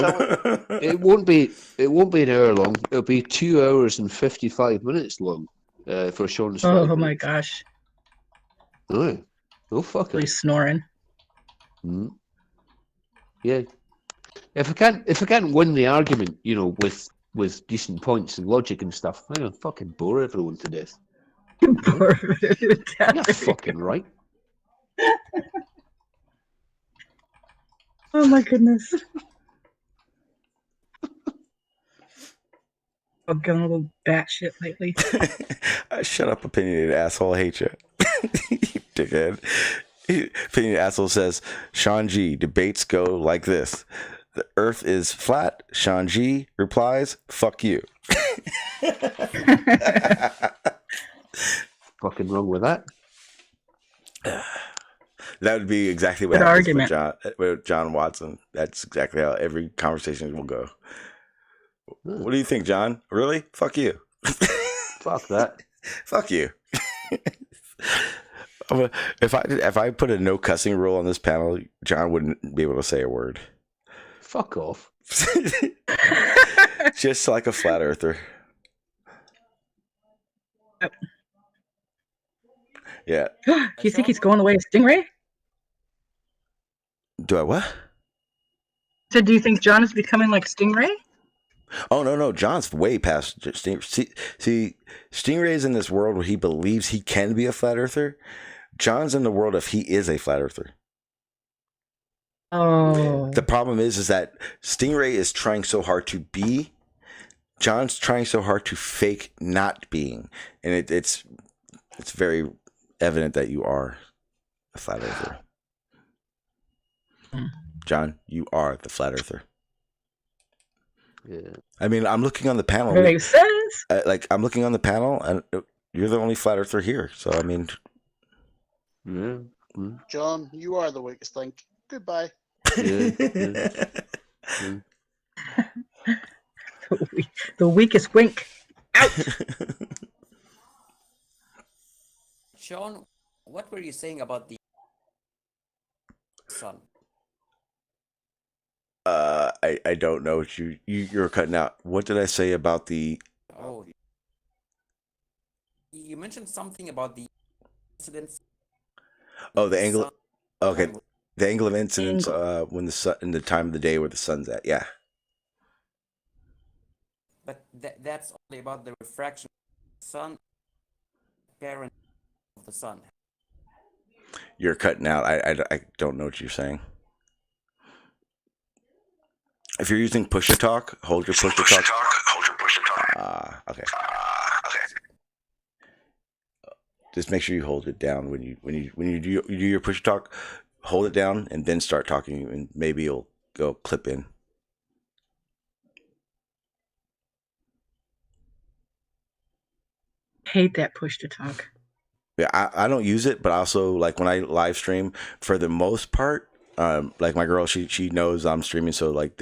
it won't be an hour long. It'll be 2 hours and 55 minutes long for Sean's. Oh my gosh! Oh fuck it. He's snoring. Mm. Yeah. If I can't win the argument, you know, with decent points and logic and stuff, I'm gonna fucking bore everyone to death. Bore everyone to death. You're fucking right. Oh my goodness. I've gone a little batshit lately. Shut up, opinionated asshole. I hate you. You dickhead. Opinionated asshole says, Sean G, debates go like this. The earth is flat. Sean G replies, fuck you. Fucking wrong with that. That would be exactly what Good happens argument. with John Watson. That's exactly how every conversation will go. What do you think, John? Really? Fuck you. Fuck that. Fuck you. If I put a no cussing rule on this panel, John wouldn't be able to say a word. Fuck off. Just like a flat earther. Yep. Yeah. Do you think he's going the way of Stingray? Do I what? So do you think John is becoming like Stingray? Oh, no. John's way past Stingray. See, Stingray's in this world where he believes he can be a flat earther. John's in the world of he is a flat earther. Oh. The problem is that Stingray is trying so hard to be. John's trying so hard to fake not being. And it's very evident that you are a flat earther. John, you are the flat earther. Yeah. I mean, I'm looking on the panel. Makes sense. I'm looking on the panel, and you're the only flat earther here. So, I mean... Yeah. John, you are the weakest link. Goodbye. Yeah. The weakest wink. Out. Sean, what were you saying about the sun? I don't know what you're cutting out. What did I say about the... Oh, you mentioned something about the incidents. Oh, the angle... sun. Okay. The angle of incidence when the sun, in the time of the day where the sun's at. Yeah. But that's only about the refraction of the sun, parent of the sun. You're cutting out. I don't know what you're saying. If you're using push to talk, hold your push to talk. Okay. Just make sure you hold it down when you do your push to talk. Hold it down and then start talking, and maybe it'll go clip in. Hate that push to talk. Yeah, I don't use it, but also like when I live stream, for the most part, like my girl, she knows I'm streaming, so like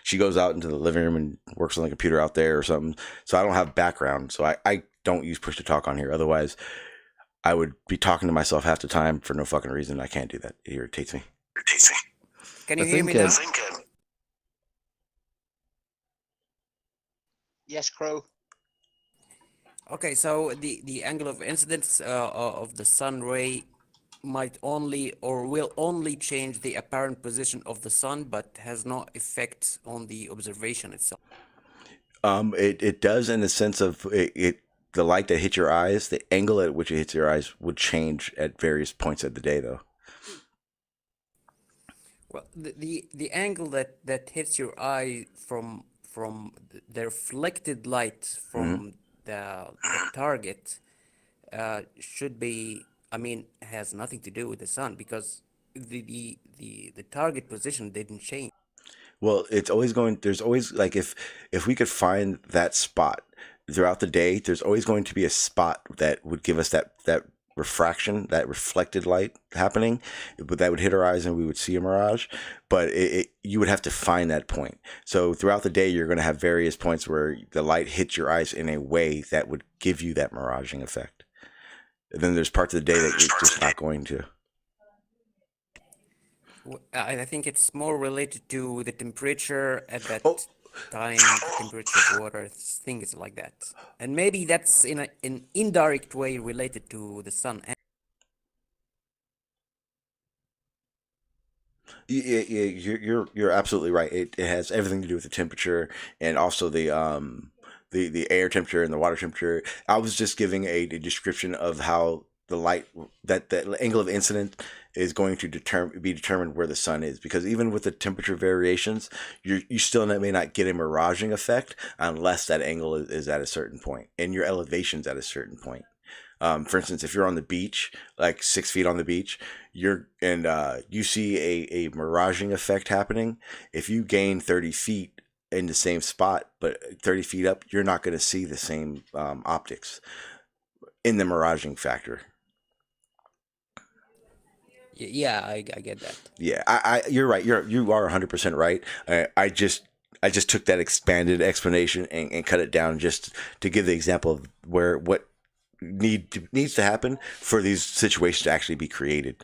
she goes out into the living room and works on the computer out there or something. So I don't have background, so I don't use push to talk on here. Otherwise, I would be talking to myself half the time for no fucking reason. I can't do that. It irritates me. Can you hear me now? Yes, Crow. Okay, so the angle of incidence of the sun ray might only or will only change the apparent position of the sun, but has no effect on the observation itself. It does in the sense of the light that hits your eyes, the angle at which it hits your eyes would change at various points of the day, though. Well, the angle that hits your eye from the reflected light from the target should be, I mean, has nothing to do with the sun, because the target position didn't change. Well, there's always like if we could find that spot throughout the day, there's always going to be a spot that would give us that refraction, that reflected light happening, but that would hit our eyes and we would see a mirage. But you would have to find that point. So throughout the day, you're going to have various points where the light hits your eyes in a way that would give you that miraging effect. And then there's parts of the day that you're just not going to. I think it's more related to the temperature at that time, temperature of water, things like that. And maybe that's in an indirect way related to the sun. You're absolutely right. It has everything to do with the temperature and also the air temperature and the water temperature. I was just giving a description of how the light, that the angle of incident is going to be determined where the sun is, because even with the temperature variations, you still may not get a miraging effect unless that angle is at a certain point and your elevation's at a certain point. For instance, if you're on the beach, like 6 feet on the beach, you see a miraging effect happening. If you gain 30 feet in the same spot, but 30 feet up, you're not going to see the same optics in the miraging factor. Yeah, I get that. Yeah, you're right. You are 100% right. I just took that expanded explanation and cut it down just to give the example of what needs to happen for these situations to actually be created.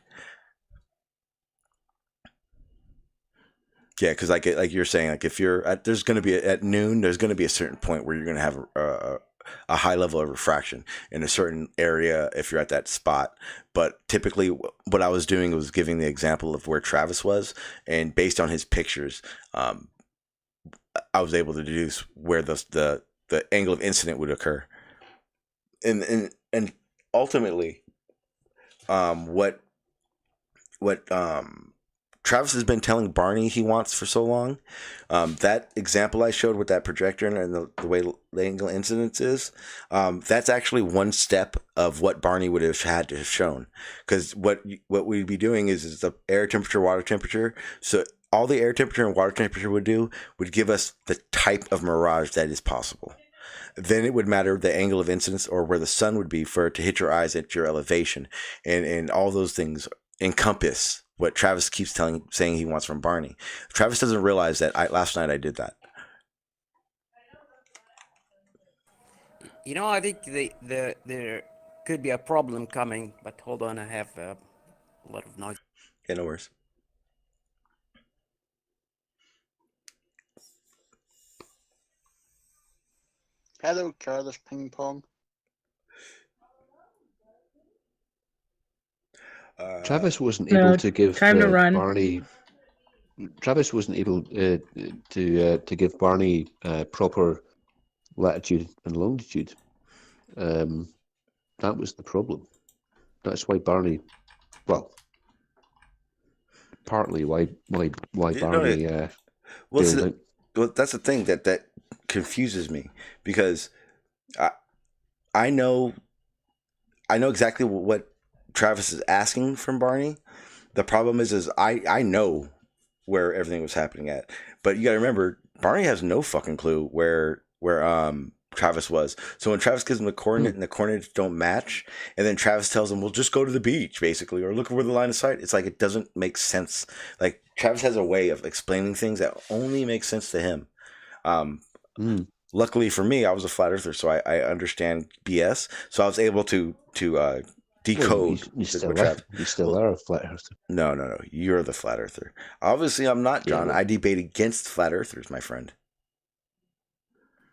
Yeah, because like you're saying, like if you're there's going to be at noon, there's going to be a certain point where you're going to have a high level of refraction in a certain area if you're at that spot. But typically what I was doing was giving the example of where Travis was, and based on his pictures, I was able to deduce where the angle of incident would occur. And ultimately, what Travis has been telling Barney he wants for so long, that example I showed with that projector and the way the angle incidence is, that's actually one step of what Barney would have had to have shown. Because what we'd be doing is the air temperature, water temperature. So all the air temperature and water temperature would give us the type of mirage that is possible. Then it would matter the angle of incidence or where the sun would be for it to hit your eyes at your elevation, and all those things encompass what Travis keeps saying he wants from Barney. Travis doesn't realize that last night I did that. I think there could be a problem coming, but hold on, I have a lot of noise. Yeah, no worries. Hello, careless ping pong. Travis wasn't able to give time to run. Barney. Travis wasn't able to give Barney proper latitude and longitude. That was the problem. That's why Barney. Well, partly why Barney. Well, that's the thing that confuses me, because I know exactly what Travis is asking from Barney. The problem is I know where everything was happening at, but you got to remember, Barney has no fucking clue where Travis was. So when Travis gives him the coordinate and the coordinates don't match, and then Travis tells him, well, just go to the beach, basically, or look where the line of sight. It's like, it doesn't make sense. Like, Travis has a way of explaining things that only make sense to him. Luckily for me, I was a flat earther, so I understand BS. So I was able to decode. You still are a flat earther. No. You're the flat earther. Obviously, I'm not, John. Yeah, well, I debate against flat earthers, my friend.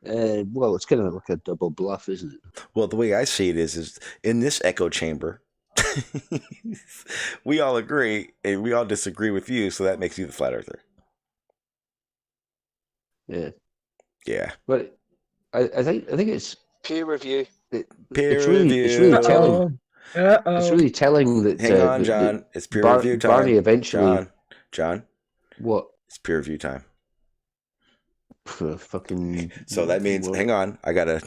Well, it's kind of like a double bluff, isn't it? Well, the way I see it is in this echo chamber, we all agree and we all disagree with you, so that makes you the flat earther. Yeah. But I think it's peer review. It's really telling. It's really telling that. Hang on, John. It's peer review time. Barney eventually. John. What? It's peer review time. Fucking. So that means, hang on, I gotta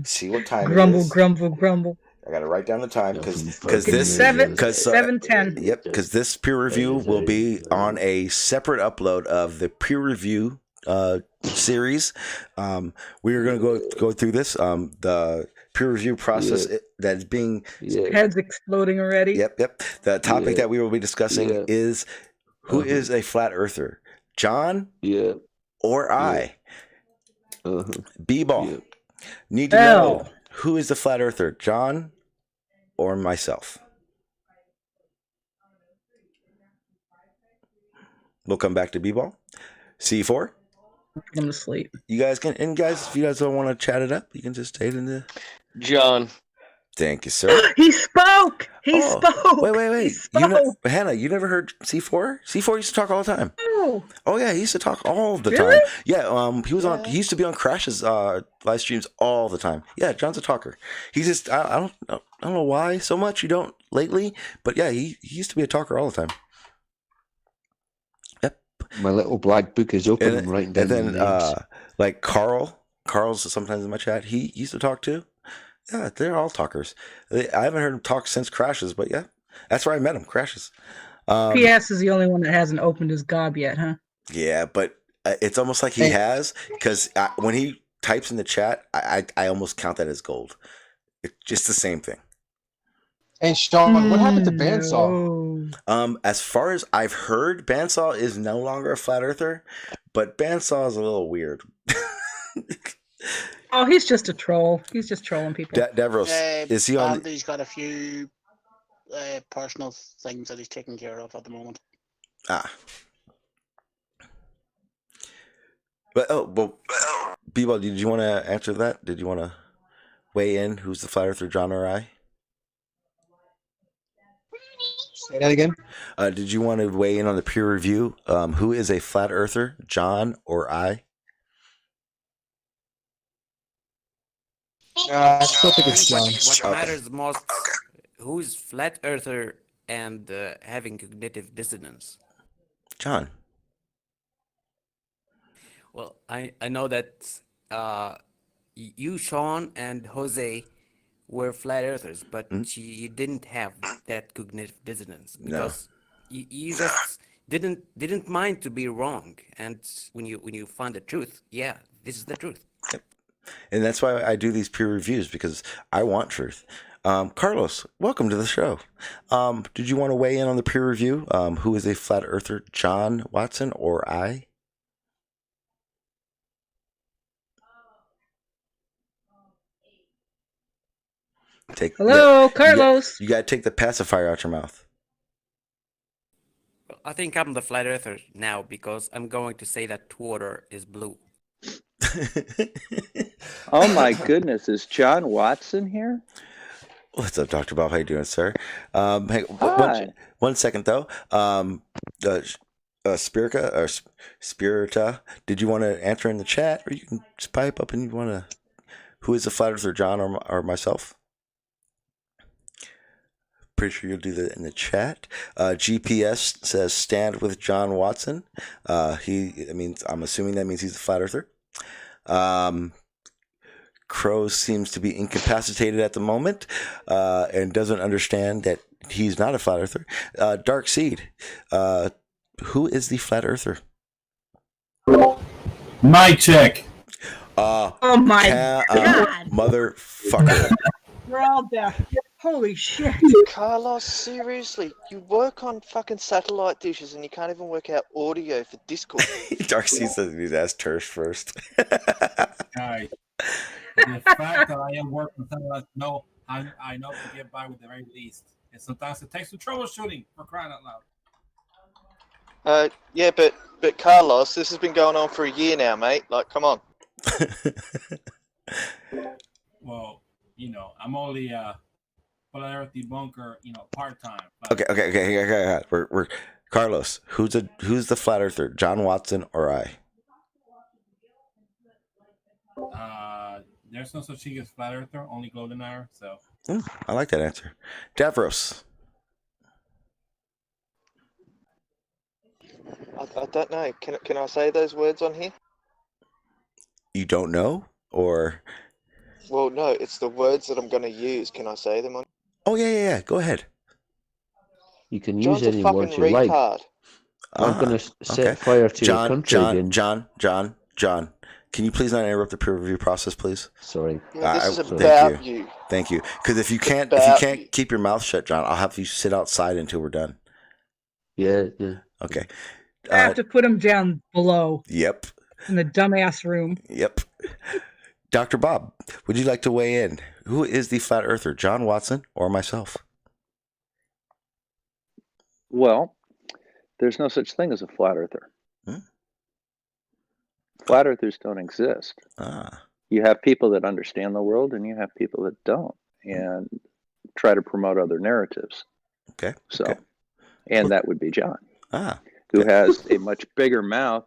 see what time grumble, it is. Grumble. I gotta write down the time because this 7:10. Yep, because this peer review will be on a separate upload of the peer review series. We are going to go through this. The peer review process that is being heads exploding already. Yep. The topic that we will be discussing is who is a flat earther, John? Or I? B-ball. Need to know who is the flat earther, John or myself? We'll come back to B-ball. C4. I'm asleep. You guys can, and guys, if you guys don't want to chat it up, you can just stay in the. John. Thank you, sir. He spoke. spoke. He spoke. Wait. He You spoke. Hannah, you never heard C4? C4 used to talk all the time. Oh, Oh yeah, he used to talk all the really? time. Yeah, he was on. He used to be on Crash's live streams all the time. Yeah, John's a talker. He's just I don't know why so much you don't lately, but yeah, he used to be a talker all the time. Yep. My little black book is open. I'm writing down And then the names. like Carl's sometimes in my chat. He used to talk too. Yeah, they're all talkers. I haven't heard him talk since Crashes, but yeah, that's where I met him. Crashes. PS is the only one that hasn't opened his gob yet, huh? Yeah, but it's almost like he has, because when he types in the chat, I almost count that as gold. It's just the same thing. Hey, Sean, what happened to Bandsaw? No. As far as I've heard, Bandsaw is no longer a flat earther, but Bandsaw is a little weird. Oh, he's just a troll. He's just trolling people. Davros, is he on? Andy's got a few personal things that he's taking care of at the moment. Ah. But Bebo, did you want to answer that? Did you want to weigh in? Who's the flat earther, John or I? Say that again. Did you want to weigh in on the peer review? Who is a flat earther, John or I? I still think it's John. What matters most? Who's flat earther and having cognitive dissonance? John. Well, I know that you, Sean, and Jose were flat earthers, but you didn't have that cognitive dissonance because you just didn't mind to be wrong, and when you find the truth, yeah, this is the truth. Yep. And that's why I do these peer reviews, because I want truth. Carlos, welcome to the show. Did you want to weigh in on the peer review? Who is a flat earther, John Watson or I? Hello, Carlos. You got to take the pacifier out your mouth. I think I'm the flat earther now because I'm going to say that water is blue. Oh my goodness, is John Watson here? What's up, Dr. Bob? How you doing, sir? Hey, Hi. one second though. Spirita, did you want to answer in the chat, or you can just pipe up and you want to? Who is the flat earther, John or myself? Pretty sure you'll do that in the chat. GPS says stand with John Watson. I'm assuming that means he's a flat earther. Crow seems to be incapacitated at the moment and doesn't understand that he's not a flat earther. Dark Seed, who is the flat earther? Mic check. Oh my God. Motherfucker. We're all deaf. Holy shit. Carlos, seriously, you work on fucking satellite dishes and you can't even work out audio for Discord. Dark Seed says he needs to ask Tersh first. Guys, the fact that I am working on satellites, I know to get by with the very least. And sometimes it takes some troubleshooting, for crying out loud. Yeah, but Carlos, this has been going on for a year now, mate. Like, come on. Well, I'm only flat debunker, part-time. Okay. We're Carlos. Who's the flat earther, John Watson or I? There's no such thing as flat earther, only glow denier. So I like that answer. Davros. I don't know. Can I say those words on here? You don't know, or? Well, no. It's the words that I'm going to use. Can I say them on? Oh yeah. Go ahead. You can John's use any a fucking words you like. retard. I'm going to set fire to your country again. John. Can you please not interrupt the peer review process, please? Sorry. This is about you. Thank you. Because if you can't keep your mouth shut, John, I'll have you sit outside until we're done. Yeah. Okay. I have to put him down below. Yep. In the dumbass room. Yep. Dr. Bob, would you like to weigh in? Who is the flat earther, John Watson or myself? Well, there's no such thing as a flat earther. Flat earthers don't exist. You have people that understand the world and you have people that don't. And try to promote other narratives. Okay. So, okay. And that would be John, okay. who has a much bigger mouth.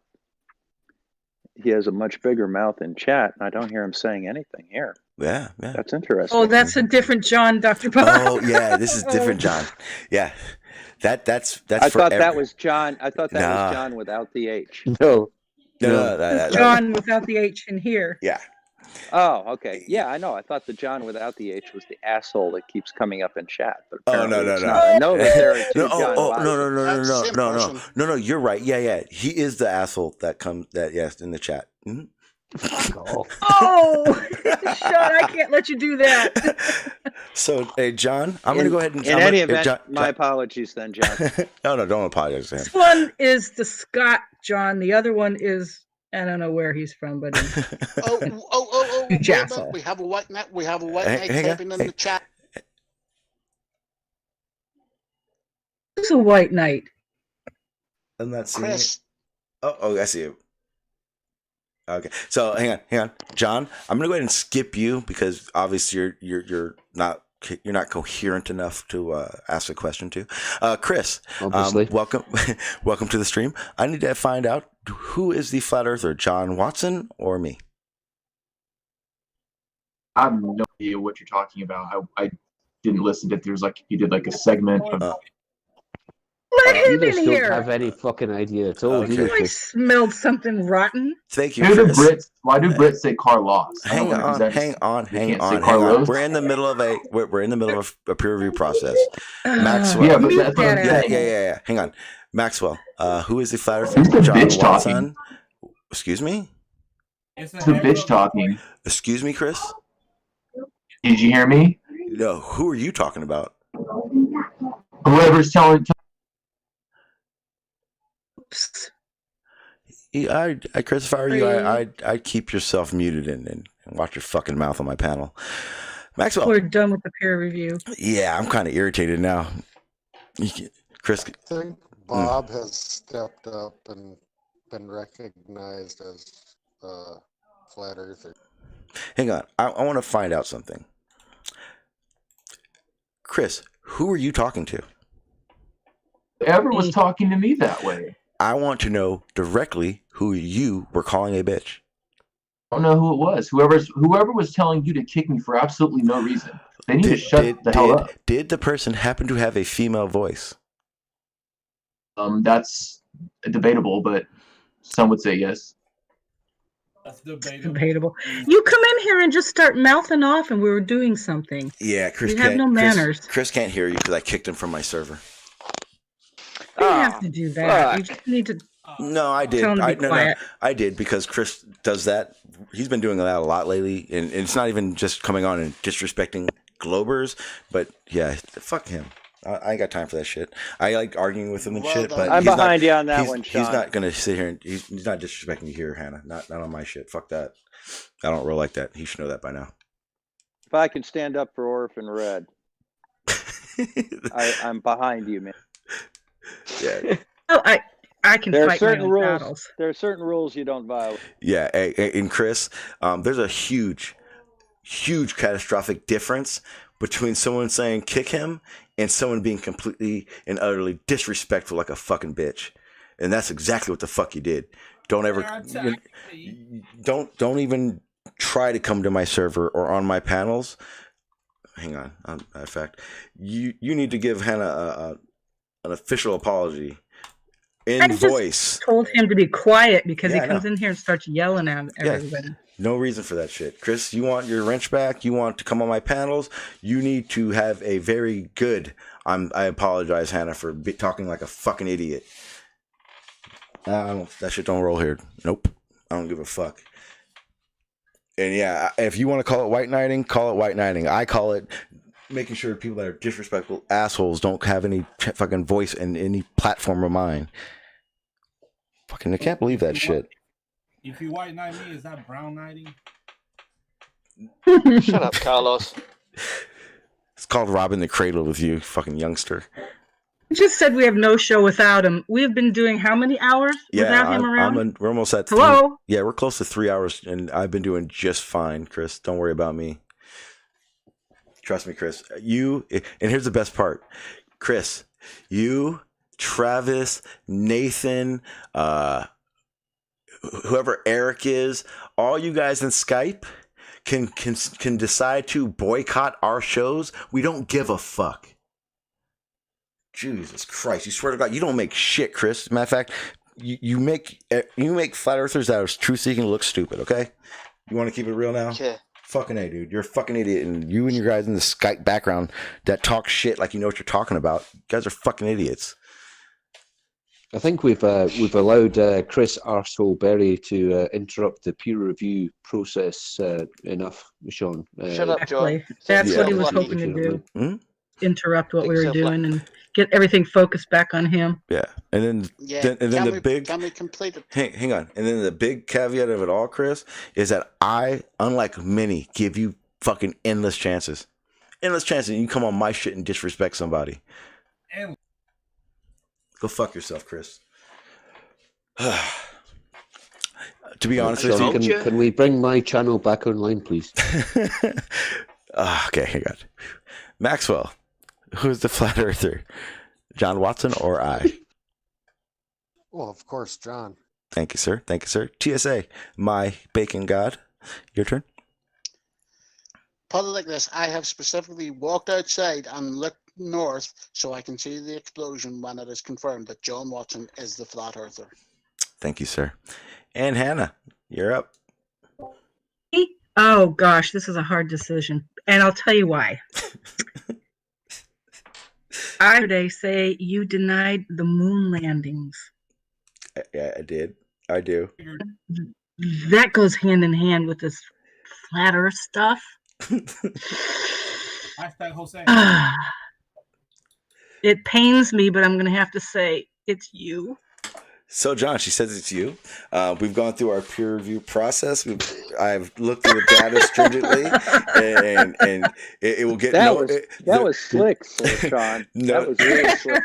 He has a much bigger mouth in chat, and I don't hear him saying anything here. Yeah. That's interesting. Oh, that's a different John, Dr. Bob. Oh yeah, this is different John. Yeah. That's I thought that was John. I thought that was John without the H. No. John without the H in here. Yeah. Oh, okay. Yeah, I know. I thought the John without the H was the asshole that keeps coming up in chat. But apparently it's not. I know that there are two John No. You're right. Yeah. He is the asshole that comes. Yes, in the chat. Mm-hmm. Oh, Sean, I can't let you do that. So, hey, John, I'm going to go ahead and... In any event, my apologies then, John. No, don't apologize to him. This one is the Scott John. The other one is, I don't know where he's from, but Oh, we have a white knight. We have a white knight typing in the chat. Who's a white knight? I'm not seeing Chris. it. Oh, I see you. Okay, so hang on, John. I'm gonna go ahead and skip you because obviously you're not coherent enough to ask a question to. Chris, welcome to the stream. I need to find out who is the flat earther, John Watson or me. I have no idea what you're talking about. I didn't listen to. There's like you did like a segment of. Let him You just in don't here. have any fucking idea at all. Okay. I smelled something rotten. Thank you, Chris. Why do Brits say Carlos? Hang on. We're in the middle of a peer review process. Maxwell. Yeah, but that's what I'm saying. Yeah. Hang on, Maxwell. Who is the flat earther? Who's the John bitch Watson. talking? Excuse me. It's the bitch talking. Excuse me, Chris. Did you hear me? No. Who are you talking about? Whoever's telling. Chris, if I were you, I'd keep yourself muted and watch your fucking mouth on my panel. Maxwell. We're done with the peer review. Yeah, I'm kind of irritated now. Chris. I think Bob has stepped up and been recognized as flat earther. Hang on. I want to find out something. Chris, who are you talking to? Whoever was talking to me that way. I want to know directly who you were calling a bitch. I don't know who it was. Whoever was telling you to kick me for absolutely no reason. They need to shut the hell up. Did the person happen to have a female voice? That's debatable, but some would say yes. That's debatable. You come in here and just start mouthing off, and we were doing something. Yeah, Chris. You have no manners. Chris can't hear you because I kicked him from my server. You don't have to do that. You just need to. No, I did. I did because Chris does that. He's been doing that a lot lately, and it's not even just coming on and disrespecting Globers, but yeah, fuck him. I ain't got time for that shit. I like arguing with him and shit, but I'm behind you on that one, Sean. He's not gonna sit here and he's not disrespecting you here, Hannah. Not on my shit. Fuck that. I don't roll like that. He should know that by now. If I can stand up for Orphan Red, I'm behind you, man. Yeah. Oh, I can fight my own battles. There are certain rules you don't violate. Yeah, and Chris, there's a huge catastrophic difference between someone saying kick him and someone being completely and utterly disrespectful like a fucking bitch. And that's exactly what the fuck you did. Don't even try to come to my server or on my panels. Hang on. In fact, you need to give Hannah an official apology in voice. Just told him to be quiet because he comes in here and starts yelling at everybody. No reason for that shit. Chris, you want your wrench back? You want to come on my panels? You need to have a very good I apologize, Hannah, for talking like a fucking idiot. That shit don't roll here. Nope. I don't give a fuck. And yeah, if you want to call it white knighting, call it white knighting. I call it making sure people that are disrespectful assholes don't have any fucking voice in any platform of mine. Fucking, I can't believe that shit. If you white knight me, is that brown knighting? Shut up, Carlos. It's called robbing the cradle with you, fucking youngster. You just said we have no show without him. We've been doing how many hours without him around? We're almost at Hello? Yeah, we're close to 3 hours, and I've been doing just fine, Chris. Don't worry about me. Trust me, Chris. You, and here's the best part. Chris, you, Travis, Nathan, whoever Eric is, all you guys in Skype can decide to boycott our shows. We don't give a fuck. Jesus Christ! You swear to God, you don't make shit, Chris. Matter of fact, you make flat earthers that are truth seeking look stupid. Okay, you want to keep it real now? Yeah. Fucking A, dude. You're a fucking idiot, and you and your guys in the Skype background that talk shit like you know what you're talking about. You guys are fucking idiots. I think we've allowed Chris Arsehole Berry to interrupt the peer review process enough, Sean. Shut up, John. Exactly. That's what he was hoping to do. Interrupt what we were doing and get everything focused back on him. Yeah, and then Can we complete it? hang on, and then the big caveat of it all, Chris, is that I, unlike many, give you fucking endless chances. Endless chances. You can come on my shit and disrespect somebody. And go fuck yourself, Chris. To be honest with you, can we bring my channel back online, please? Okay, hang on. Maxwell, who's the flat earther? John Watson or I? Well, of course, John. Thank you, sir. Thank you, sir. TSA, my bacon god. Your turn. Put it like this: I have specifically walked outside and looked north so I can see the explosion when it is confirmed that John Watson is the flat earther. Thank you, sir. And Hannah, you're up. Oh gosh, this is a hard decision, and I'll tell you why. I would say you denied the moon landings. Yeah, I did. I do. That goes hand in hand with this flat Earth stuff. Hashtag Jose. It pains me, but I'm going to have to say it's you. So, John, she says it's you. We've gone through our peer review process. I've looked through the data stringently, and it will get that was slick, Sean. No, that was really slick.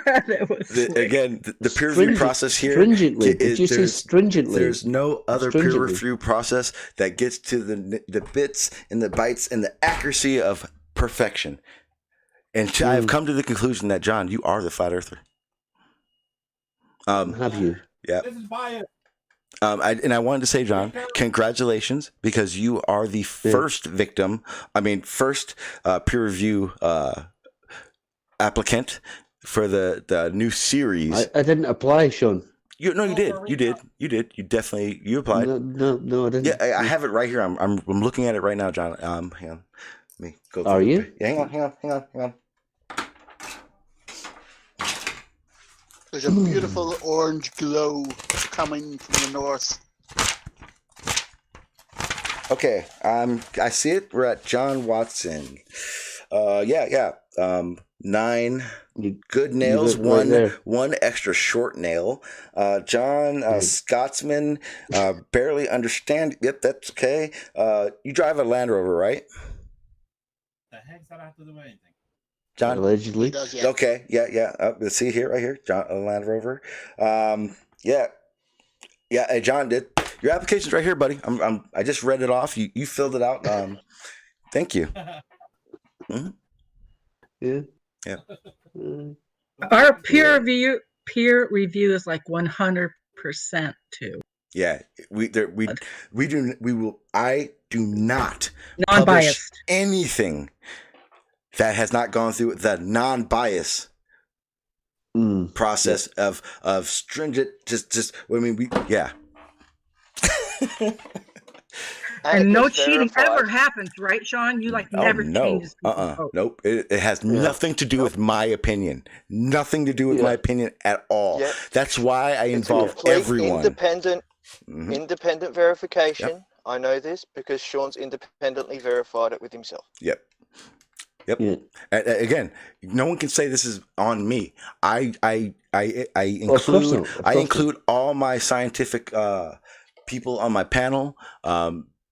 The peer review process here. Stringently. Did you say stringently? There's no other peer review process that gets to the bits and the bytes and the accuracy of perfection. And I have come to the conclusion that, John, you are the flat earther. Have you? Yeah. This is bias. I wanted to say, John, congratulations, because you are the first first peer review applicant for the new series. I didn't apply, Sean. You did. You definitely applied. No, I didn't. Yeah, I have it right here. I'm looking at it right now, John. Hang on. Let me go. Are you? Yeah, hang on. There's a beautiful orange glow coming from the north. Okay, I see it. We're at John Watson. 9 good nails, one extra short nail. John Scotsman, barely understand. Yep, that's okay. You drive a Land Rover, right? The heck's that have to do with anything? John? Allegedly. Does, yeah. Okay, yeah. Let's see here, right here, John, a Land Rover. Yeah. Hey, John, your application's right here, buddy. I just read it off. You filled it out. Thank you. Mm-hmm. Yeah. Our peer review is like 100% too. Yeah, I do not publish non-biased anything that has not gone through the non-bias process of stringent. And no cheating ever happens, right, Sean? You never changes. Nope. It has nothing to do with my opinion. Nothing to do with my opinion at all. Yep. That's why I involve everyone. Independent verification. Yep. I know this because Sean's independently verified it with himself. Yep. Yeah. Again, no one can say this is on me. I include all my scientific people on my panel.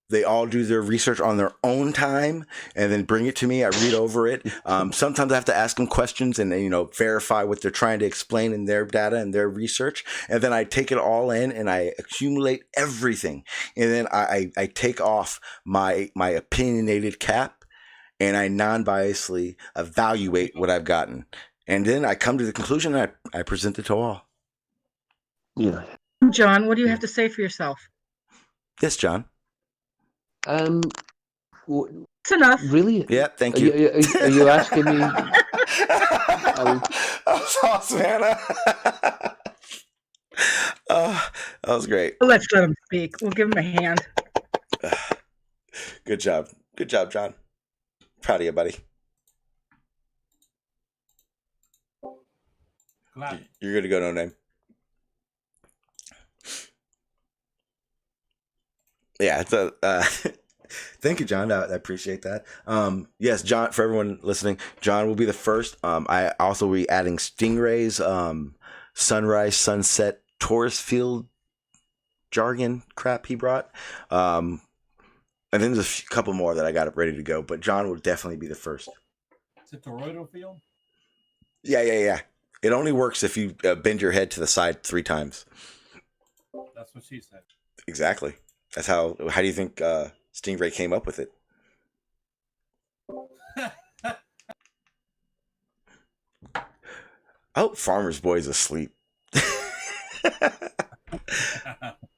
They all do their research on their own time and then bring it to me. I read over it. Sometimes I have to ask them questions and verify what they're trying to explain in their data and their research. And then I take it all in and I accumulate everything. And then I take off my opinionated cap and I non-biasedly evaluate what I've gotten. And then I come to the conclusion and I present it to all. Yeah. John, what do you have to say for yourself? Yes, John. It's enough. Really? Yeah, thank you. Are you asking me? That's awesome, Hannah. That was great. Let's let him speak. We'll give him a hand. Good job. Good job, John. Proud of you, buddy. Glad. You're good to go, no name. Yeah, it's a thank you, John. I appreciate that. Yes, John, for everyone listening, John will be the first. I also will be adding Stingray's sunrise, sunset, Taurus field jargon crap he brought. And then there's a couple more that I got ready to go, but John will definitely be the first. Is it toroidal field? Yeah. It only works if you bend your head to the side 3 times. That's what she said. Exactly. That's how do you think Stingray came up with it? I hope Farmer's Boy's asleep.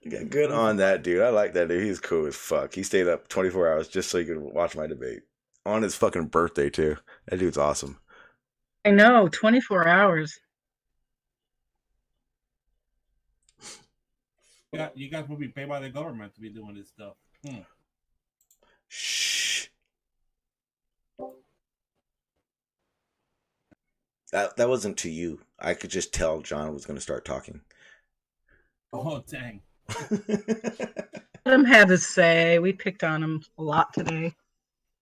Yeah, good on that dude. I like that dude. He's cool as fuck. He stayed up 24 hours just so he could watch my debate. On his fucking birthday, too. That dude's awesome. I know, 24 hours. Yeah, you guys will be paid by the government to be doing this stuff. Shh. That wasn't to you. I could just tell John was going to start talking. Oh, dang. Let him have his say. We picked on him a lot today.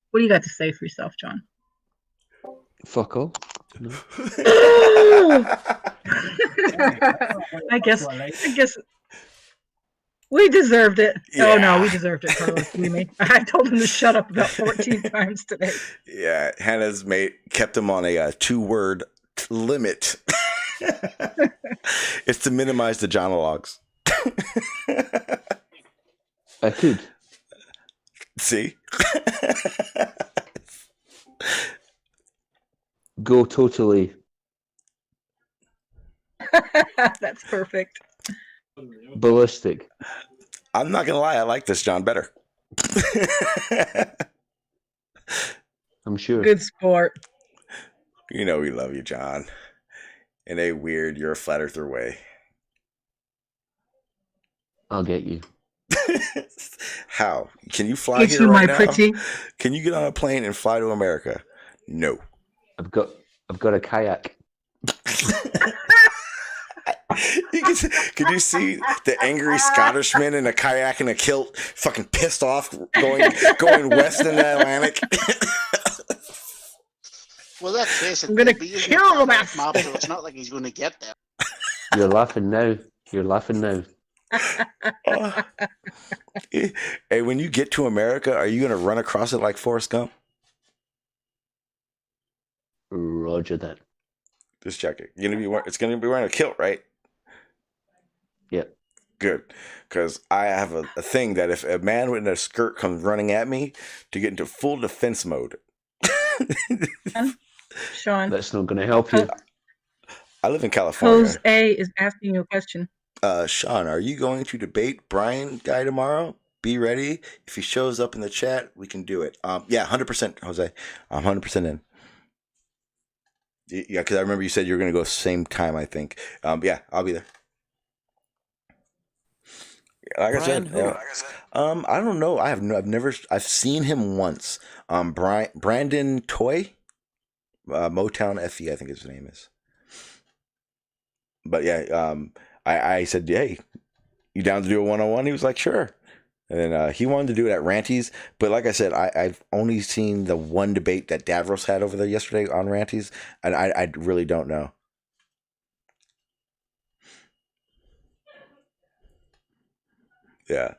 What do you got to say for yourself, John? Fuck all. No. I guess we deserved it. Yeah. Oh no, we deserved it, Carlos. I told him to shut up about 14 times today. Yeah, Hannah's mate kept him on a 2-word limit. It's to minimize the Johnalogs. I could. See? Go totally. That's perfect. Ballistic. I'm not going to lie. I like this John better. I'm sure. Good sport. You know we love you, John. In a weird, you're a flat earther way. I'll get you. How? Can you fly Get here you, right my now? pretty. Can you get on a plane and fly to America? No. I've got a kayak. Could you see the angry Scottishman in a kayak and a kilt, fucking pissed off, going west in the Atlantic? Well, that's face it. I'm gonna they'll be using kill the him. map, so it's not like he's going to get there. You're laughing now. You're laughing now. Hey, when you get to America, are you going to run across it like Forrest Gump? Roger that. Just check it. It's going to be wearing a kilt, right? Yep. Good. Because I have a thing that if a man in a skirt comes running at me, to get into full defense mode. Sean. That's not going to help you. I live in California. Jose is asking you a question. Sean, are you going to debate Brian Guy tomorrow? Be ready. If he shows up in the chat, we can do it. Yeah, 100%, Jose. I'm 100% in. Yeah, because I remember you said you were going to go same time, I think. Yeah, I'll be there. Like Brian, I said, I don't know. I've seen him once. Brandon Toy, Motown FE, I think his name is. But yeah, I said, hey, you down to do a 1-on-1? He was like, sure. And then he wanted to do it at Ranty's. But like I said, I've only seen the one debate that Davros had over there yesterday on Ranty's. And I really don't know. Yeah.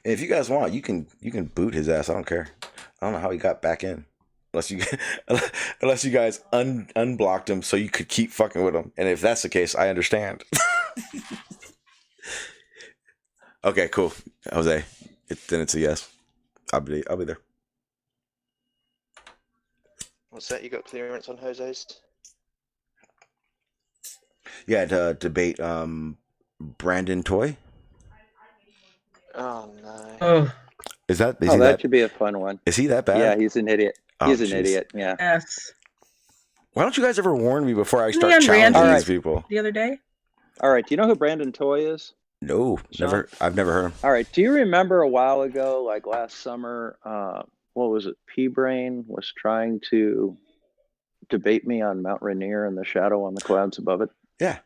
And if you guys want, you can boot his ass. I don't care. I don't know how he got back in, unless you guys unblocked him so you could keep fucking with him. And if that's the case, I understand. Okay, cool. Jose, then it's a yes. I'll be there. What's that? You got clearance on Jose's? Yeah, to debate Brandon Toy. Oh no. Oh. Is that should be a fun one. Is he that bad? Yeah, he's an idiot. He's an geez. idiot. Yeah. Yes. Why don't you guys ever warn me before I Wasn't start he on challenging Randy's these people? the other day? All right. Do you know who Brandon Toy is? No, never. I've never heard him. All right. Do you remember a while ago, like last summer, what was it? P-Brain was trying to debate me on Mount Rainier and the shadow on the clouds above it. Yeah.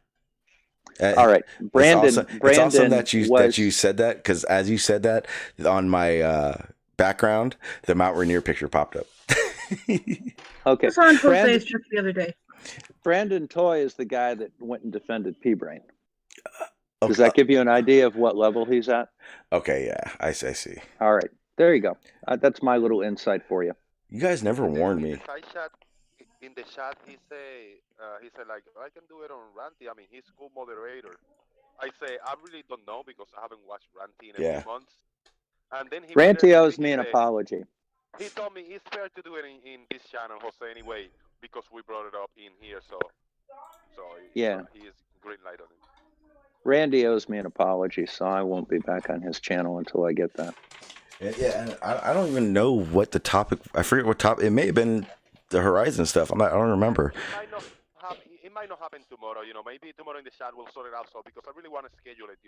All right, Brandon. It's awesome that you said that, because as you said that on my background, the Mount Rainier picture popped up. Okay. It's on Jose's just the other day. Brandon Toy is the guy that went and defended P-Brain. Does that give you an idea of what level he's at? Okay, yeah, I see. All right, there you go. That's my little insight for you. You guys never warned me. In the chat, he said like, I can do it on Ranty. I mean, he's cool moderator. I say, I really don't know because I haven't watched Ranty in a few months. And then Ranty owes me an apology. He told me it's fair to do it in this channel, Jose, anyway, because we brought it up in here. So Yeah. He is green light on it. Randy owes me an apology, so I won't be back on his channel until I get that. Yeah, and I don't even know what the topic. I forget what topic. It may have been the Horizon stuff. I don't remember. It might not happen tomorrow. Maybe tomorrow in the chat we'll sort it out. So because I really want to schedule it.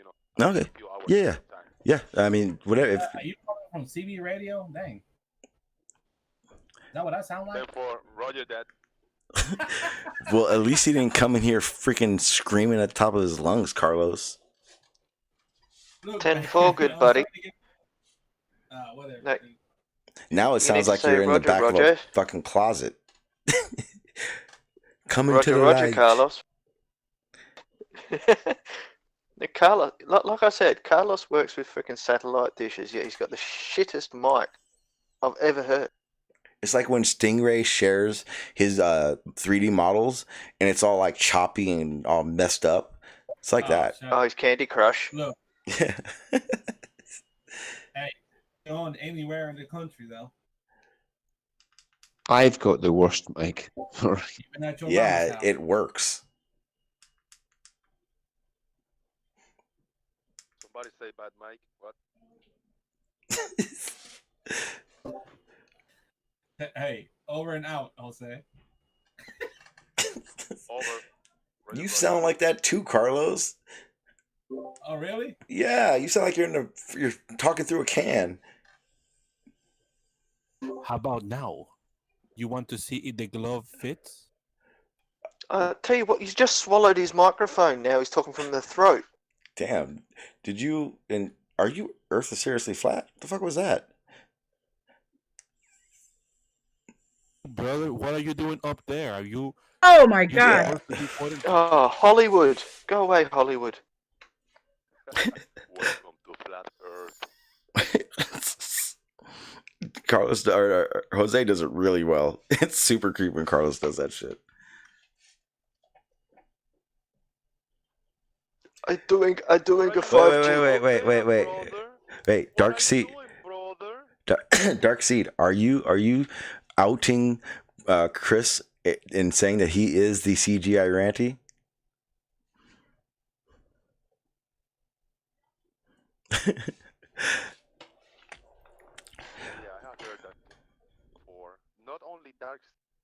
Okay. A few hours Yeah. I mean, whatever. Are you calling from CB Radio? Dang. Is that what I sound like? Then for Roger that. Well, at least he didn't come in here freaking screaming at the top of his lungs, Carlos. 10-4, good buddy. Whatever. Now it sounds like you're in the back of a fucking closet. Coming to the light. Carlos. Carlos, like I said, Carlos works with freaking satellite dishes, yet he's got the shittest mic I've ever heard. It's like when Stingray shares his 3D models and it's all like choppy and all messed up. It's like that. Oh, he's Candy Crush. Look. Yeah. Hey, going anywhere in the country though. I've got the worst mic. Yeah, it works. Somebody say bad mic. What? Hey, over and out, Jose. Over. You sound like that too, Carlos. Oh, really? Yeah, you sound like you're talking through a can. How about now? You want to see if the glove fits? Tell you what, he's just swallowed his microphone. Now he's talking from the throat. Damn. Are you Earth is seriously flat? What the fuck was that? Brother, what are you doing up there? Are you... Oh my god. Oh, Hollywood. Go away, Hollywood. Welcome to Flat Earth. Carlos or Jose does it really well. It's super creepy when Carlos does that shit. I doing a 5G. Wait, Dark Seed. Dark Seed, are you outing Chris in saying that he is the CGI Ranty? Yeah, I have heard that before. Not only Dark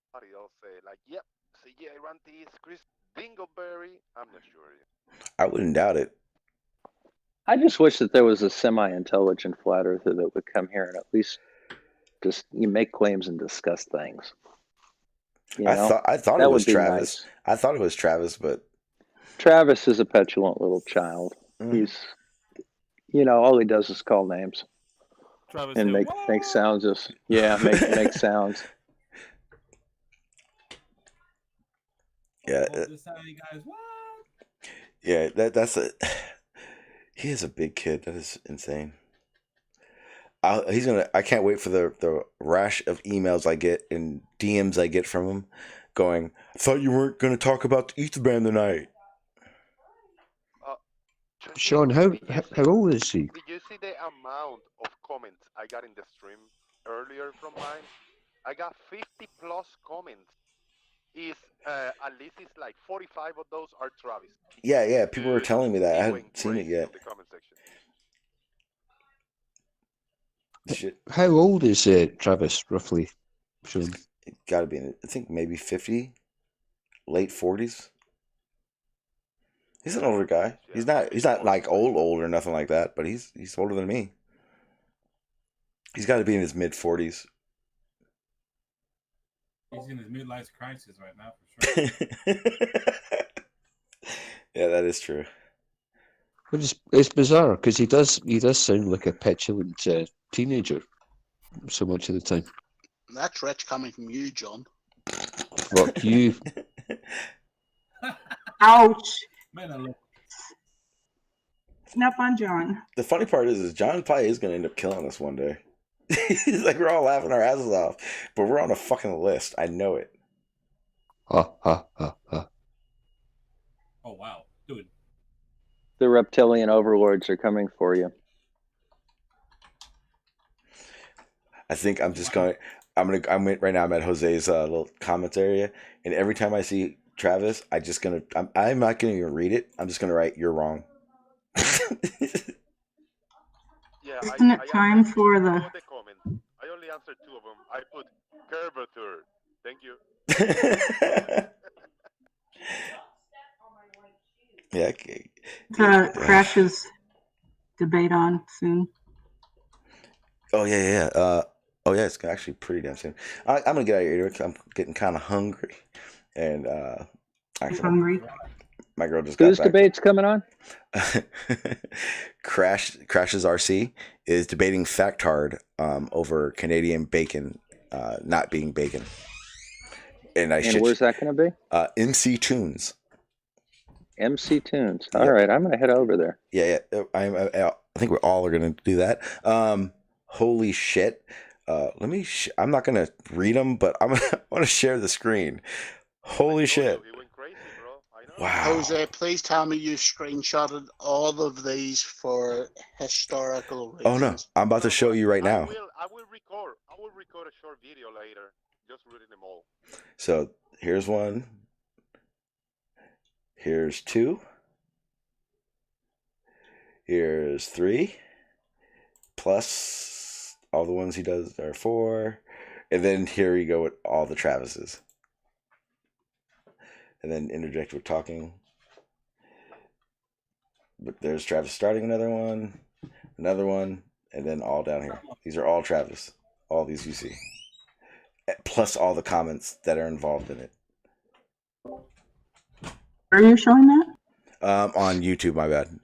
Study, I'll say like, yep, CGI Ranty is Chris Dingleberry. I'm not sure. I wouldn't doubt it. I just wish that there was a semi-intelligent flat earther that would come here and at least just make claims and discuss things. I thought that it was would be Travis. nice. I thought it was Travis, but Travis is a petulant little child. He's, all he does is call names Travis and said, make sounds. Make sounds. Yeah, guys, what? yeah. That's a. He is a big kid. That is insane. I can't wait for the rash of emails I get and DMs I get from him, going, "I thought you weren't going to talk about the Ether Band tonight." Sean, how old is he? Did you see the amount of comments I got in the stream earlier from mine? I got 50 plus comments. Is at least it's like 45 of those are Travis. Yeah. People were telling me that. I He hadn't went seen it crazy yet. on the comment section. Shit. How old is Travis roughly? Sean? It got to be, I think maybe 50, late 40s. He's an older guy. He's not like old or nothing like that, but he's older than me. He's got to be in his mid 40s. He's in his midlife crisis right now, for sure. Yeah, that is true. But it's bizarre because he does sound like a petulant teenager so much of the time. That's rich coming from you, John. Fuck you. Ouch. Man, Snap on John. The funny part is John probably is going to end up killing us one day. It's like we're all laughing our asses off, but we're on a fucking list. I know it. Ha ha ha ha. Oh wow, dude. The reptilian overlords are coming for you. I think I'm just going. I'm right now. I'm at Jose's little comments area, and every time I see Travis, I'm not gonna even read it. I'm just gonna write, "You're wrong." Yeah, Isn't it time for the? comments. I only answered 2 of them. I put curvature. Thank you. Yeah. Okay. Crash's debate on soon. Oh yeah. Oh yeah. It's actually pretty damn soon. I'm gonna get out of here because I'm getting kind of hungry, and actually, Hungry. My girl just got Whose back. debate's coming on? Crash's RC is debating Factard over Canadian bacon not being bacon. And where's that going to be? MC Tunes. MC Tunes. All right, I'm going to head over there. Yeah. I think we all are going to do that. Holy shit. I'm not going to read them, but I want to share the screen. Holy shit. Wow. Jose, please tell me you screenshotted all of these for historical reasons. Oh no, I'm about to show you right now. I will record a short video later, just reading them all. So here's one. Here's 2. Here's 3. Plus all the ones he does are 4. And then here we go with all the Travises. And then interject with talking. But there's Travis starting another one, and then all down here. These are all Travis. All these you see. Plus all the comments that are involved in it. Are you showing that? On YouTube, my bad.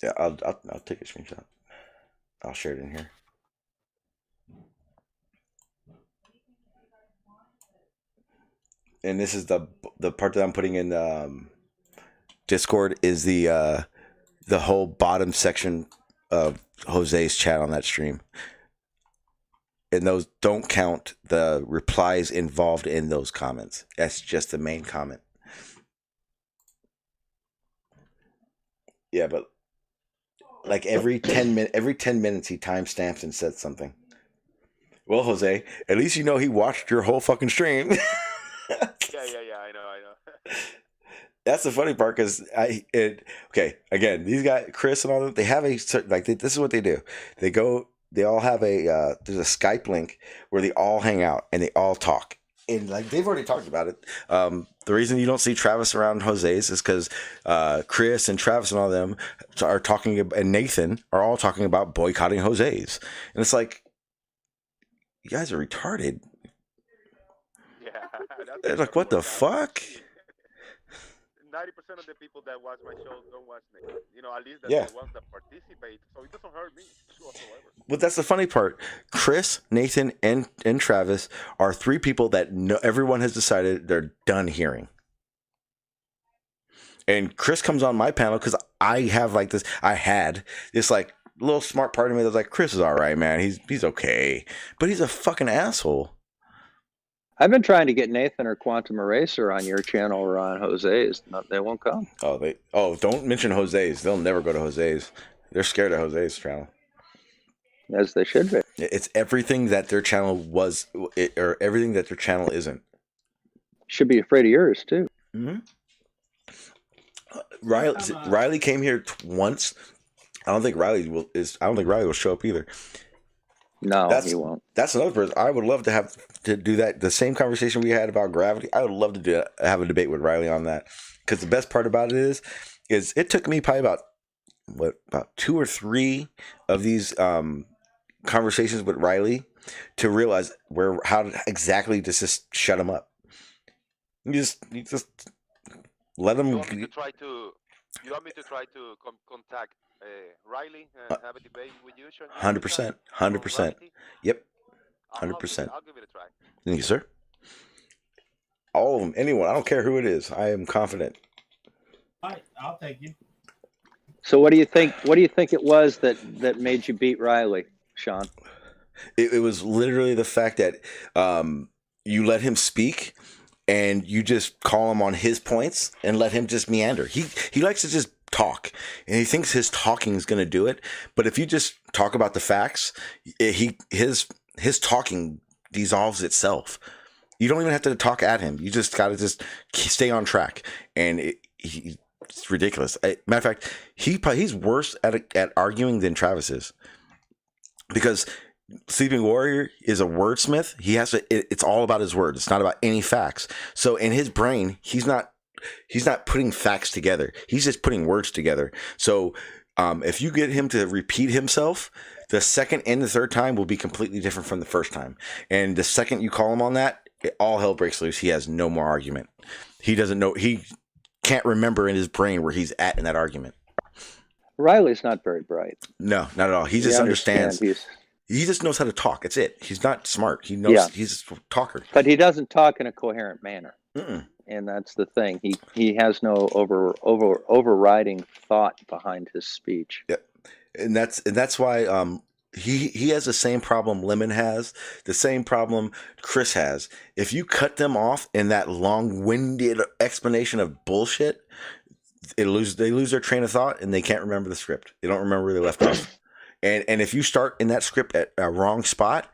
Yeah, I'll take a screenshot. I'll share it in here. And this is the part that I'm putting in Discord is the whole bottom section of Jose's chat on that stream. And those don't count the replies involved in those comments. That's just the main comment. Yeah, but like every 10 minutes he timestamps and says something. Well, Jose, at least you know he watched your whole fucking stream. Yeah, I know. That's the funny part because again, these guys, Chris and all them, they have this is what they do. They all have there's a Skype link where they all hang out and they all talk. And like they've already talked about it. The reason you don't see Travis around Jose's is because Chris and Travis and all them are talking, and Nathan are all talking about boycotting Jose's. And it's like, you guys are retarded. Yeah. Like, what the fuck? 90% of the people that watch my shows don't watch me. At least Yeah. the ones that participate. So it doesn't hurt me whatsoever. But that's the funny part. Chris, Nathan, and Travis are 3 people that everyone has decided they're done hearing. And Chris comes on my panel because I had this like little smart part of me that was like, Chris is all right, man. He's okay. But he's a fucking asshole. I've been trying to get Nathan or Quantum Eraser on your channel or on Jose's. They won't come. Don't mention Jose's. They'll never go to Jose's. They're scared of Jose's channel. As they should be. It's everything that their channel was, or everything that their channel isn't. Should be afraid of yours too. Mm-hmm. Riley came here once. I don't think Riley will show up either. No, he won't. That's another person I would love to have to do that. The same conversation we had about gravity. I would love to have a debate with Riley on that, because the best part about it is it took me probably about 2 or 3 of these conversations with Riley to realize how exactly to just shut him up. You just let him. You want me to try to contact Riley and have a debate with you, Sean? 100%. Yep. 100%. I'll give it a try. Thank you, sir. All of them. Anyone. I don't care who it is. I am confident. All right, I'll take you. So what do you think? What do you think it was that made you beat Riley, Sean? It was literally the fact that you let him speak and you just call him on his points and let him just meander. He likes to just talk, and he thinks his talking is going to do it. But if you just talk about the facts, his talking dissolves itself. You don't even have to talk at him. You just got to just stay on track, and it's ridiculous. Matter of fact, he's worse at arguing than Travis is, because Sleeping Warrior is a wordsmith. He has to. It's all about his words. It's not about any facts. So in his brain, he's not putting facts together. He's just putting words together. So if you get him to repeat himself, the second and the third time will be completely different from the first time. And the second you call him on that, all hell breaks loose. He has no more argument. He doesn't know. He can't remember in his brain where he's at in that argument. Riley's not very bright. No, not at all. He just understands. He just knows how to talk. That's it. He's not smart. He knows. Yeah. He's a talker. But he doesn't talk in a coherent manner. Mm-mm. And that's the thing. He has no overriding thought behind his speech. Yep. And that's why he has the same problem Lemon has, the same problem Chris has. If you cut them off in that long-winded explanation of bullshit, they lose their train of thought, and they can't remember the script. They don't remember where they left off. And if you start in that script at a wrong spot,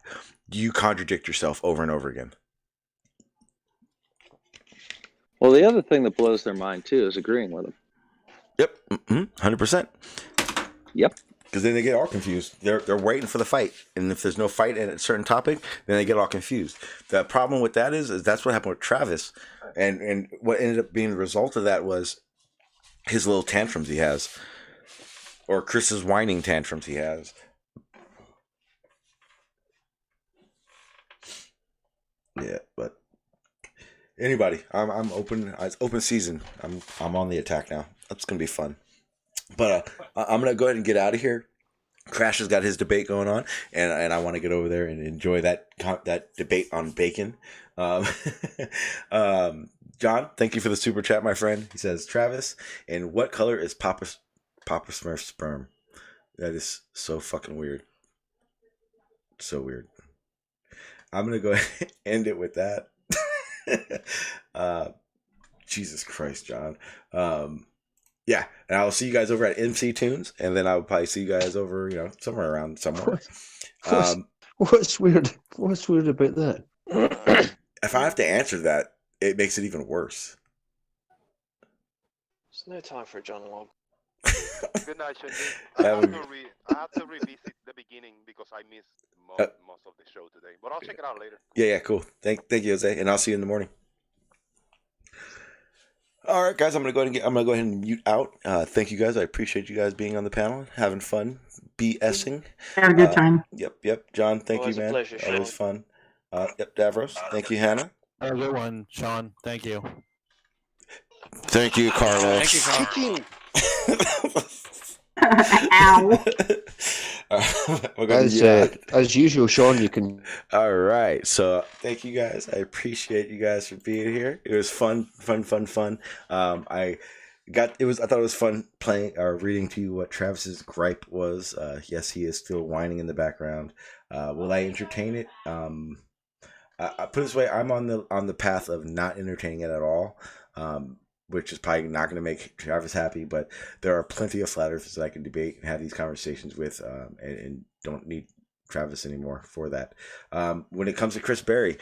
you contradict yourself over and over again. Well, the other thing that blows their mind too is agreeing with them. Yep, 100%. Yep. Because then they get all confused. They're waiting for the fight, and if there's no fight at a certain topic, then they get all confused. The problem with that is that's what happened with Travis, and what ended up being the result of that was his little tantrums he has. Or Chris's whining tantrums he has. Yeah, but anybody, I'm open. It's open season. I'm on the attack now. That's gonna be fun. But I'm gonna go ahead and get out of here. Crash has got his debate going on, and I want to get over there and enjoy that debate on bacon. John, thank you for the super chat, my friend. He says, Travis, and what color is Papa Smurf's sperm? That is so fucking weird. So weird. I'm gonna go ahead and end it with that. Jesus Christ, John. Yeah, and I'll see you guys over at MC Tunes, and then I'll probably see you guys over, somewhere around somewhere. What's weird? What's weird about that? If I have to answer that, it makes it even worse. There's no time for a John Log. Good night, Shinji. I have to revisit the beginning because I missed most of the show today, but I'll check it out later. Yeah, cool. Thank you, Jose, and I'll see you in the morning. All right, guys, I'm gonna go ahead and mute out. Thank you guys. I appreciate you guys being on the panel, having fun, BSing. Had a good time. Yep. John, thank Always you, man. A pleasure, Sean. Always fun. Yep, Davros. Thank you, Hannah. Have a good one, Sean. Thank you. Thank you, Carlos. Thank you, Sean. Ow. As usual, Sean, you can. All right. So thank you guys. I appreciate you guys for being here. It was fun. I thought it was fun playing or reading to you what Travis's gripe was. Yes, he is still whining in the background. Will I entertain it? put it this way, I'm on the path of not entertaining it at all, which is probably not going to make Travis happy. But there are plenty of flat earthers that I can debate and have these conversations with, and don't need Travis anymore for that. When it comes to Chris Berry,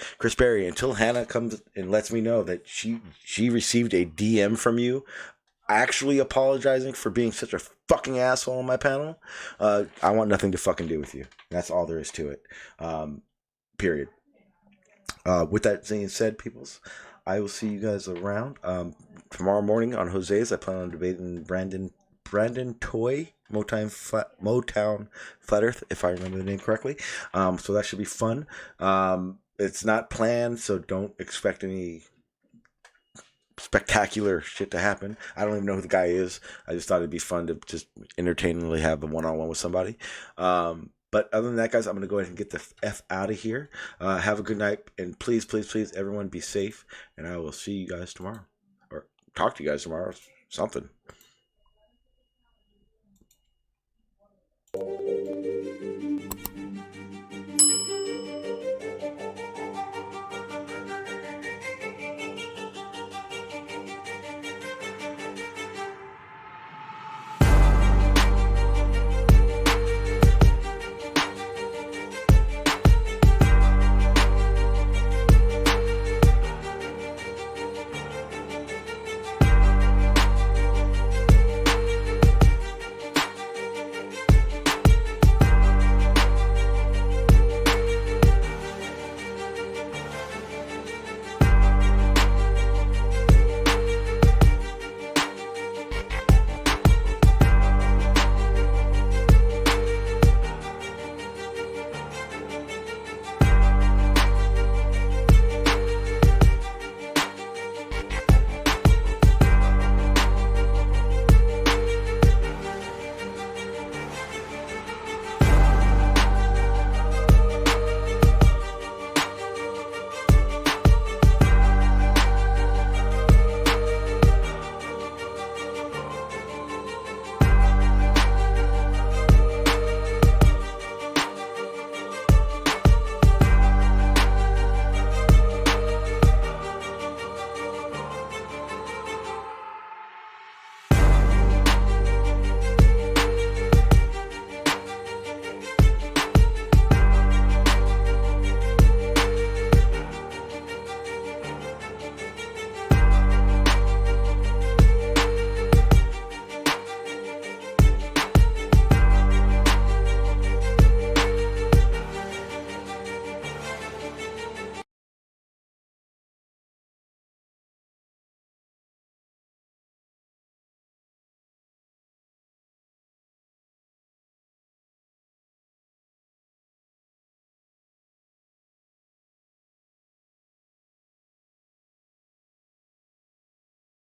until Hannah comes and lets me know that she received a DM from you actually apologizing for being such a fucking asshole on my panel, I want nothing to fucking do with you. That's all there is to it. Period. With that being said, peoples, I will see you guys around. Tomorrow morning on Jose's, I plan on debating Brandon Toy, Motown Flat Earth, if I remember the name correctly. So that should be fun. It's not planned, so don't expect any spectacular shit to happen. I don't even know who the guy is. I just thought it'd be fun to just entertainingly have a one-on-one with somebody. But other than that, guys, I'm going to go ahead and get the F out of here. Have a good night. And please, please, please, everyone be safe. And I will see you guys tomorrow. Or talk to you guys tomorrow. Something.